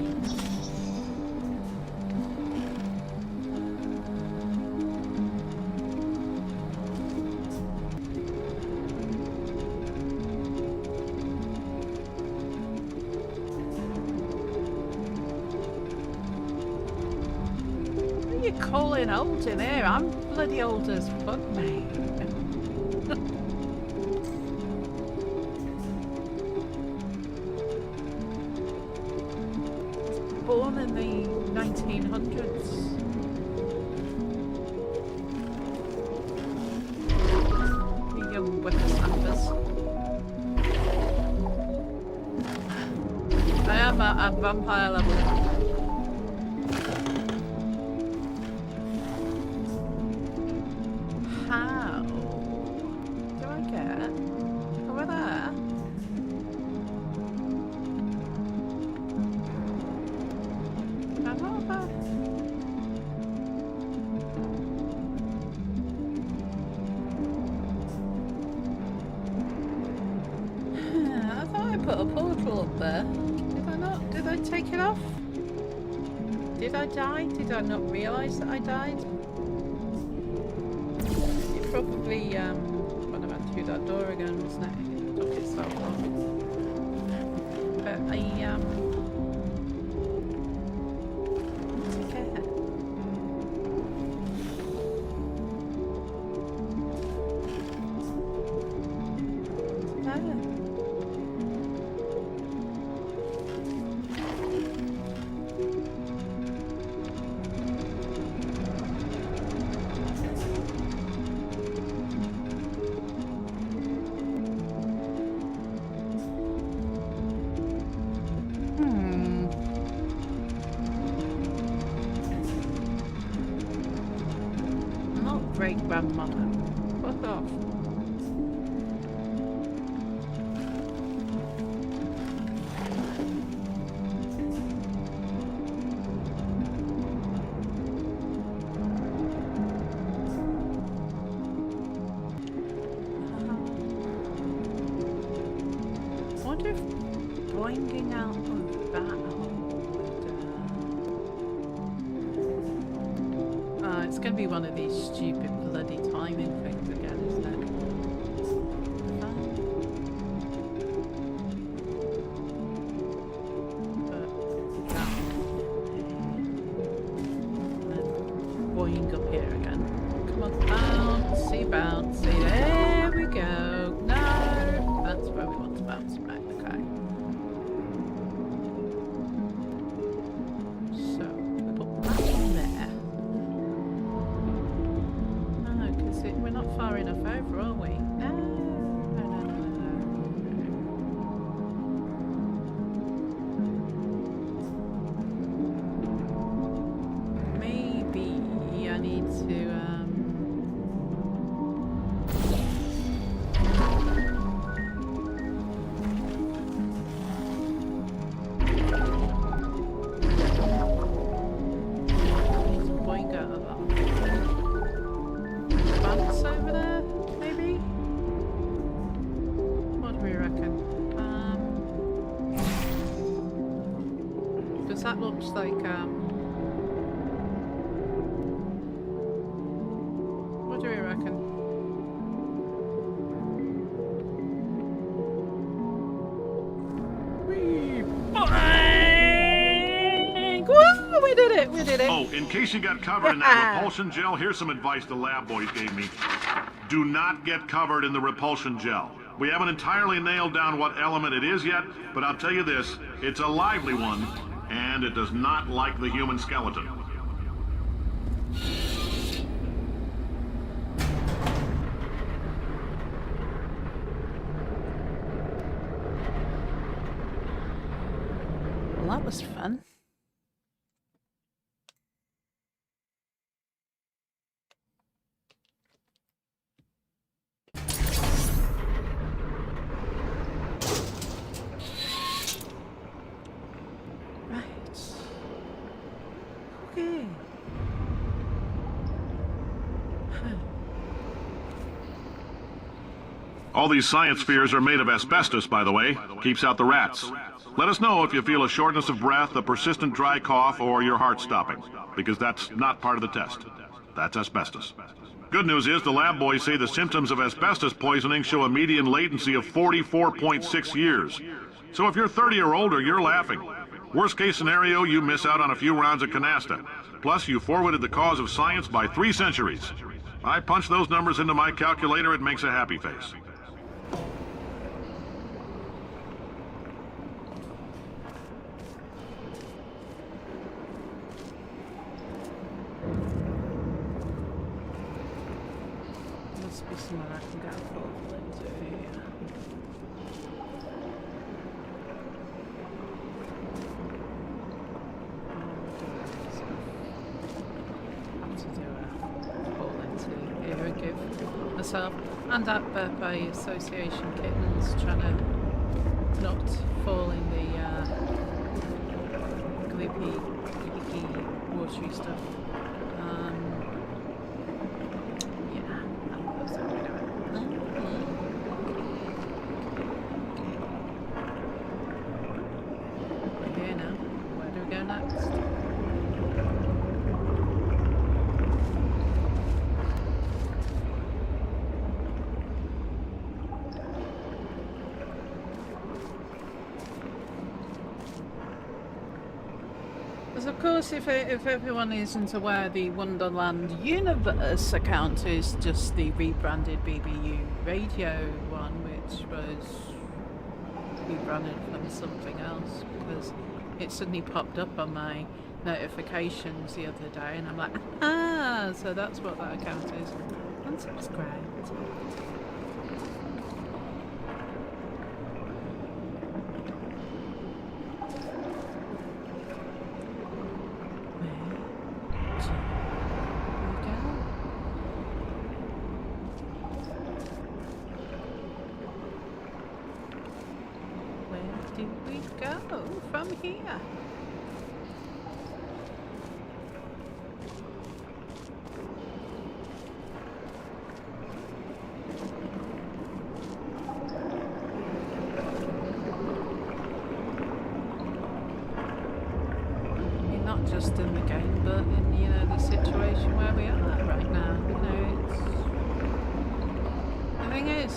What are you calling old in here? I'm bloody old as fuck, mate. Born in the 1900s. You young whippersnappers. I am at vampire level. How do I get over there? I'm over. I thought I put a portal up there. Did I not? Did I take it off? Did I die? Did I not realise that I died? It probably, when I went through that door again, wasn't it? It took itself off. But I, take it. There. Not great grandmother. Fuck off. I wonder if boinging out of that hole would, it's going to be one of these stupid bloody timing things again, isn't it? But that. And then boing up here again. Come on, bouncy, bouncy. There we go. No, that's where we want to bounce. Right, okay. So, we put that in there. No, because we're not far enough over, are we? No, no, no, no, no. Maybe I need to, boing out of that. Bounce over there, maybe? What do we reckon? Because that looks like, what do we reckon? Woo! We did it! We did it! Oh, in case you got covered in that repulsion gel, here's some advice the lab boys gave me. Do not get covered in the repulsion gel. We haven't entirely nailed down what element it is yet, but I'll tell you this, it's a lively one, and it does not like the human skeleton. that was fun. Right. Okay. All these science spheres are made of asbestos, by the way. Keeps out the rats. Let us know if you feel a shortness of breath, a persistent dry cough, or your heart stopping, because that's not part of the test. That's asbestos. Good news is the lab boys say the symptoms of asbestos poisoning show a median latency of 44.6 years. So if you're 30 or older, you're laughing. Worst case scenario, you miss out on a few rounds of canasta. Plus, you forwarded the cause of science by 3 centuries. I punch those numbers into my calculator, it makes a happy face. Must be somewhere I can get a portal into here. Have to do a portal into here and give myself and that by association kittens trying to not fall in the gloopy, watery stuff. Yeah, that's what we're doing. We're here now. Where do we go next? Because of course, if everyone isn't aware, the Wonderland Universe account is just the rebranded BBU Radio one, which was rebranded from something else because it suddenly popped up on my notifications the other day, and I'm like, ah, so that's what that account is. Unsubscribed. Do we go from here? I mean, not just in the game, but in, you know, the situation where we are right now. You know, it's... The thing is,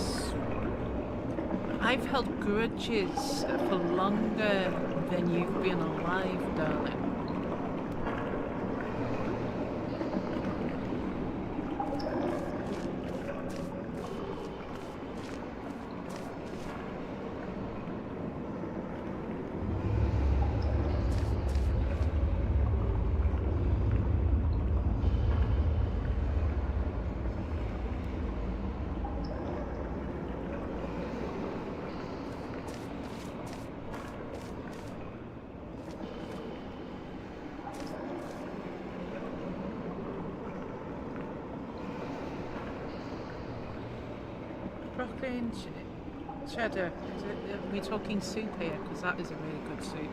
I've held grudges for longer than you've been alive, darling. Broccoli and cheddar. Are we talking soup here? Because that is a really good soup.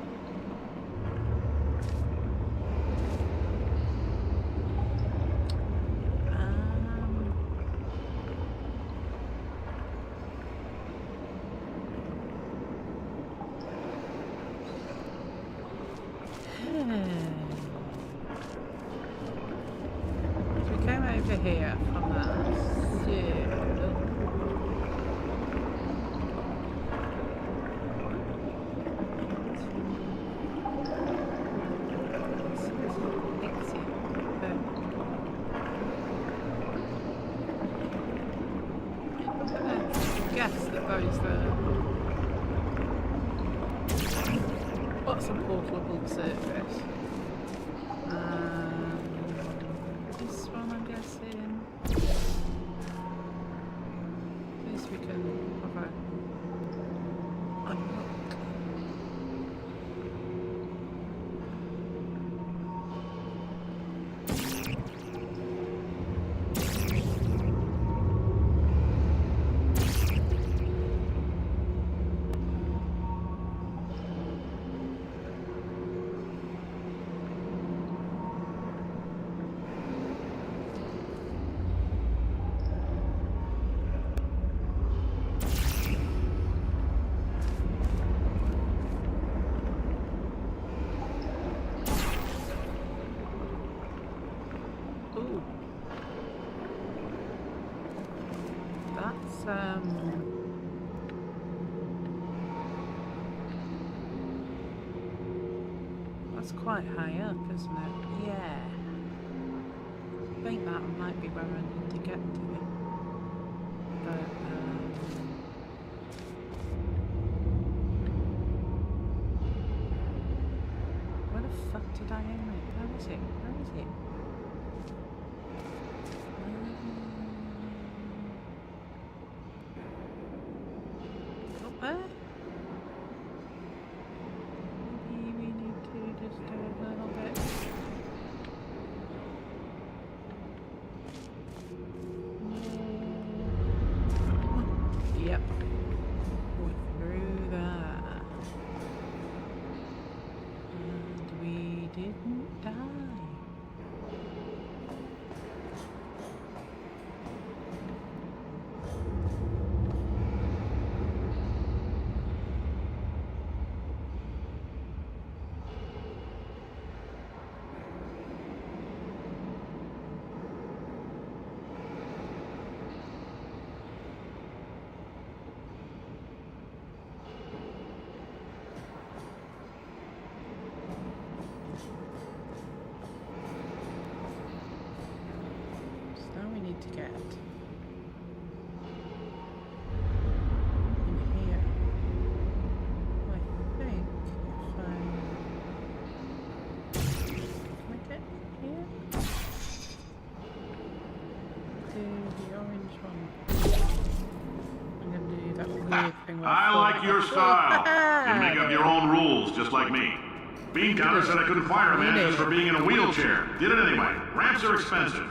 So we came over here from that. What's a portable surface? This one, I'm guessing. At least we can have a unlock. That's quite high up, isn't it? Yeah. I think that might be where I need to get to it. But, where the fuck did I aim it? Where is it? Where is it? Up there? Maybe we need to just do a little bit. Yep. We're through that. And we didn't die. To get in here. I think if I get here to the orange one, I'm going to do that weird thing. I like your style. You make up your own rules, just like me. Bean Counter said I couldn't fire a man just for being in a wheelchair. Did it anyway. Ramps are expensive.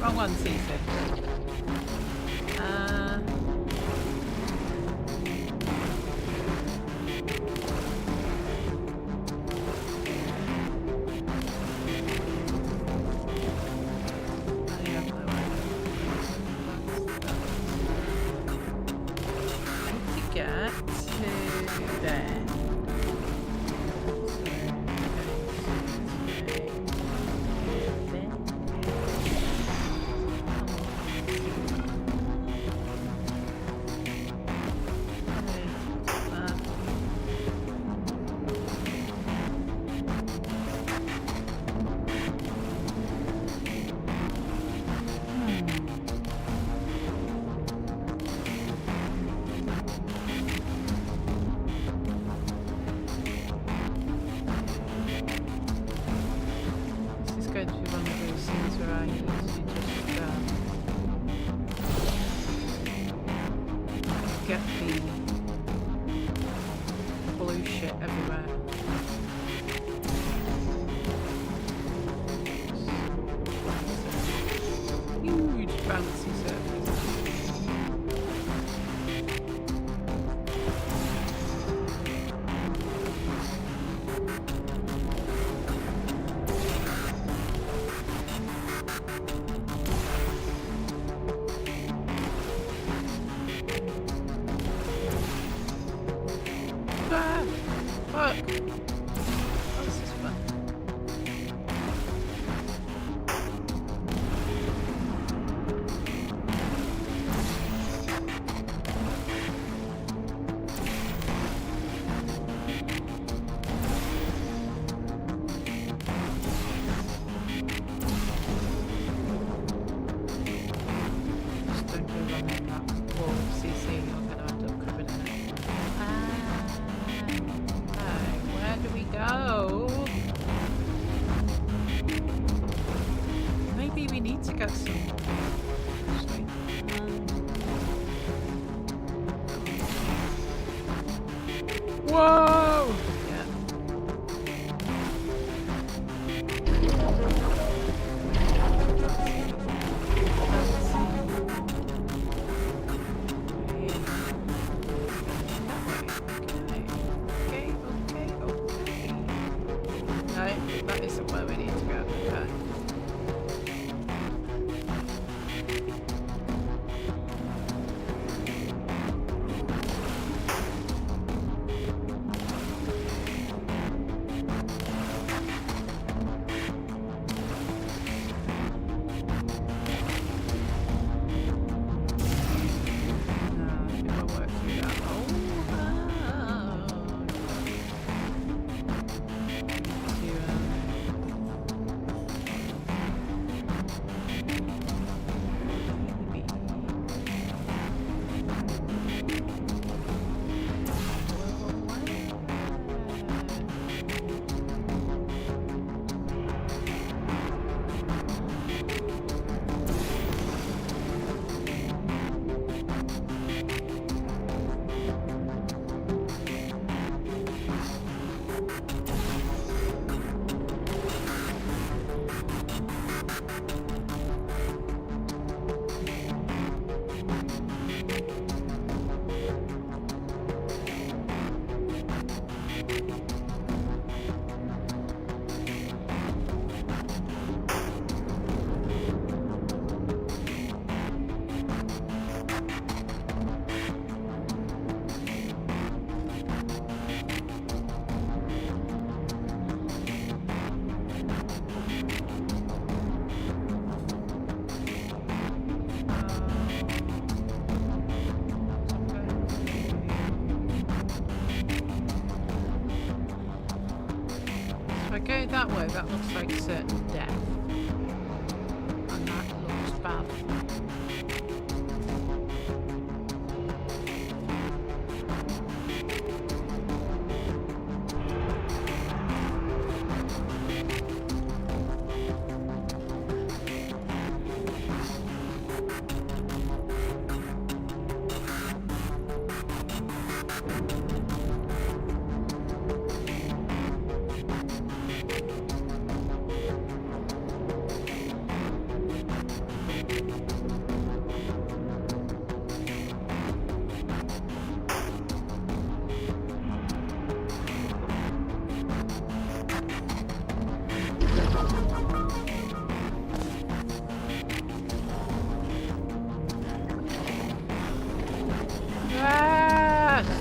Wrong one, Caesar. Get to there. Get the blue shit everywhere. Huge bouncy surface. Fuck! Oh, this is fun. Just don't go wrong on that wall of CC, you're going to end up covered in it. Whoa! Yeah. Okay. No, that isn't where we need to go. Okay. If I go that way, that looks like certain death. And that looks bad.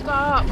Stop!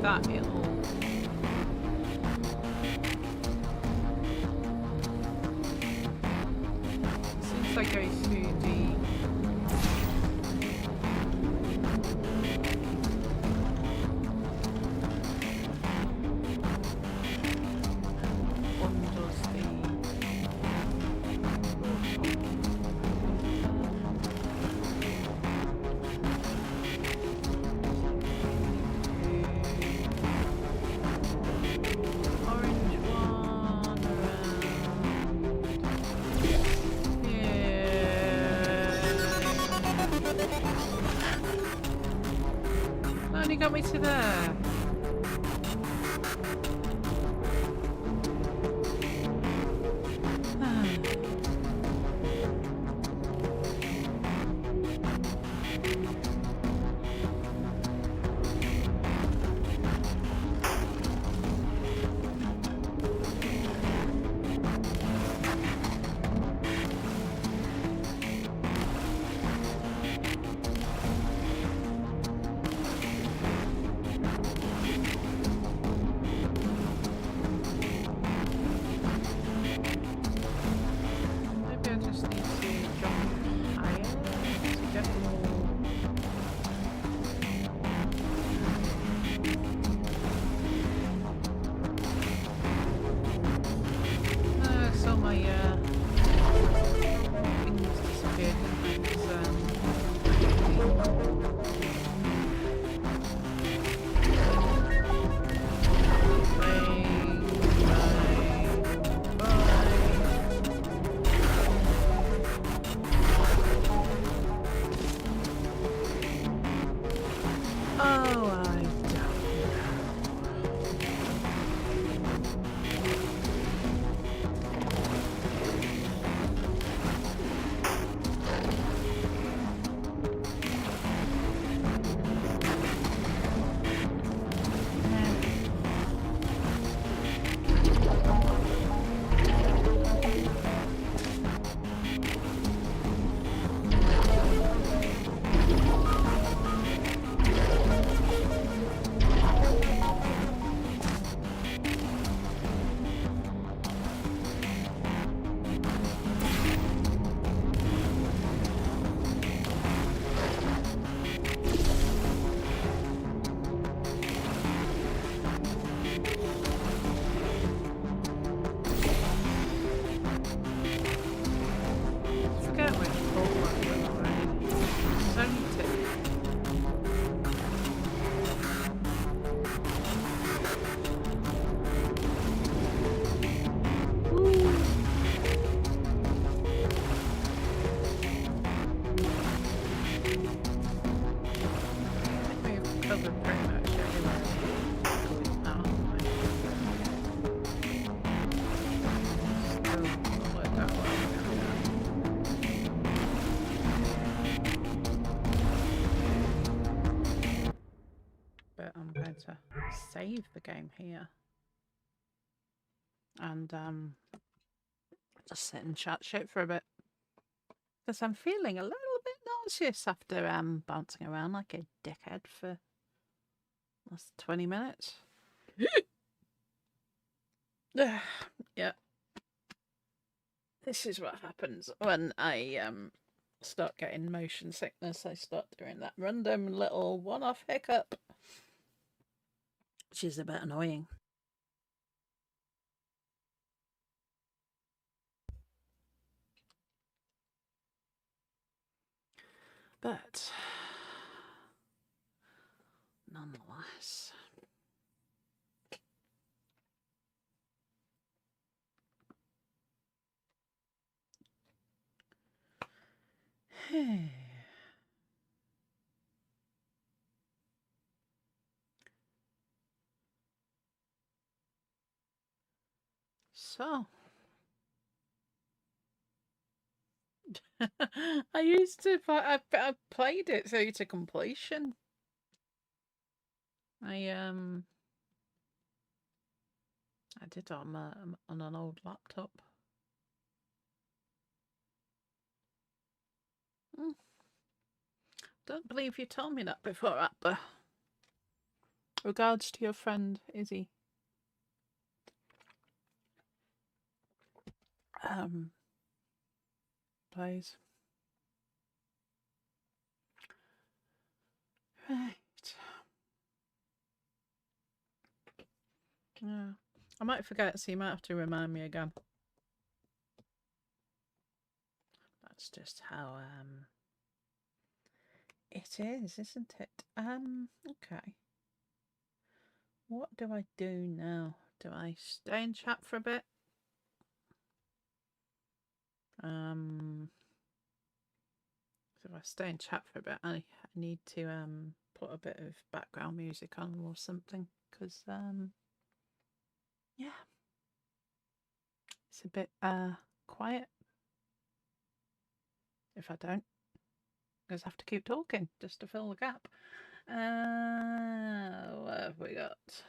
That it'll since I go through the one does the only got me to there. save the game here. And just sit and chat shit for a bit. Because I'm feeling a little bit nauseous after bouncing around like a dickhead for the last 20 minutes. Yeah. This is what happens when I start getting motion sickness. I start doing that random little one-off hiccup, which is a bit annoying. But nonetheless. So I used to I played it through to completion. I did on an old laptop. Don't believe you told me that before, Appa. Regards to your friend Izzy. Plays. Right. Yeah. I might forget, so you might have to remind me again. That's just how it is, isn't it? Okay. What do I do now? Do I stay in chat for a bit? If I stay in chat for a bit, I need to put a bit of background music on or something, because yeah, it's a bit quiet. If I don't, because I have to keep talking just to fill the gap. What have we got?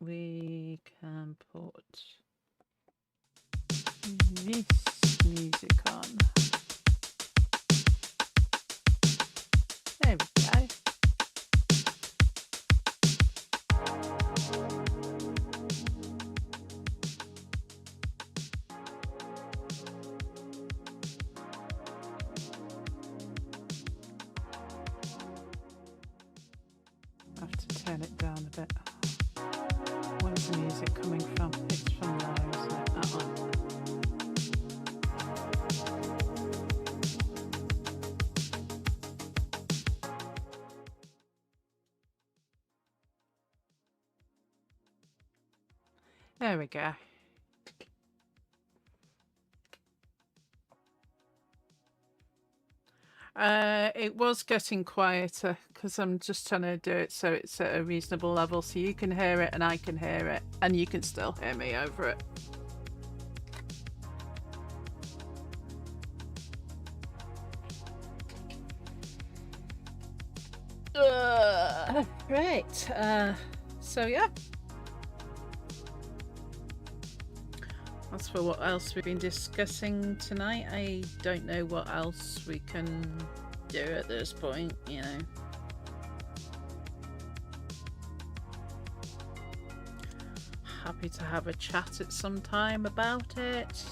We can put this music on. There we go. I have to turn it down a bit. Where's the music coming from? It's from there, isn't it? That one. There we go. It was getting quieter because I'm just trying to do it so it's at a reasonable level so you can hear it and I can hear it and you can still hear me over it. Right. So yeah. As for what else we've been discussing tonight, I don't know what else we can do at this point, you know. Happy to have a chat at some time about it.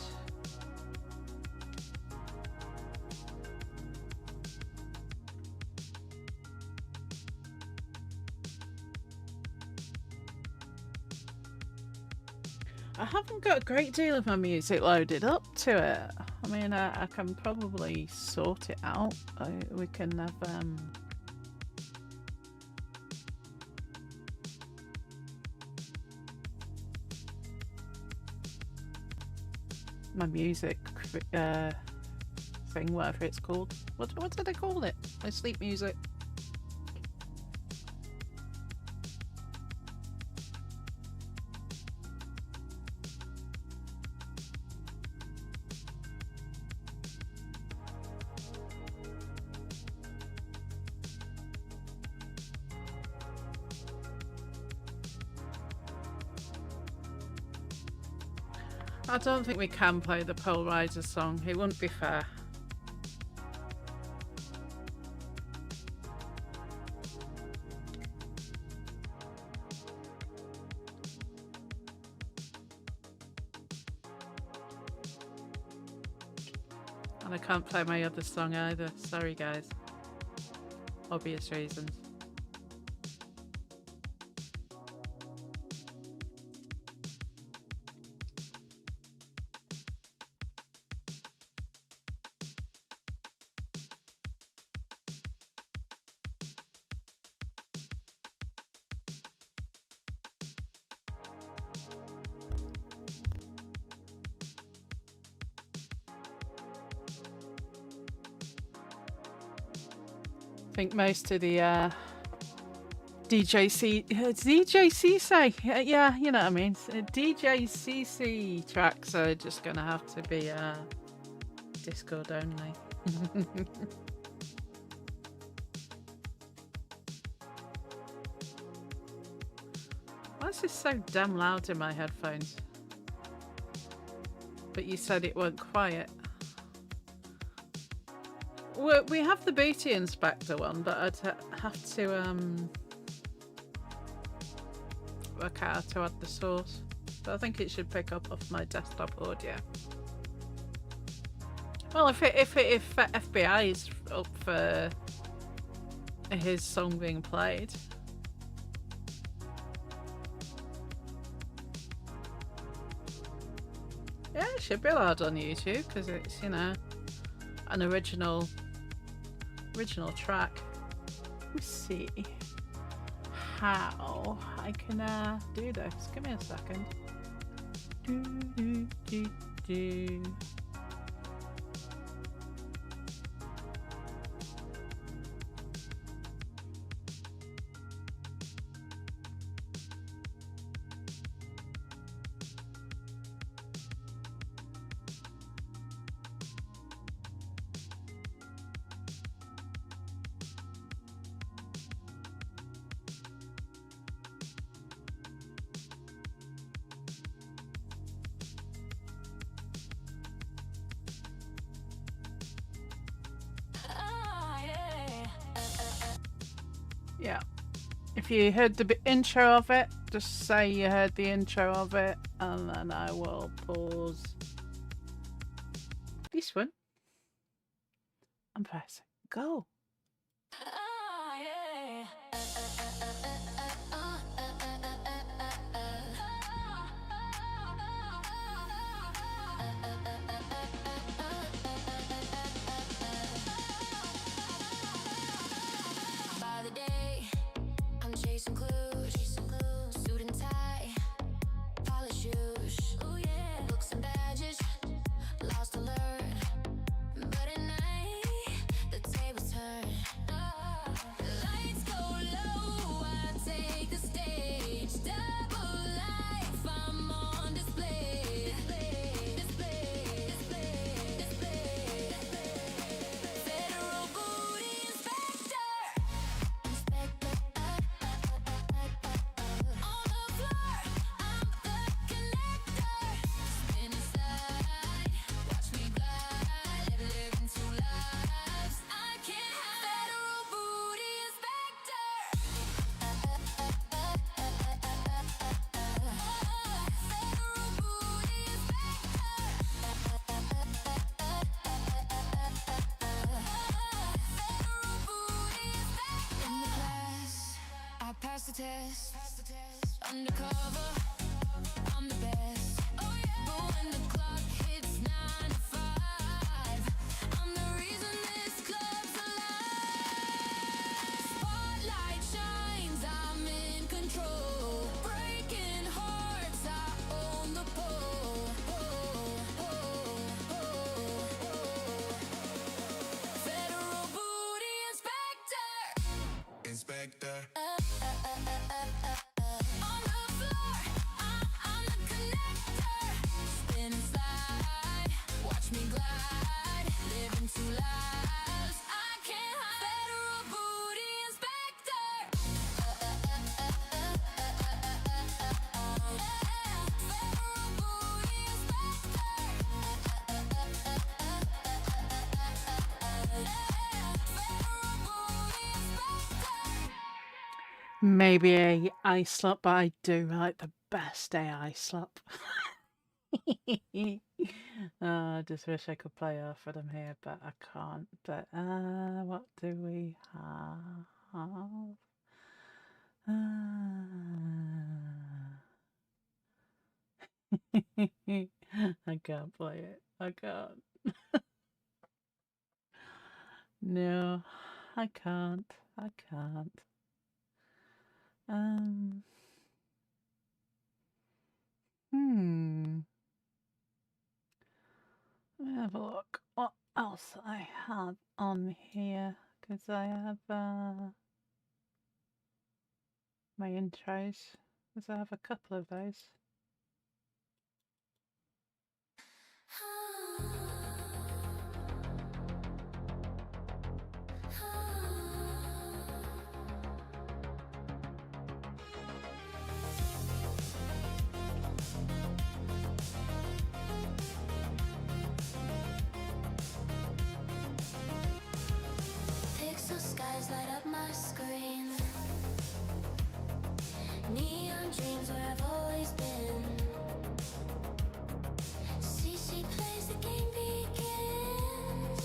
I haven't got a great deal of my music loaded up to it. I mean, I can probably sort it out. We can have my music thing, whatever it's called. What did I call it? My sleep music. I don't think we can play the Pole Rider song. It wouldn't be fair. And I can't play my other song either. Sorry, guys. Obvious reasons. I think most of the DJCC, yeah, you know what I mean. DJCC tracks are just gonna have to be Discord only. Why is this so damn loud in my headphones? But you said it weren't quiet. We have the Booty Inspector one, but I'd have to work out how to add the source. So I think it should pick up off my desktop audio. Well, if FBI is up for his song being played. Yeah, it should be allowed on YouTube because it's, you know, an original track. Let me see how I can do this. Give me a second. Yeah. If you heard the intro of it, just say you heard the intro of it, and then I will pause this one and press go. Test. Undercover, I'm the best. Oh yeah. But when the clock hits 9 to 5, I'm the reason this club's alive. Spotlight shines, I'm in control. Breaking hearts, I own the pole. Federal booty inspector. Inspector. On the floor, I'm the connector. Spin and slide. Maybe a ice slap, but I do like the best AI slap. I just wish I could play off of them here, but I can't. But what do we have? I can't play it. I can't. No, I can't. I can't. Let me have a look. What else I have on here? Because I have my intros. Because I have a couple of those. Pixel skies light up my screen. Neon dreams where I've always been. CC plays, the game begins.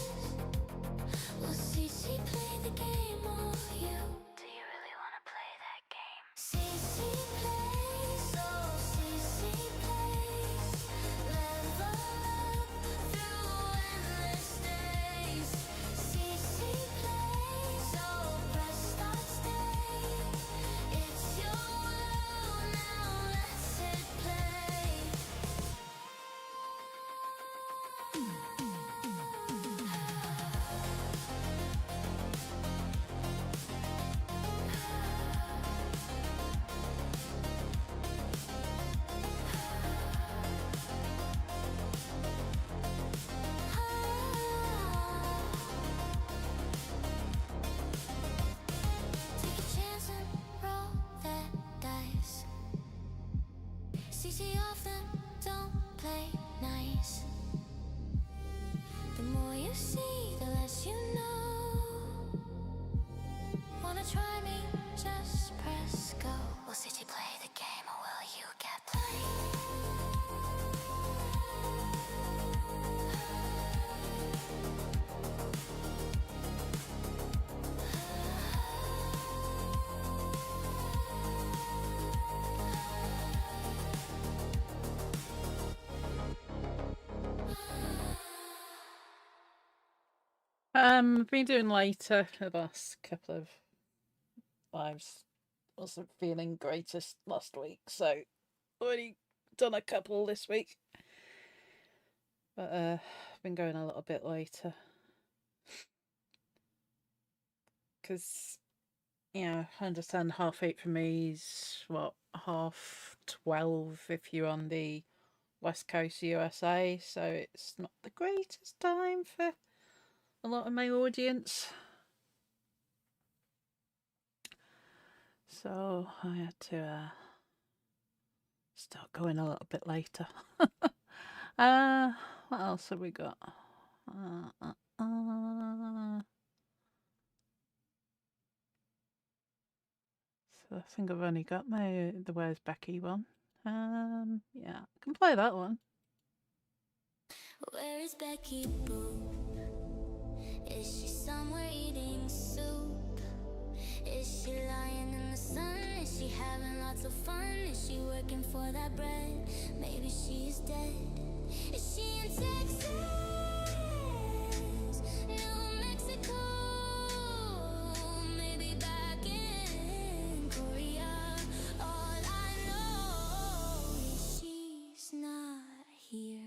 Will CC play the game or you? Do you really want to play that game? CC plays, oh CC plays. Level up through endless days. CC plays, oh press start stay. It's your world now, let's hit play. Take a chance and roll that dice. CC often don't play nice. The more you see, the less you know. Wanna try me? Just press go. Will CC play the game or will you get played? I've been doing later the last couple of lives. Wasn't feeling greatest last week, so already done a couple this week. But I've been going a little bit later. Because, yeah, I understand 8:30 for me is, what, 12:30 if you're on the West Coast USA, so it's not the greatest time for a lot of my audience. So I had to start going a little bit later. What else have we got? So I think I've only got my the Where's Becky one. Yeah, I can play that one. Where is Becky Boo? Is she somewhere eating soup? Is she lying in the sun? Is she having lots of fun? Is she working for that bread? Maybe she's dead. Is she in Texas? New Mexico? Maybe back in Korea? All I know is she's not here.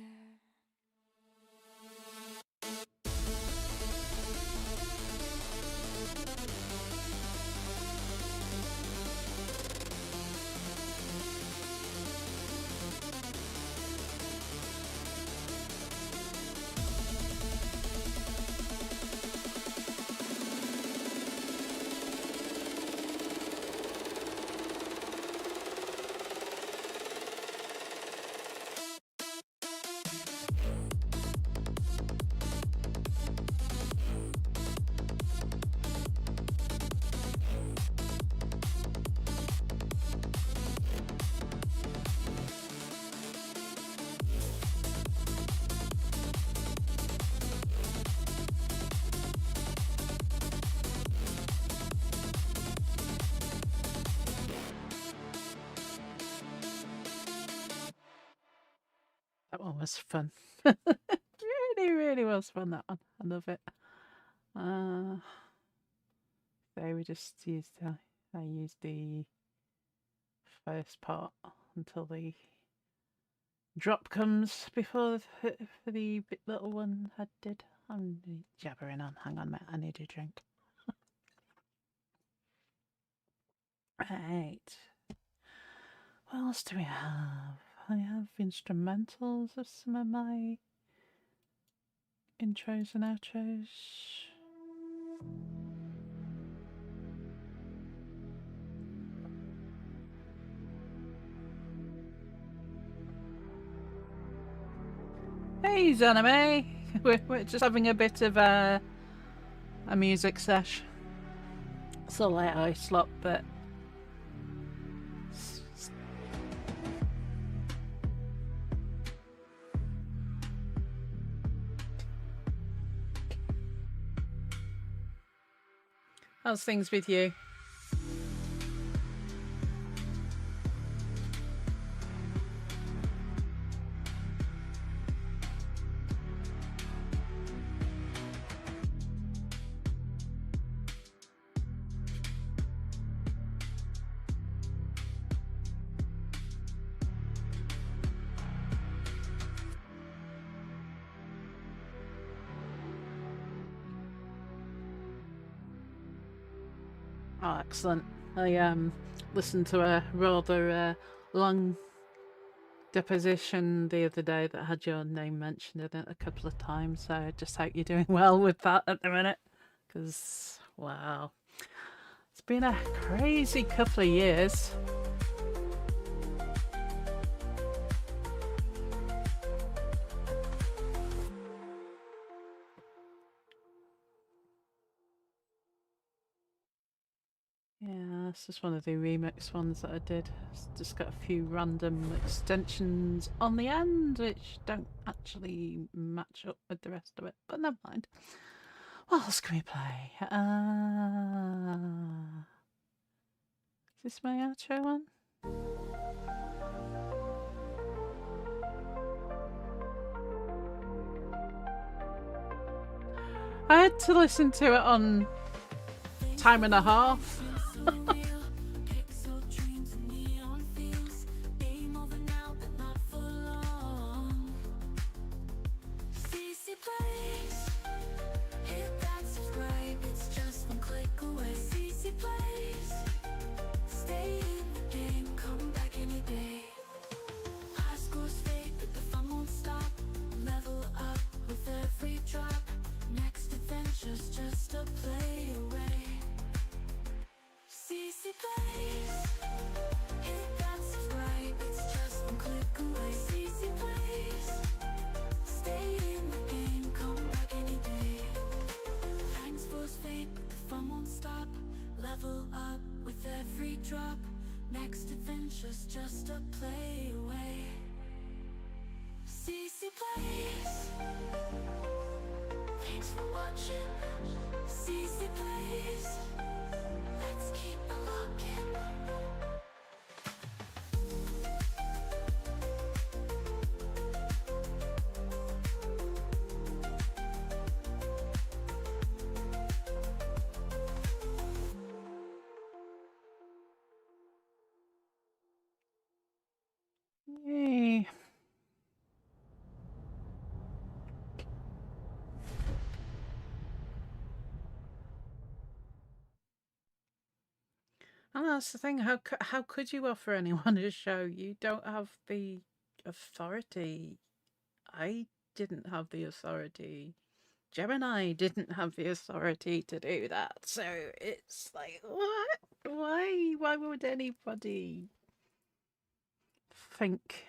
That one was fun. Really, really was fun, that one. I love it. So we just used I used the first part until the drop comes before the little one had did. I'm jabbering on. Hang on a minute. I need a drink. Right. What else do we have? I have instrumentals of some of my intros and outros. Hey, Zanime! We're just having a bit of a music sesh. It's a late eye slot, but how's things with you? Oh, excellent. I listened to a rather long deposition the other day that had your name mentioned in it a couple of times, so I just hope you're doing well with that at the minute, because, wow, it's been a crazy couple of years. Yeah, this is one of the remix ones that I did. It's just got a few random extensions on the end which don't actually match up with the rest of it, but never mind. What else can we play? Is this my outro one? I had to listen to it on time and a half. Just a play away. CC plays. Hit that subscribe. It's just one click away. CC plays. Stay in the game. Come back any day. Thanks for fate, but the fun won't stop. Level up with every drop. Next adventure's just a play away. CC plays. Thanks for watching. CC plays. Let's keep it looking. Yay. And that's the thing. How could you offer anyone a show? You don't have the authority. I didn't have the authority. Gemini didn't have the authority to do that. So it's like, what? Why? Why would anybody think?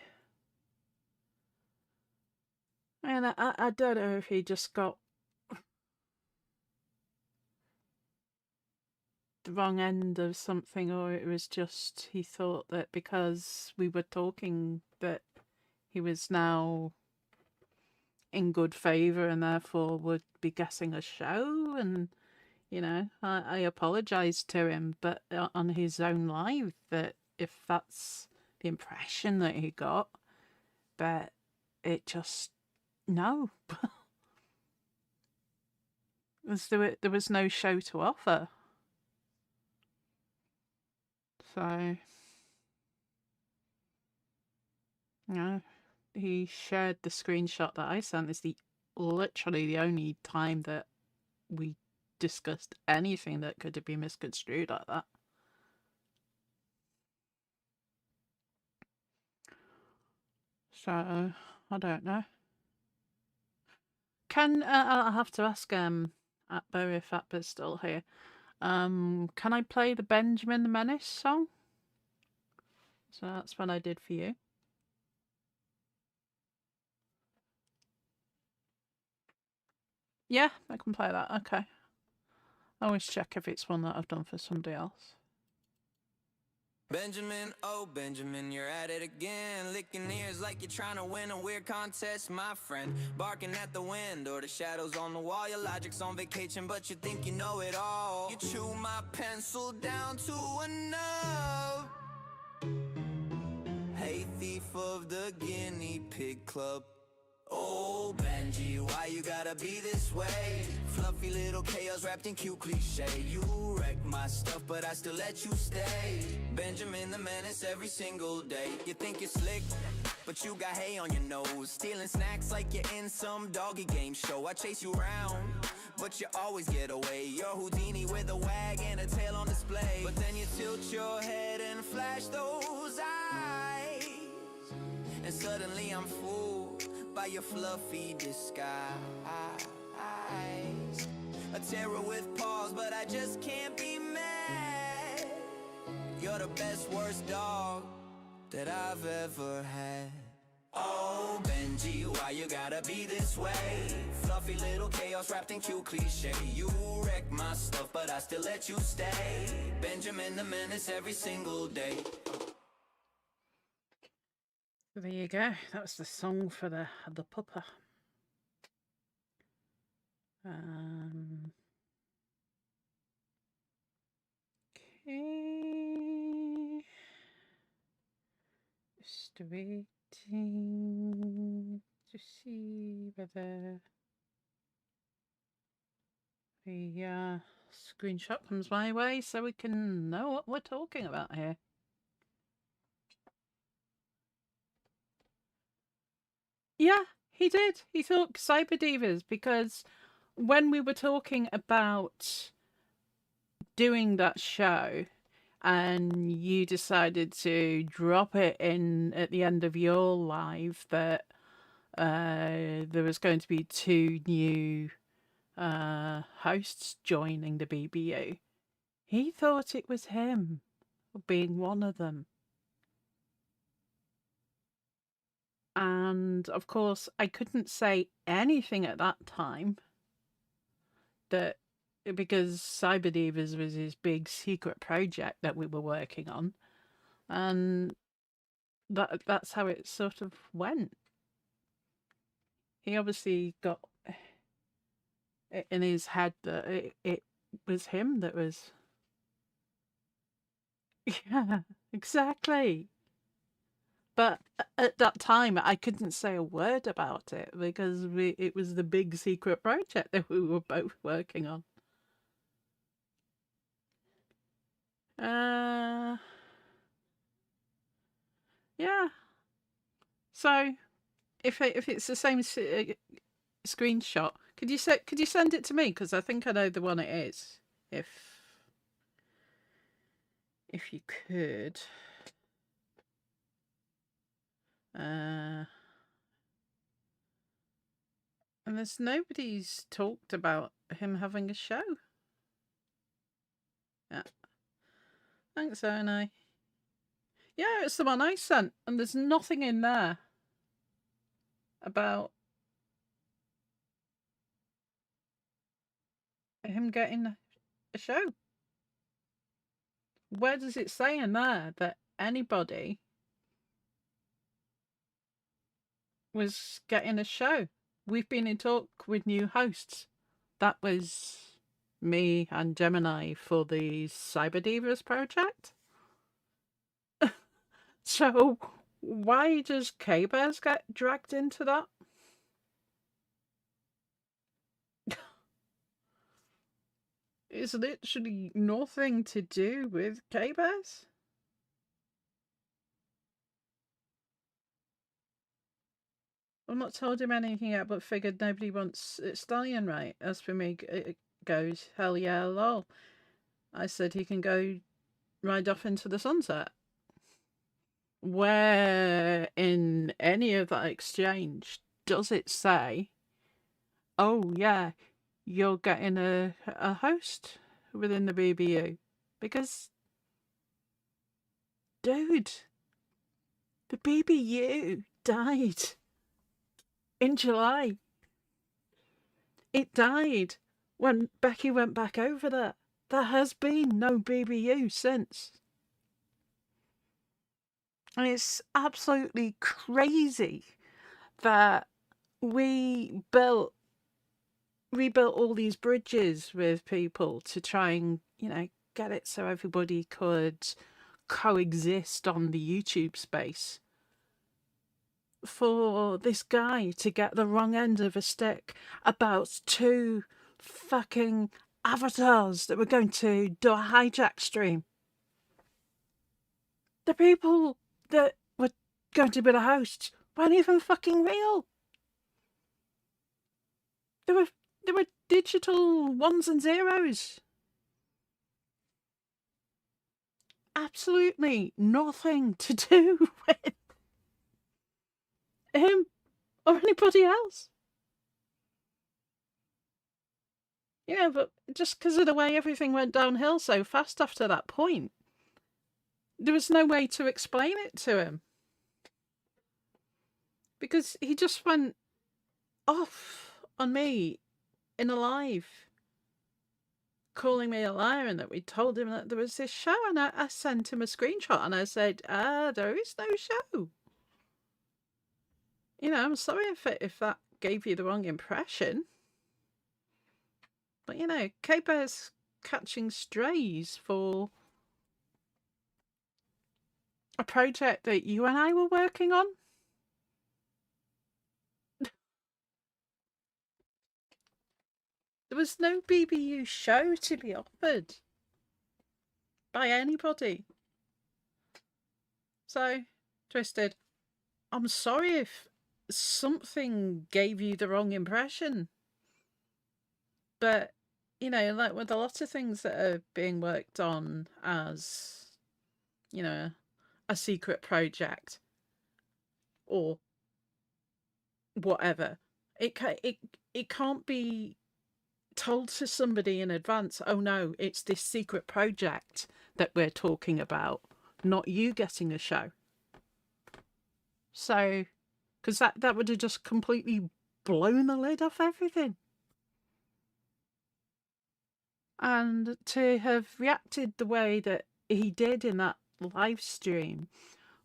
And I don't know if he just got the wrong end of something, or it was just he thought that because we were talking that he was now in good favour and therefore would be getting a show. And you know, I apologised to him, but on his own live, that if that's the impression that he got, but it just, no. There was no show to offer. So, yeah, he shared the screenshot that I sent. Is literally the only time that we discussed anything that could have been misconstrued like that. So, I don't know. I'll have to ask Atbo if Atbo's still here. Can I play the Benjamin the Menace song? So that's what I did for you. Yeah, I can play that. Okay. I always check if it's one that I've done for somebody else. Benjamin, oh Benjamin, you're at it again. Licking ears like you're trying to win a weird contest, my friend. Barking at the wind or the shadows on the wall. Your logic's on vacation, but you think you know it all. You chew my pencil down to a nub. Hey, thief of the guinea pig club. Oh Benji, why you gotta be this way? Fluffy little chaos wrapped in cute cliche. You wreck my stuff, but I still let you stay. Benjamin the Menace every single day. You think you're slick, but you got hay on your nose. Stealing snacks like you're in some doggy game show. I chase you around, but you always get away. You're Houdini with a wag and a tail on display. But then you tilt your head and flash those eyes, and suddenly I'm fooled by your fluffy disguise. A terror with paws, but I just can't be mad. You're the best, worst dog that I've ever had. Oh Benji, why you gotta be this way? Fluffy little chaos wrapped in cute cliche. You wreck my stuff, but I still let you stay. Benjamin the Menace every single day. There you go. That was the song for the pupper. Okay. Just waiting to see whether the screenshot comes my way so we can know what we're talking about here. Yeah, he did. He thought Cyber Divas, because when we were talking about doing that show and you decided to drop it in at the end of your live that there was going to be 2 new hosts joining the BBU, he thought it was him being one of them. And of course, I couldn't say anything at that time because Cyber Divas was his big secret project that we were working on, and that's how it sort of went. He obviously got it in his head that it was him that was. Yeah, exactly. But at that time, I couldn't say a word about it because it was the big secret project that we were both working on. Yeah. So, if it's the same screenshot, could you send it to me? Because I think I know the one it is. If you could. And nobody's talked about him having a show. Yeah. Thanks, Ernie. Yeah, it's the one I sent, and there's nothing in there about him getting a show. Where does it say in there that anybody was getting a show? We've been in talk with new hosts. That was me and Gemini for the Cyber Divas project. So Why does K-Bears get dragged into that? It's literally nothing to do with K-Bears. I've not told him anything yet, but figured nobody wants Stallion, right? As for me, it goes, hell yeah, lol. I said he can go ride off into the sunset. Where in any of that exchange does it say, oh yeah, you're getting a host within the BBU? Because, dude, the BBU died in July. It died when Becky went back over there. There has been no BBU since. And it's absolutely crazy that we rebuilt all these bridges with people to try and, get it so everybody could coexist on the YouTube space, for this guy to get the wrong end of a stick about 2 fucking avatars that were going to do a hijack stream. The people that were going to be the hosts weren't even fucking real. They were digital ones and zeros. Absolutely nothing to do with him or anybody else. But just because of the way everything went downhill so fast after that point, there was no way to explain it to him. Because he just went off on me in a live, calling me a liar, and that we told him that there was this show, and I sent him a screenshot and I said, there is no show. I'm sorry if that gave you the wrong impression. But K-Bear's catching strays for a project that you and I were working on. There was no BBU show to be offered by anybody. So, Twisted, I'm sorry if something gave you the wrong impression. But, like with a lot of things that are being worked on as, a secret project or whatever, it can't be told to somebody in advance, oh no, it's this secret project that we're talking about, not you getting a show. So, because that would have just completely blown the lid off everything. And to have reacted the way that he did in that live stream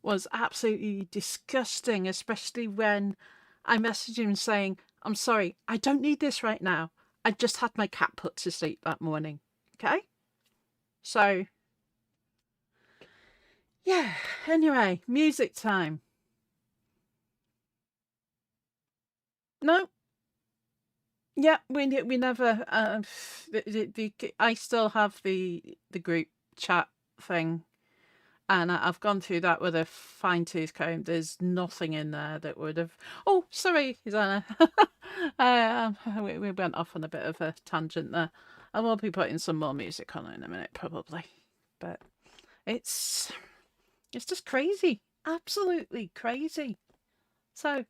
was absolutely disgusting, especially when I messaged him saying, I'm sorry, I don't need this right now. I just had my cat put to sleep that morning. Okay? So, yeah. Anyway, music time. No. Yeah, we never. I still have the group chat thing, and I've gone through that with a fine-tooth comb. There's nothing in there that would have. Oh, sorry, Isana. We went off on a bit of a tangent there. I will be putting some more music on in a minute, probably. But it's just crazy, absolutely crazy. So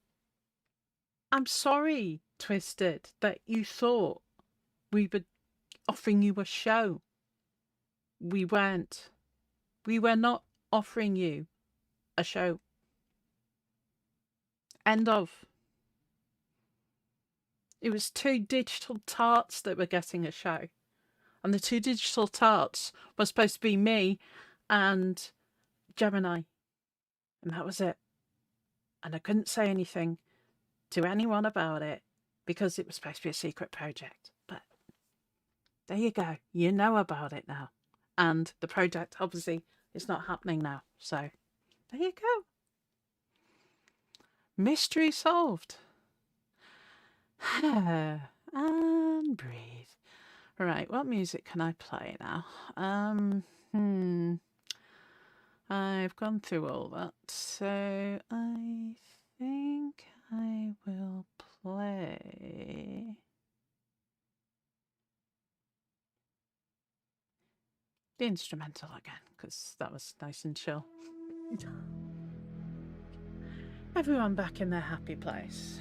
I'm sorry, Twisted, that you thought we were offering you a show. We weren't. We were not offering you a show. End of. It was 2 digital tarts that were getting a show. And the 2 digital tarts were supposed to be me and Gemini. And that was it. And I couldn't say anything to anyone about it because it was supposed to be a secret project. But there you go. You know about it now. And the project obviously is not happening now. So there you go. Mystery solved. And breathe. Right, what music can I play now? I've gone through all that, so I think I will play the instrumental again, because that was nice and chill. Everyone back in their happy place.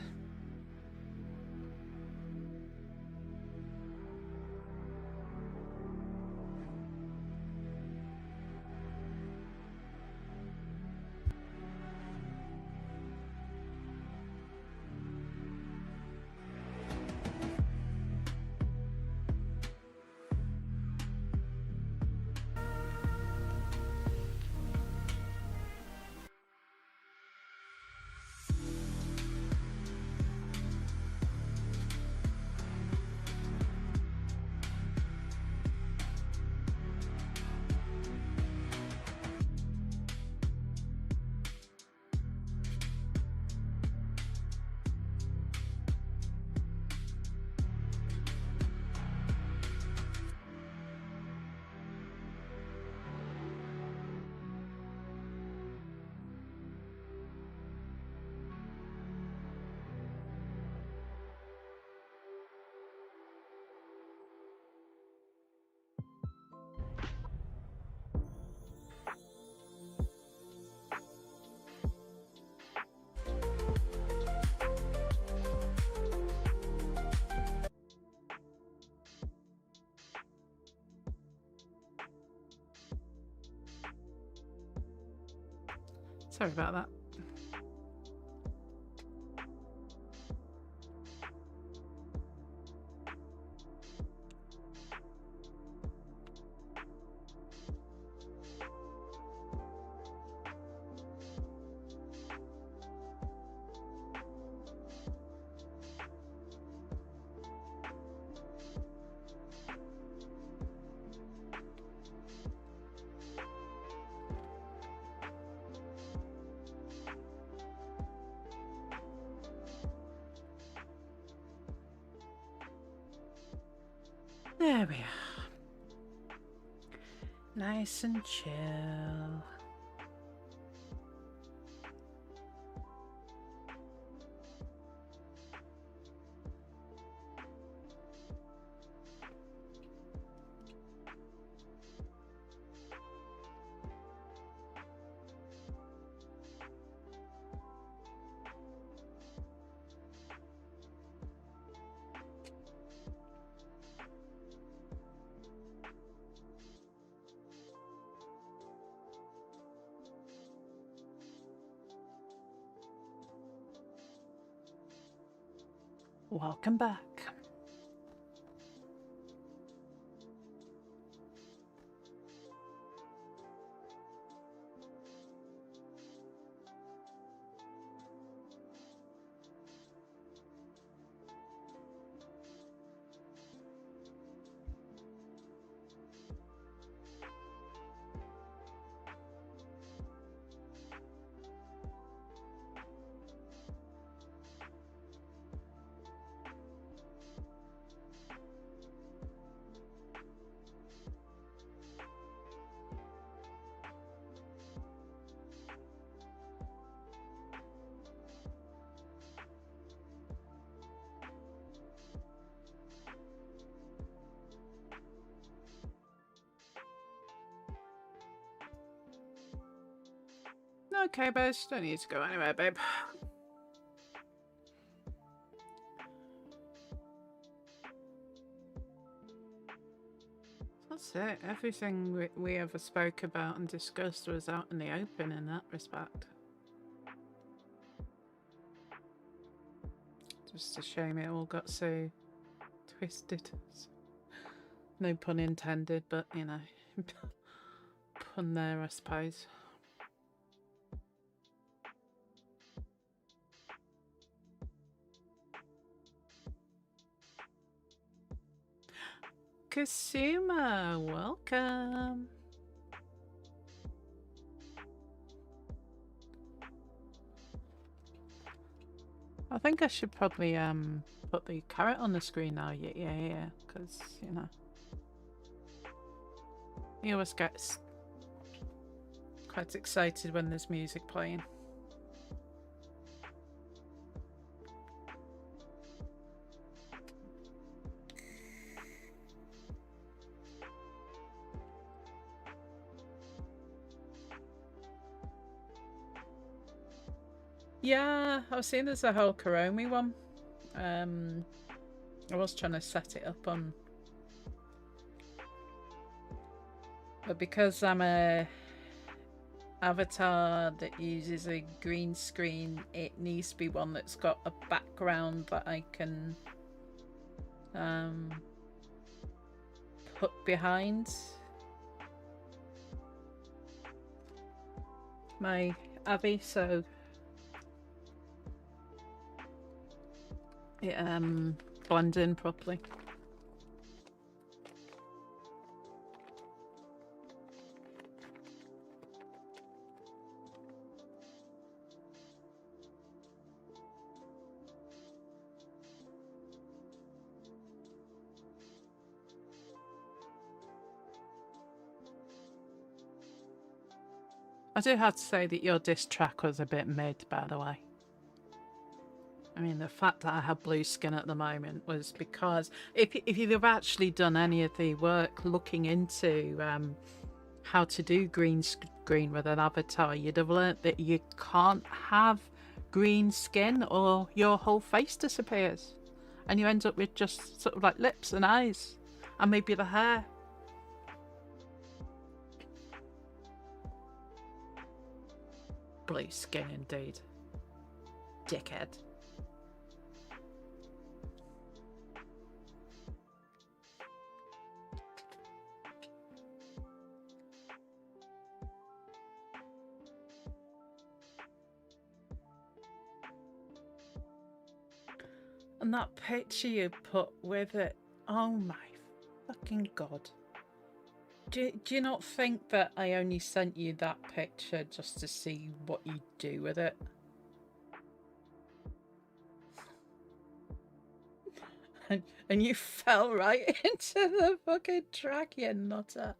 Sorry about that. There we are. Nice and chill. Welcome back. Okay, Bez, don't need to go anywhere, babe. That's it. Everything we ever spoke about and discussed was out in the open in that respect. Just a shame it all got so twisted. No pun intended, but you know, pun there, I suppose. Kasuma, welcome. I think I should probably put the carrot on the screen now. Yeah, because you know he always gets quite excited when there's music playing. Yeah, I was seeing there's a whole Karomi one. I was trying to set it up on, but because I'm a avatar that uses a green screen, it needs to be one that's got a background that I can put behind my Abby, so it blends in properly. I do have to say that your diss track was a bit mid, by the way. I mean, the fact that I have blue skin at the moment was because if you'd have actually done any of the work looking into how to do green screen with an avatar, you'd have learnt that you can't have green skin or your whole face disappears. And you end up with just sort of like lips and eyes and maybe the hair. Blue skin indeed. Dickhead. And that picture you put with it, oh my fucking god. Do you not think that I only sent you that picture just to see what you do with it? And you fell right into the fucking track, you nutter.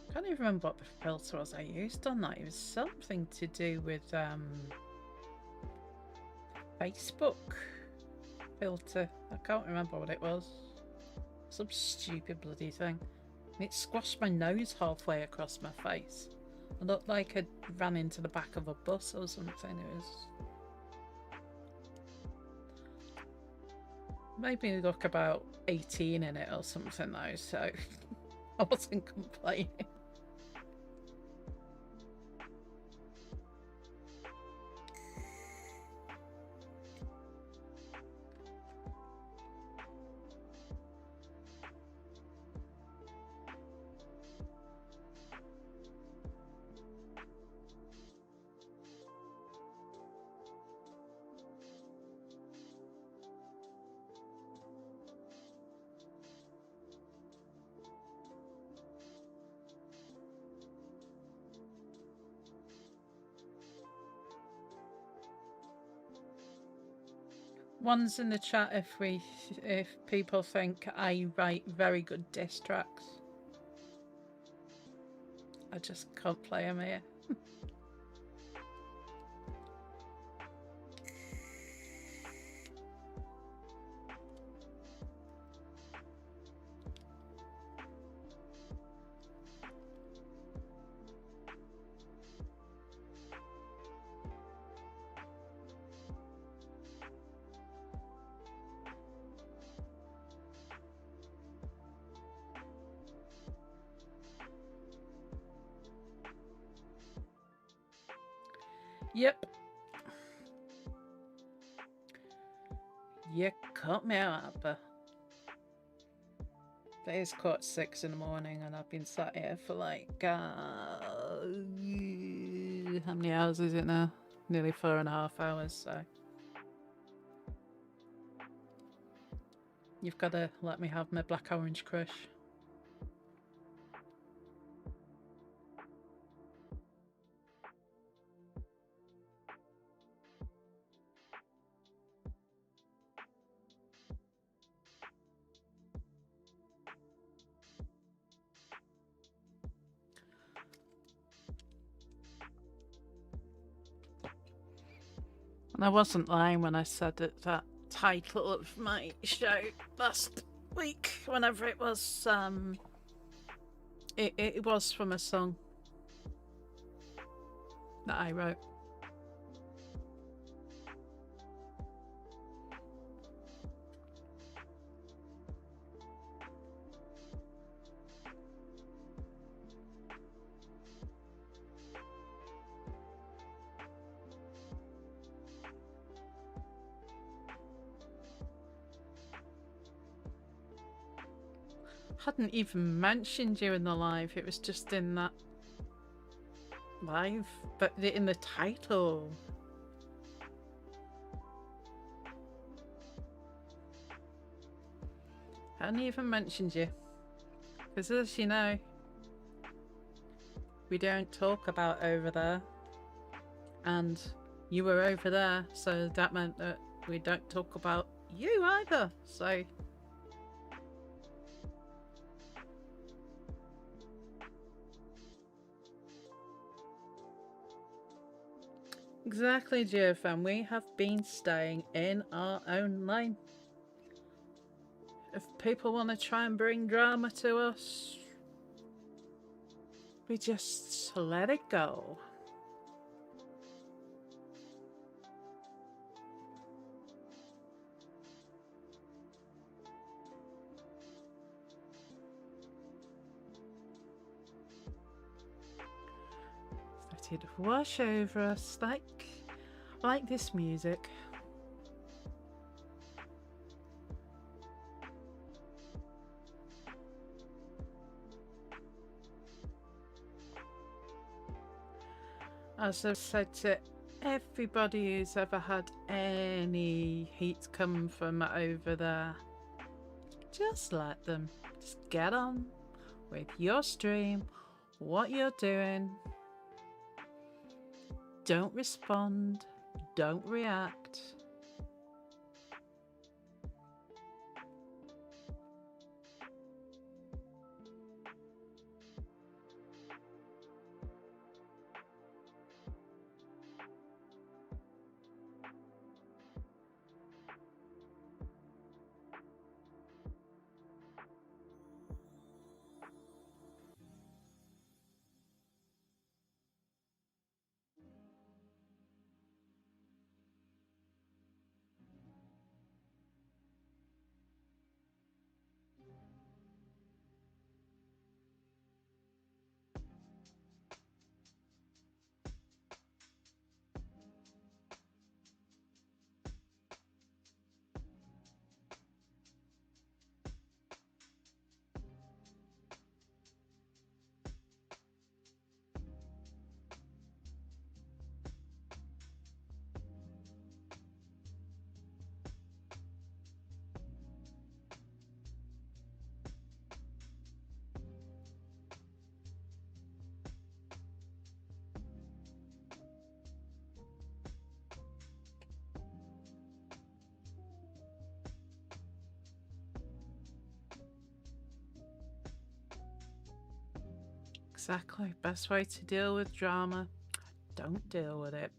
I can't even remember what the filter was I used on that. It was something to do with Facebook filter. I can't remember what it was. Some stupid bloody thing. And it squashed my nose halfway across my face. I looked like I'd ran into the back of a bus or something. It was... made me look about 18 in it or something though, so I wasn't complaining. One's in the chat if people think I write very good diss tracks. I just can't play them here. Yep. You cut me out, Abba. It is quarter to 6 in the morning and I've been sat here for like, how many hours is it now? Nearly 4.5 hours, so. You've got to let me have my black orange crush. And I wasn't lying when I said that title of my show last week, whenever it was, it was from a song that I wrote. Hadn't even mentioned you in the live, it was just in that live, but in the title. Hadn't even mentioned you. Because as you know, we don't talk about over there. And you were over there, so that meant that we don't talk about you either, so. Exactly, Geofan. We have been staying in our own lane. If people want to try and bring drama to us, we just let it go. Let it wash over us like this music. As I've said to everybody who's ever had any heat come from over there, just let them. Just get on with your stream, what you're doing. Don't respond, don't react. Exactly. Best way to deal with drama. Don't deal with it.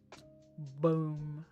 Boom.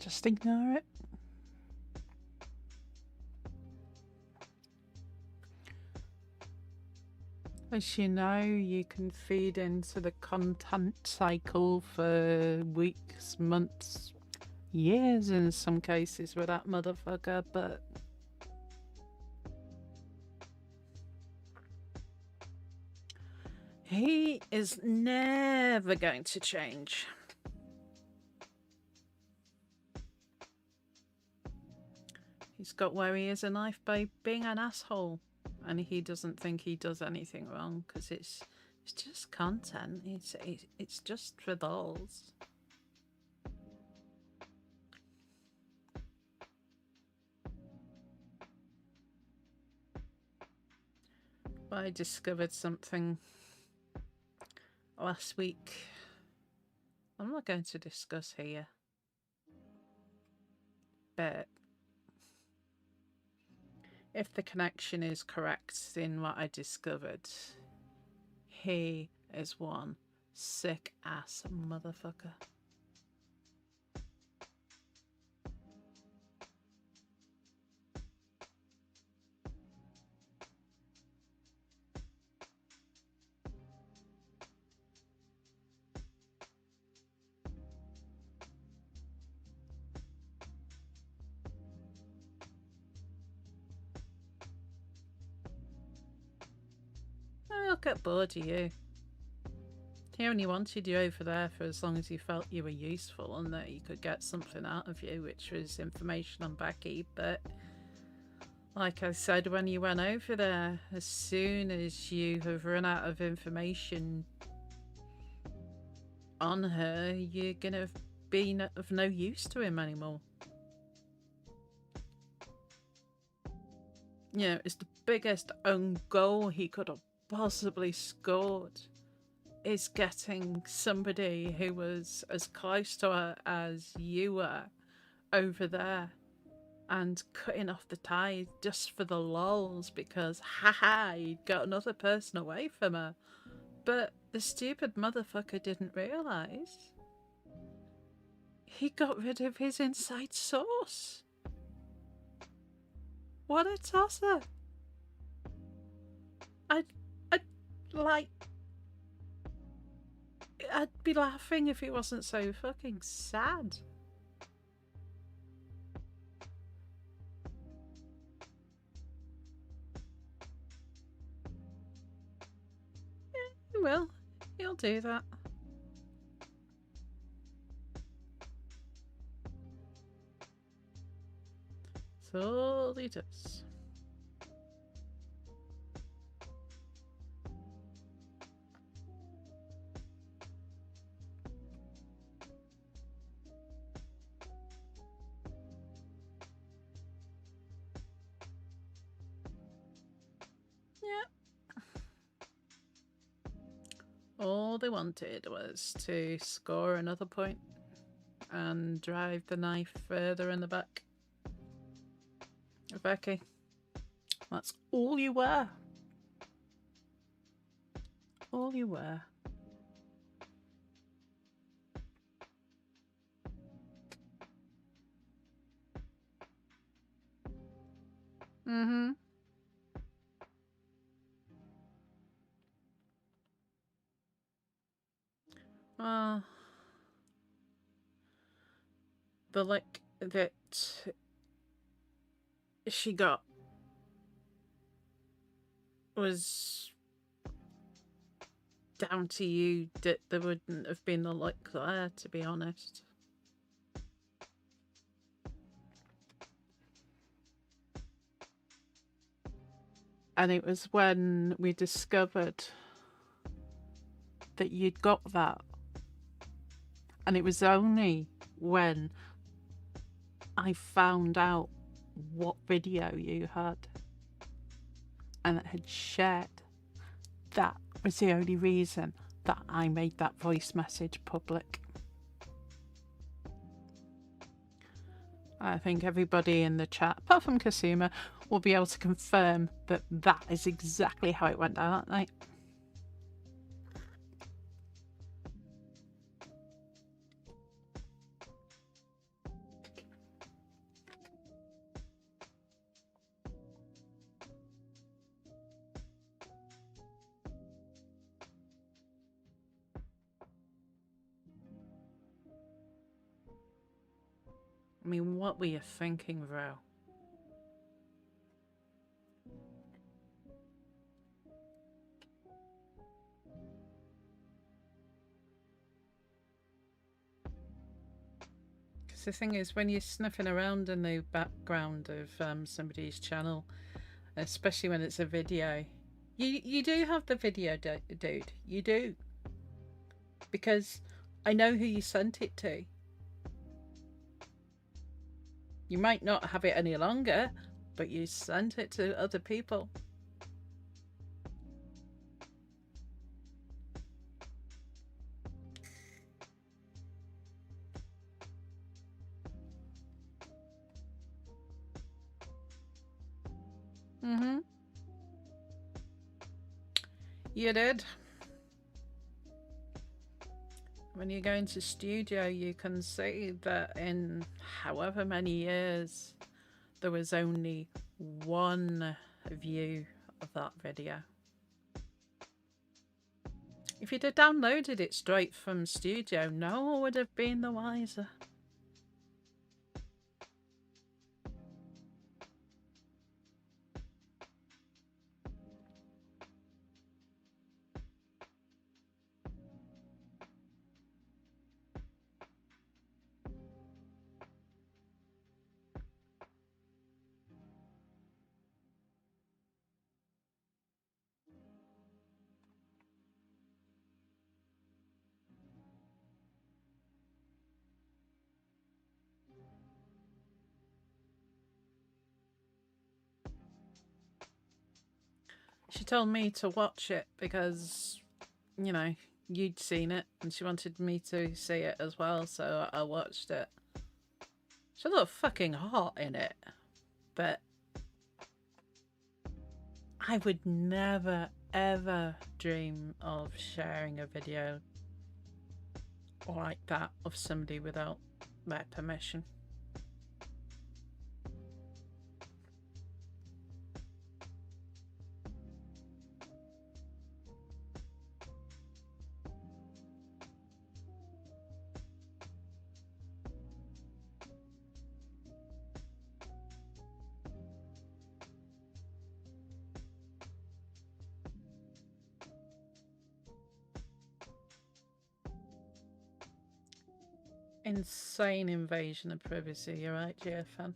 Just ignore it. As you know, you can feed into the content cycle for weeks, months, years in some cases with that motherfucker, but he is never going to change. He's got where he is in life by being an asshole. And he doesn't think he does anything wrong because it's just content. It's just for those. I discovered something last week. I'm not going to discuss here, but if the connection is correct in what I discovered, he is one sick ass motherfucker. I'll get bored of you. He only wanted you over there for as long as he felt you were useful and that he could get something out of you, which was information on Becky. But like I said, when you went over there, as soon as you have run out of information on her, you're gonna be of no use to him anymore. You know, it's the biggest own goal he could have possibly scored, is getting somebody who was as close to her as you were over there and cutting off the ties just for the lols because haha, you'd got another person away from her. But the stupid motherfucker didn't realise he got rid of his inside source. What a tosser. I'd be laughing if it wasn't so fucking sad. Yeah, he will. He'll do that. That's all he does. All they wanted was to score another point and drive the knife further in the back of Becky. That's all you were. All you were. Mm-hmm. The lick that she got was down to you. That there wouldn't have been the lick there, to be honest. And it was when we discovered that you'd got that. And it was only when I found out what video you had and it had shared, that was the only reason that I made that voice message public. I think everybody in the chat, apart from Kasuma, will be able to confirm that that is exactly how it went down that night. I mean, what were you thinking, bro? Because the thing is, when you're sniffing around in the background of somebody's channel, especially when it's a video, you do have the video, dude. You do. Because I know who you sent it to. You might not have it any longer, but you sent it to other people. Mm-hmm. You did. When you go into studio, you can see that in however many years, there was only one view of that video. If you'd have downloaded it straight from studio, no one would have been the wiser. She told me to watch it because, you know, you'd seen it and she wanted me to see it as well, so I watched it. She looked fucking hot in it, but I would never ever dream of sharing a video like that of somebody without their permission. Insane invasion of privacy, you're right, GFN.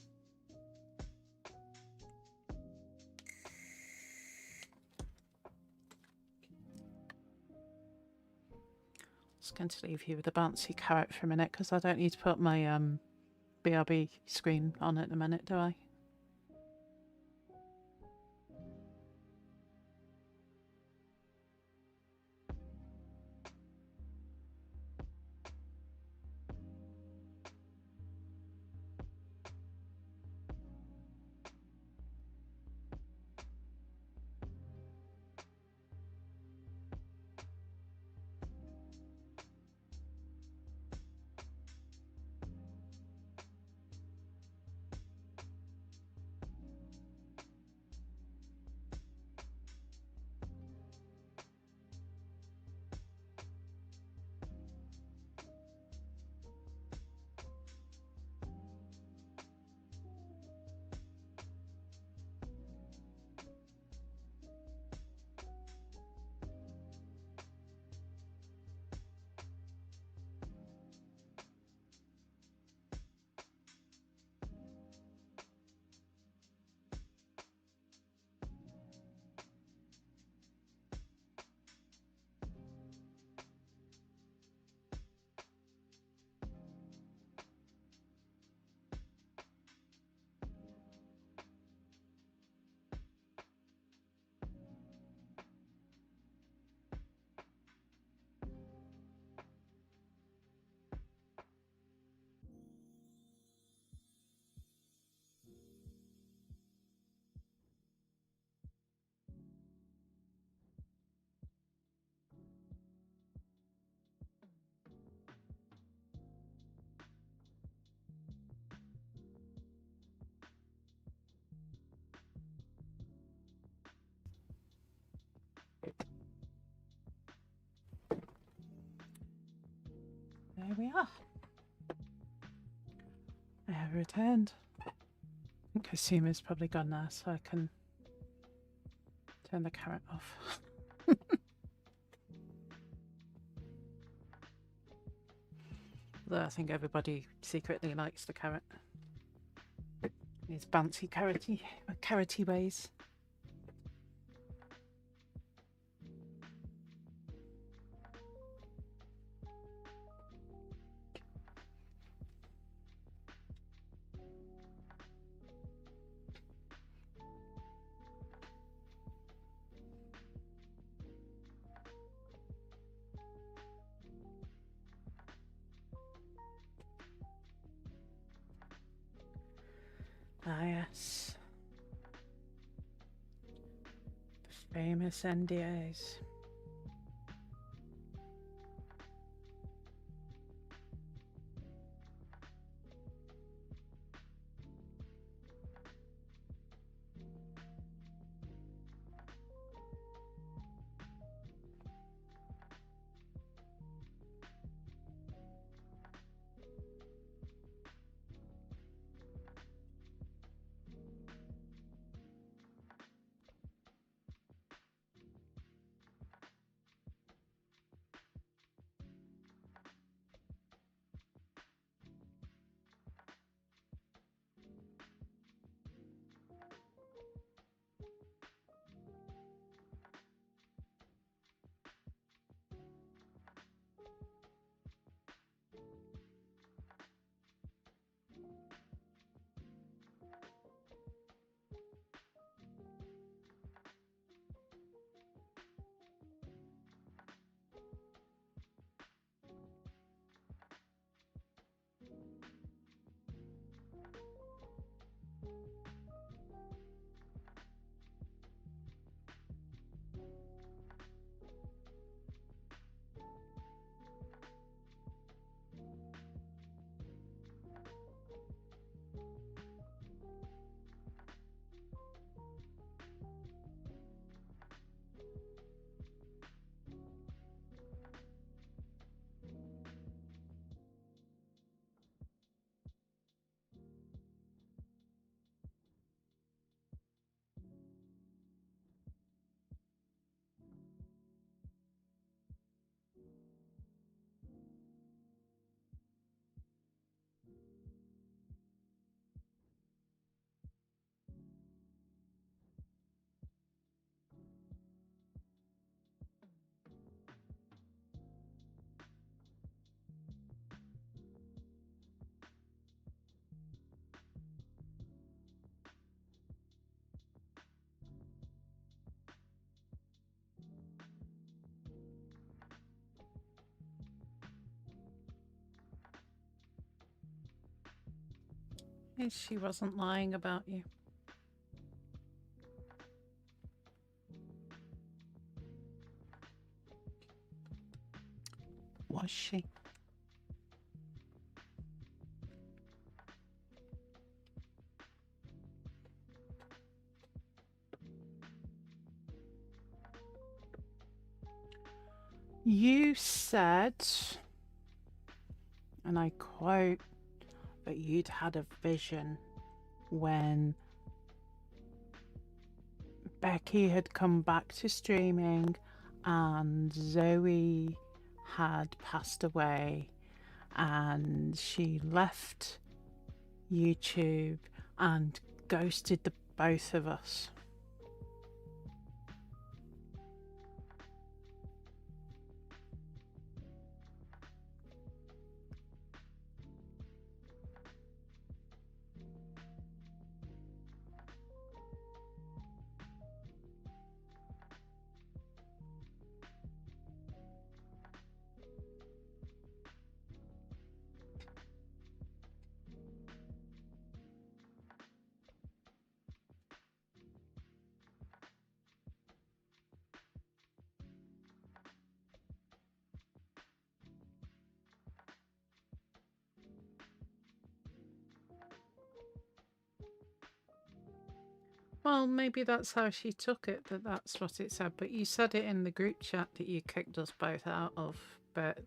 Just going to leave you with a bouncy carrot for a minute because I don't need to put my BRB screen on at the minute, do I? There we are. There I returned. I think Kasuma's probably gone now, so I can turn the carrot off. Although I think everybody secretly likes the carrot. His bouncy carroty ways. Ah, yes. The famous NDAs. She wasn't lying about you. Was she? You said, and I quote, that you'd had a vision when Becky had come back to streaming and Zoe had passed away and she left YouTube and ghosted the both of us. Well, maybe that's how she took it, that that's what it said. But you said it in the group chat that you kicked us both out of, but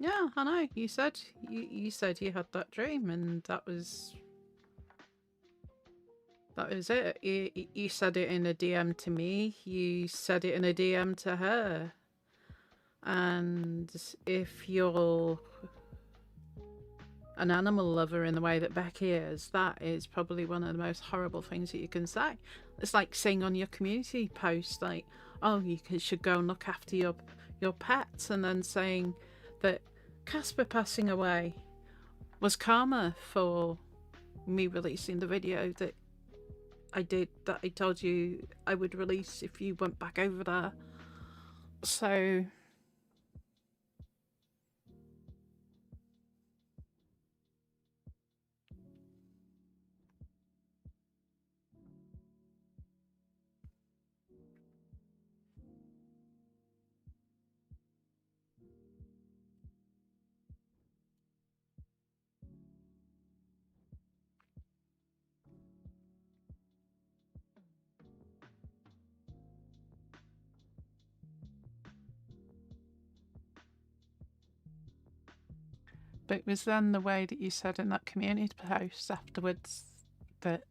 Yeah, I know. You said you said you had that dream, and that was it. You said it in a DM to me. You said it in a DM to her. And if you're an animal lover in the way that Becky is, that is probably one of the most horrible things that you can say. It's like saying on your community post, like, "Oh, should go and look after your pets," and then saying that Casper passing away was karma for me releasing the video that I did, that I told you I would release if you went back over there. So but it was then the way that you said in that community post afterwards that,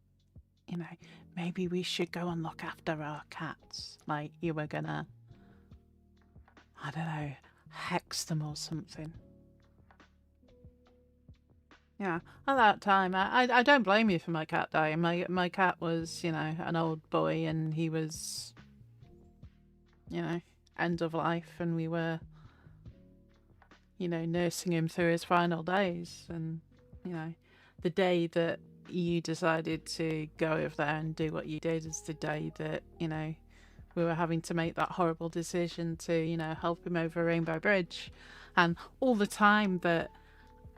you know, maybe we should go and look after our cats. Like you were gonna, I don't know, hex them or something. Yeah, at that time, I don't blame you for my cat dying. My cat was, you know, an old boy, and he was, you know, end of life, and we were, you know, nursing him through his final days. And, you know, the day that you decided to go over there and do what you did is the day that, you know, we were having to make that horrible decision to, you know, help him over Rainbow Bridge. And all the time that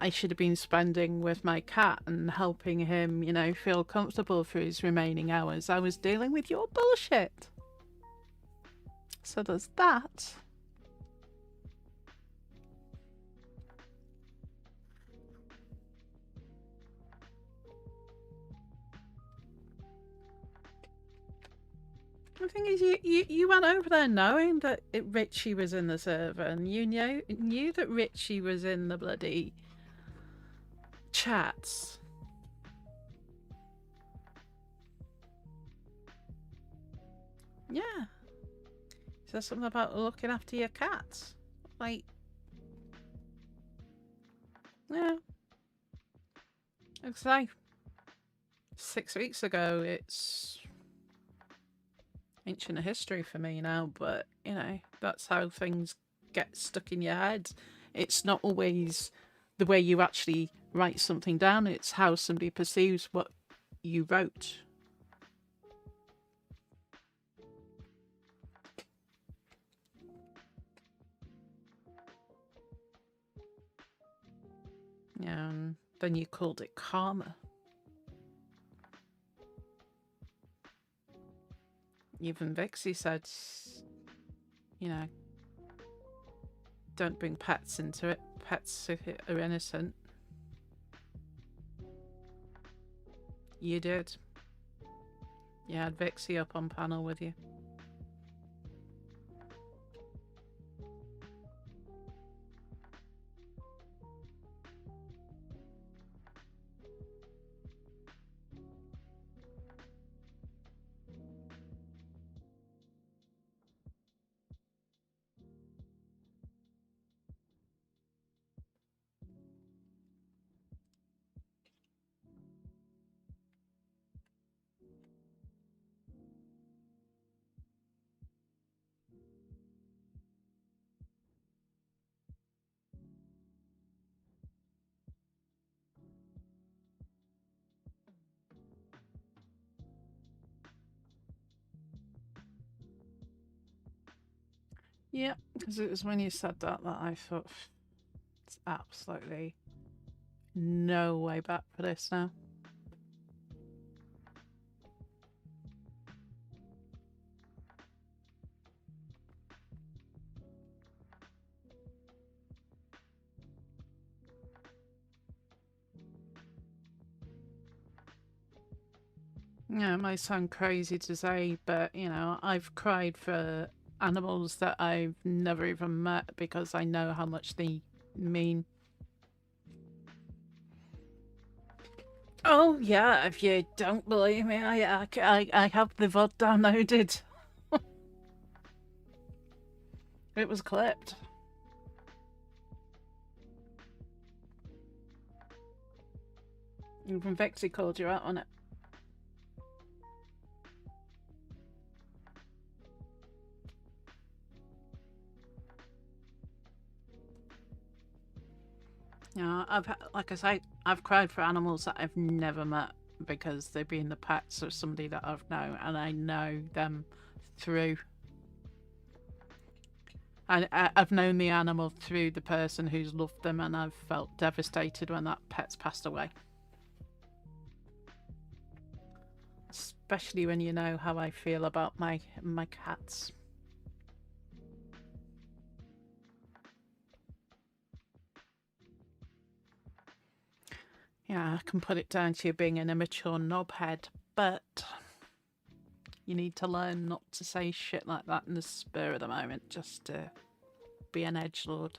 I should have been spending with my cat and helping him, you know, feel comfortable for his remaining hours, I was dealing with your bullshit. So there's that. The thing is, you went over there knowing that Richie was in the server, and you knew that Richie was in the bloody chats. Yeah. There's something about looking after your cats. Like, yeah. It's like 6 weeks ago, it's ancient history for me now, but, you know, that's how things get stuck in your head. It's not always the way you actually write something down, it's how somebody perceives what you wrote. Yeah, and then you called it karma. Even Vixie said, you know, don't bring pets into it. Pets are innocent. You did. You had Vixie up on panel with you. Yeah, because it was when you said that I thought, it's absolutely no way back for this now. Yeah, it might sound crazy to say, but, you know, I've cried for animals that I've never even met because I know how much they mean. Oh yeah, if you don't believe me, I have the VOD downloaded. It was clipped. Even Vexy called you out on it. Yeah, like I say, I've cried for animals that I've never met because they've been the pets of somebody that I've known, and I know them through. I've known the animal through the person who's loved them, and I've felt devastated when that pet's passed away. Especially when you know how I feel about my cats. Yeah, I can put it down to you being an immature knobhead, but you need to learn not to say shit like that in the spur of the moment, just to be an edgelord.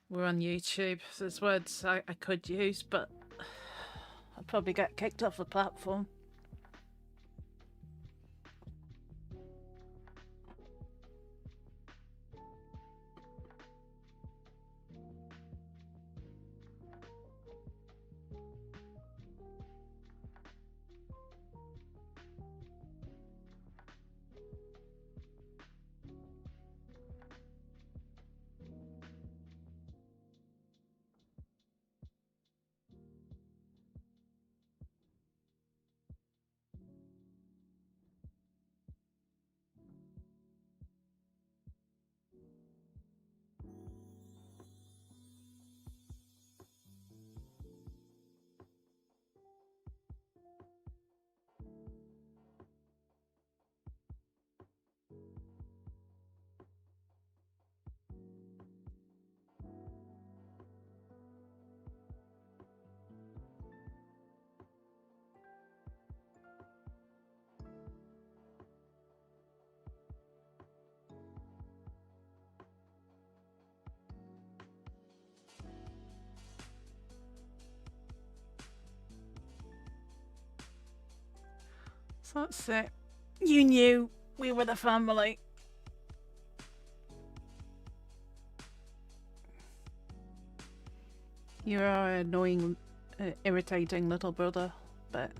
We're on YouTube. There's words I could use, but I'd probably get kicked off the platform. So that's it. You knew we were the family. You are an annoying, irritating little brother, but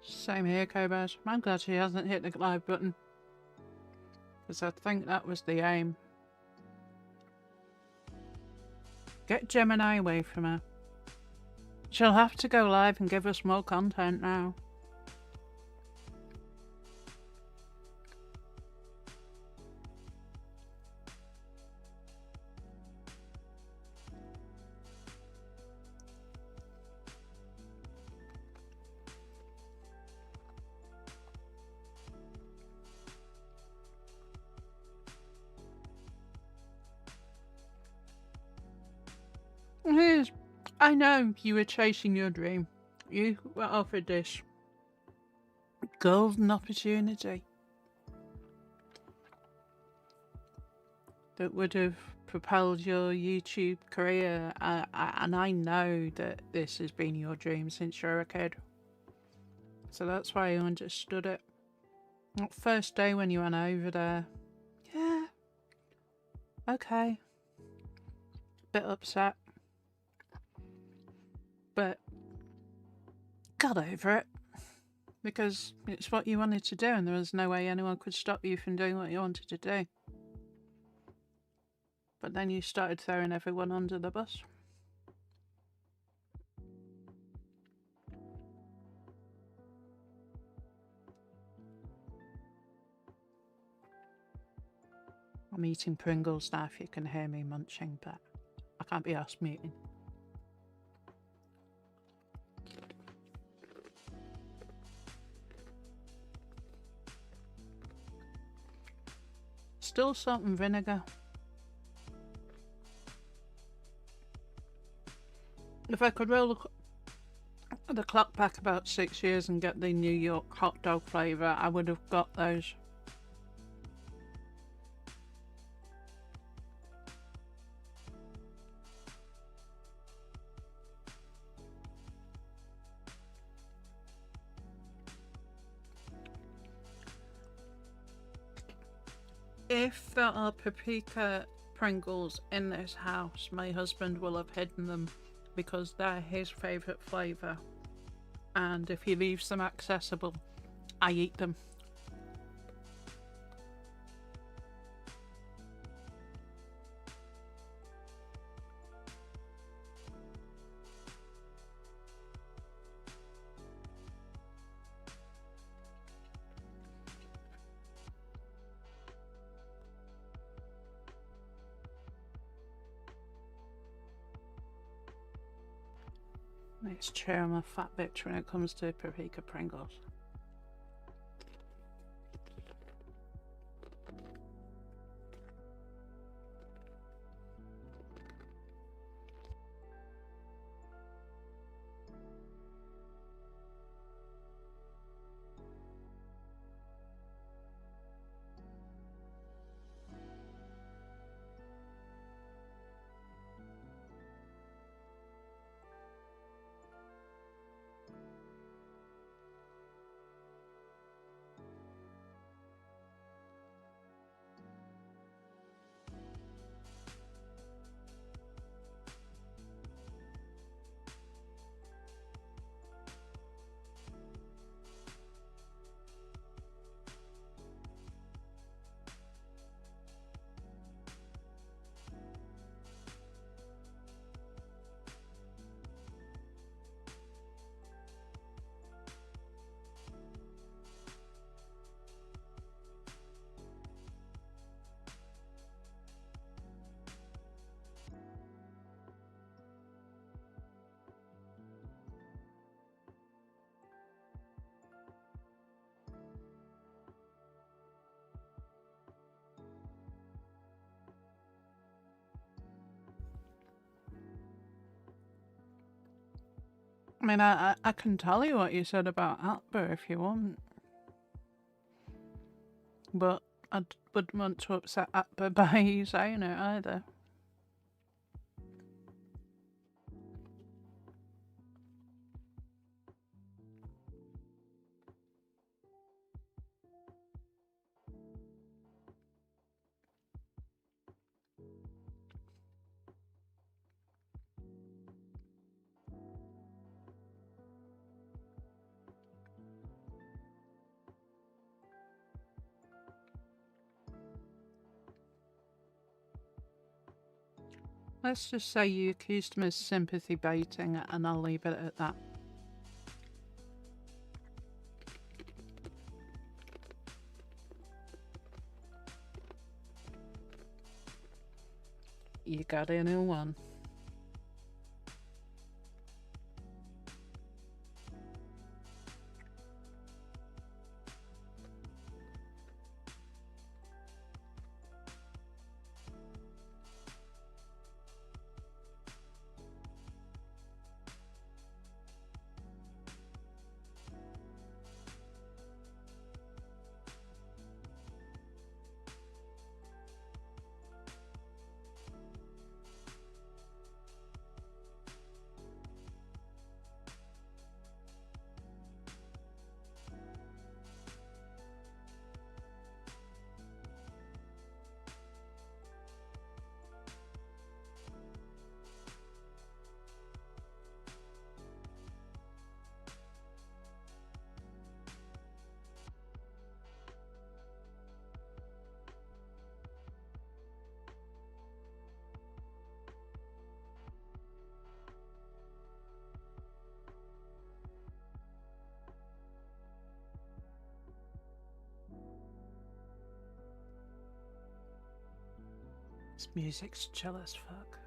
same here, Cobas. I'm glad she hasn't hit the live button, because I think that was the aim. Get Gemini away from her. She'll have to go live and give us more content now. I know you were chasing your dream. You were offered this golden opportunity that would have propelled your YouTube career, and I know that this has been your dream since you were a kid. So that's why I understood it. That first day when you went over there, yeah, okay, bit upset, but got over it because it's what you wanted to do, and there was no way anyone could stop you from doing what you wanted to do. But then you started throwing everyone under the bus. I'm eating Pringles now if you can hear me munching, but I can't be asked muting. Still salt and vinegar. If I could roll the clock back about 6 years and get the New York hot dog flavour, I would have got those. If there are paprika Pringles in this house, my husband will have hidden them because they're his favourite flavour. And if he leaves them accessible, I eat them. It's true, I'm a fat bitch when it comes to paprika Pringles. I mean, I can tell you what you said about Atba if you want. But I wouldn't want to upset Atba by you saying it either. Let's just say you accused him of sympathy baiting, and I'll leave it at that. You got a new one. This music's chill as fuck.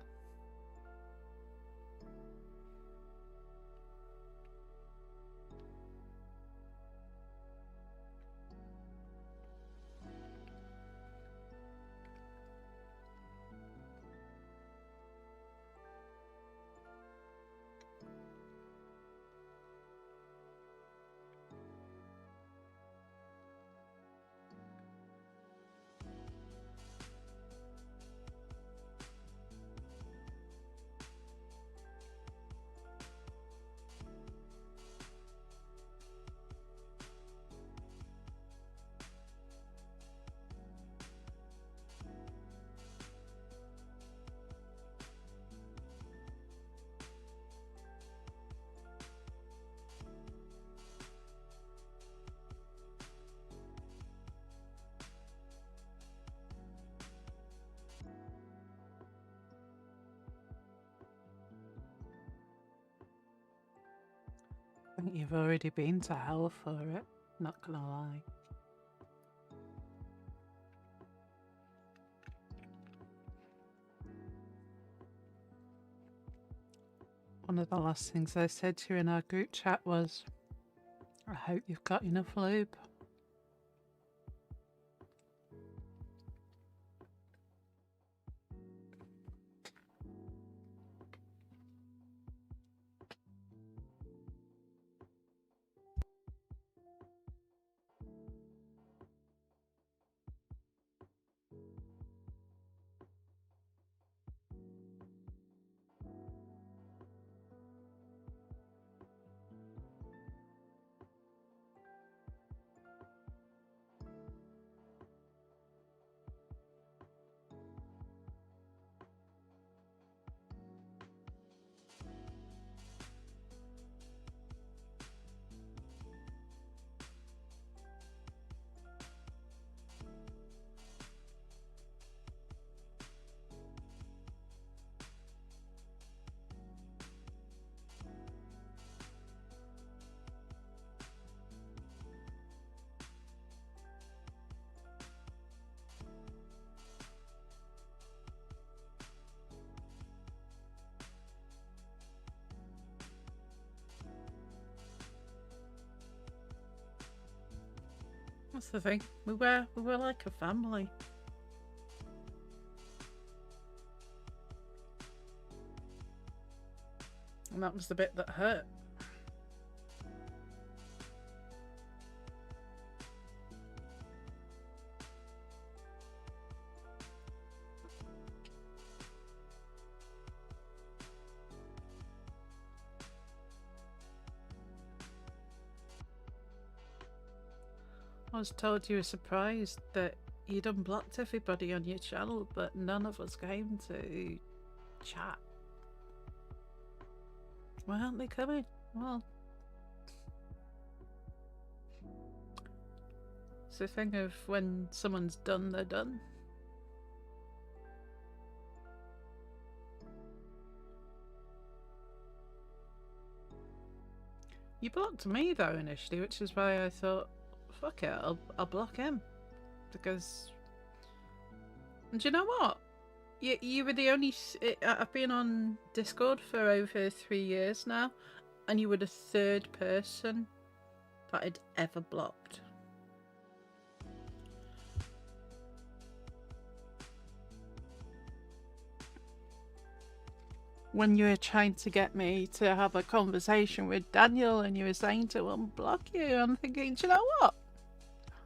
I think you've already been to hell for it, not gonna lie. One of the last things I said to you in our group chat was, I hope you've got enough lube. That's the thing. We were like a family. And that was the bit that hurt. I was told you were surprised that you'd unblocked everybody on your channel, but none of us came to chat. Why aren't they coming? Well, it's the thing of when someone's done, they're done. You blocked me though initially, which is why I thought, fuck it, I'll block him. Because, and do you know what? You were the only. I've been on Discord for over 3 years now, and you were the third person that I'd ever blocked. When you were trying to get me to have a conversation with Daniel and you were saying to unblock you, I'm thinking, do you know what?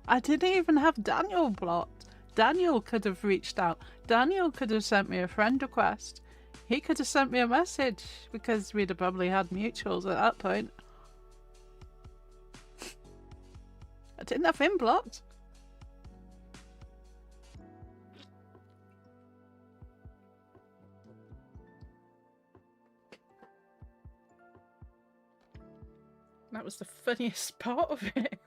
I didn't even have Daniel blocked. Daniel could have reached out. Daniel could have sent me a friend request. He could have sent me a message because we'd have probably had mutuals at that point. I didn't have him blocked. That was the funniest part of it.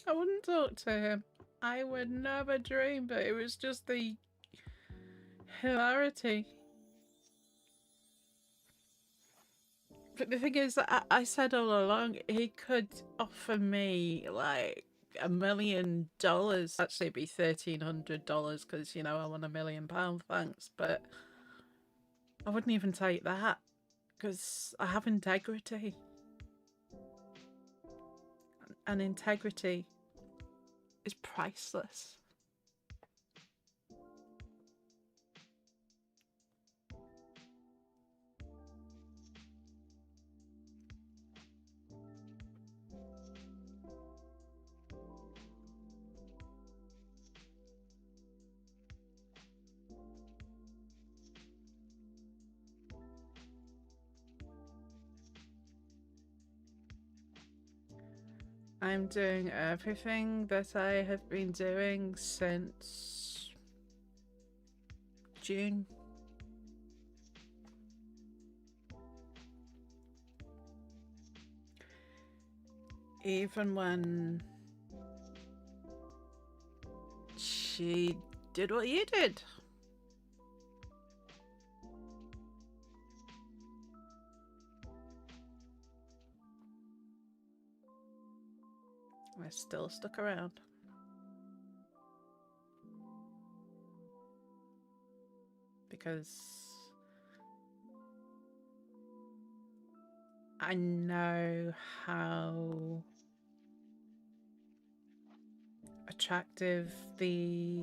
I wouldn't talk to him. I would never dream, but it was just the hilarity But the thing is, I said all along, he could offer me like $1 million. Actually, it'd be $1,300 because, you know, I want £1 million, thanks. But I wouldn't even take that because I have integrity. And integrity is priceless. I'm doing everything that I have been doing since June. Even when she did what you did. I still stuck around. Because I know how attractive the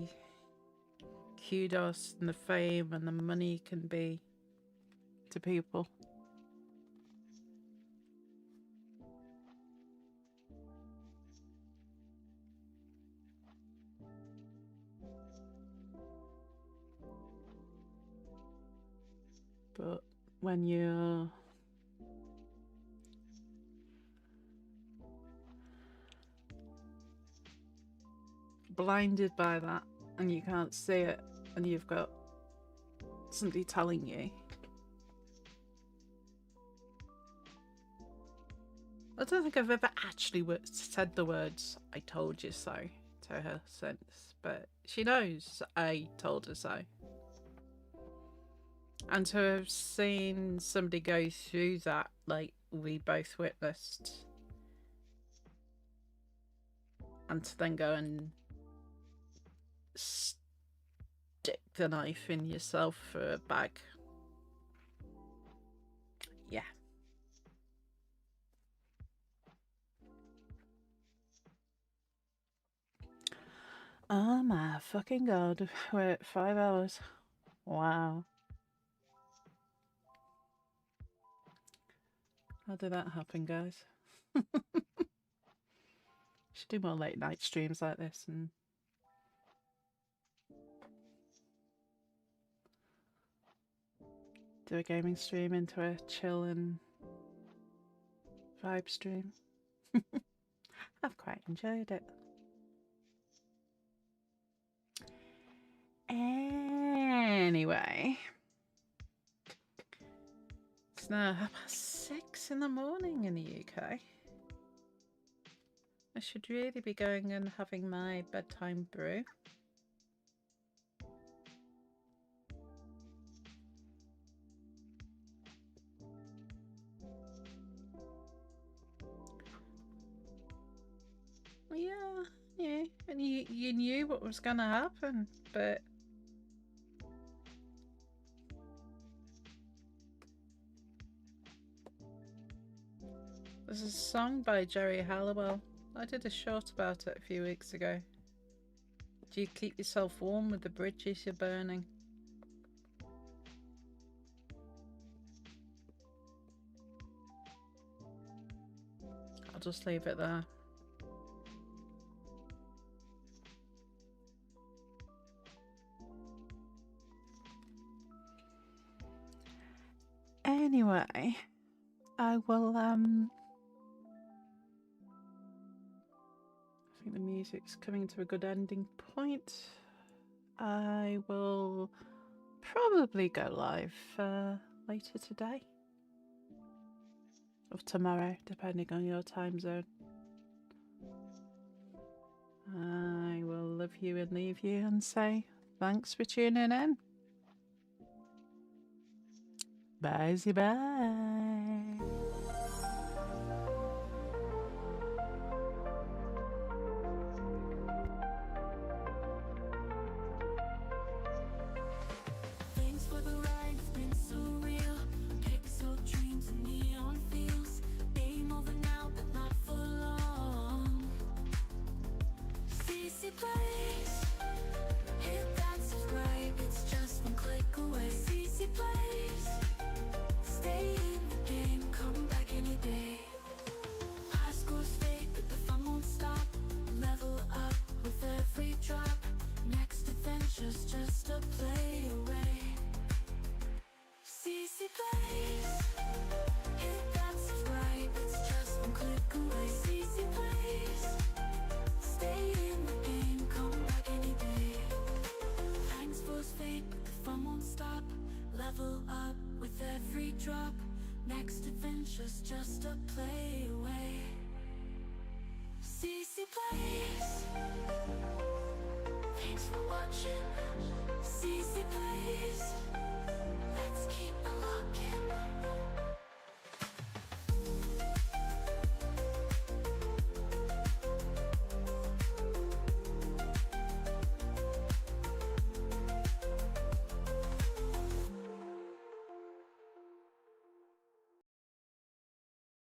kudos and the fame and the money can be to people. But when you're blinded by that and you can't see it and you've got somebody telling you, I don't think I've ever actually said the words "I told you so" to her since, but she knows I told her so. And to have seen somebody go through that, like we both witnessed, and to then go and stick the knife in yourself for a bag. Yeah. Oh my fucking god. We're at 5 hours. Wow. How did that happen, guys? Should do more late night streams like this and do a gaming stream into a chill and vibe stream. I've quite enjoyed it. Anyway, it's now 6:30 in the morning in the UK. I should really be going and having my bedtime brew. Yeah, and you knew what was gonna happen, but there's a song by Jerry Halliwell. I did a short about it a few weeks ago. Do you keep yourself warm with the bridges you're burning? I'll just leave it there. Anyway, I will I think the music's coming to a good ending point. I will probably go live later today or tomorrow, depending on your time zone. I will love you and leave you and say thanks for tuning in. Bye. drop. Next adventure's just a play away. CC Plays. Thanks for watching. CC Plays.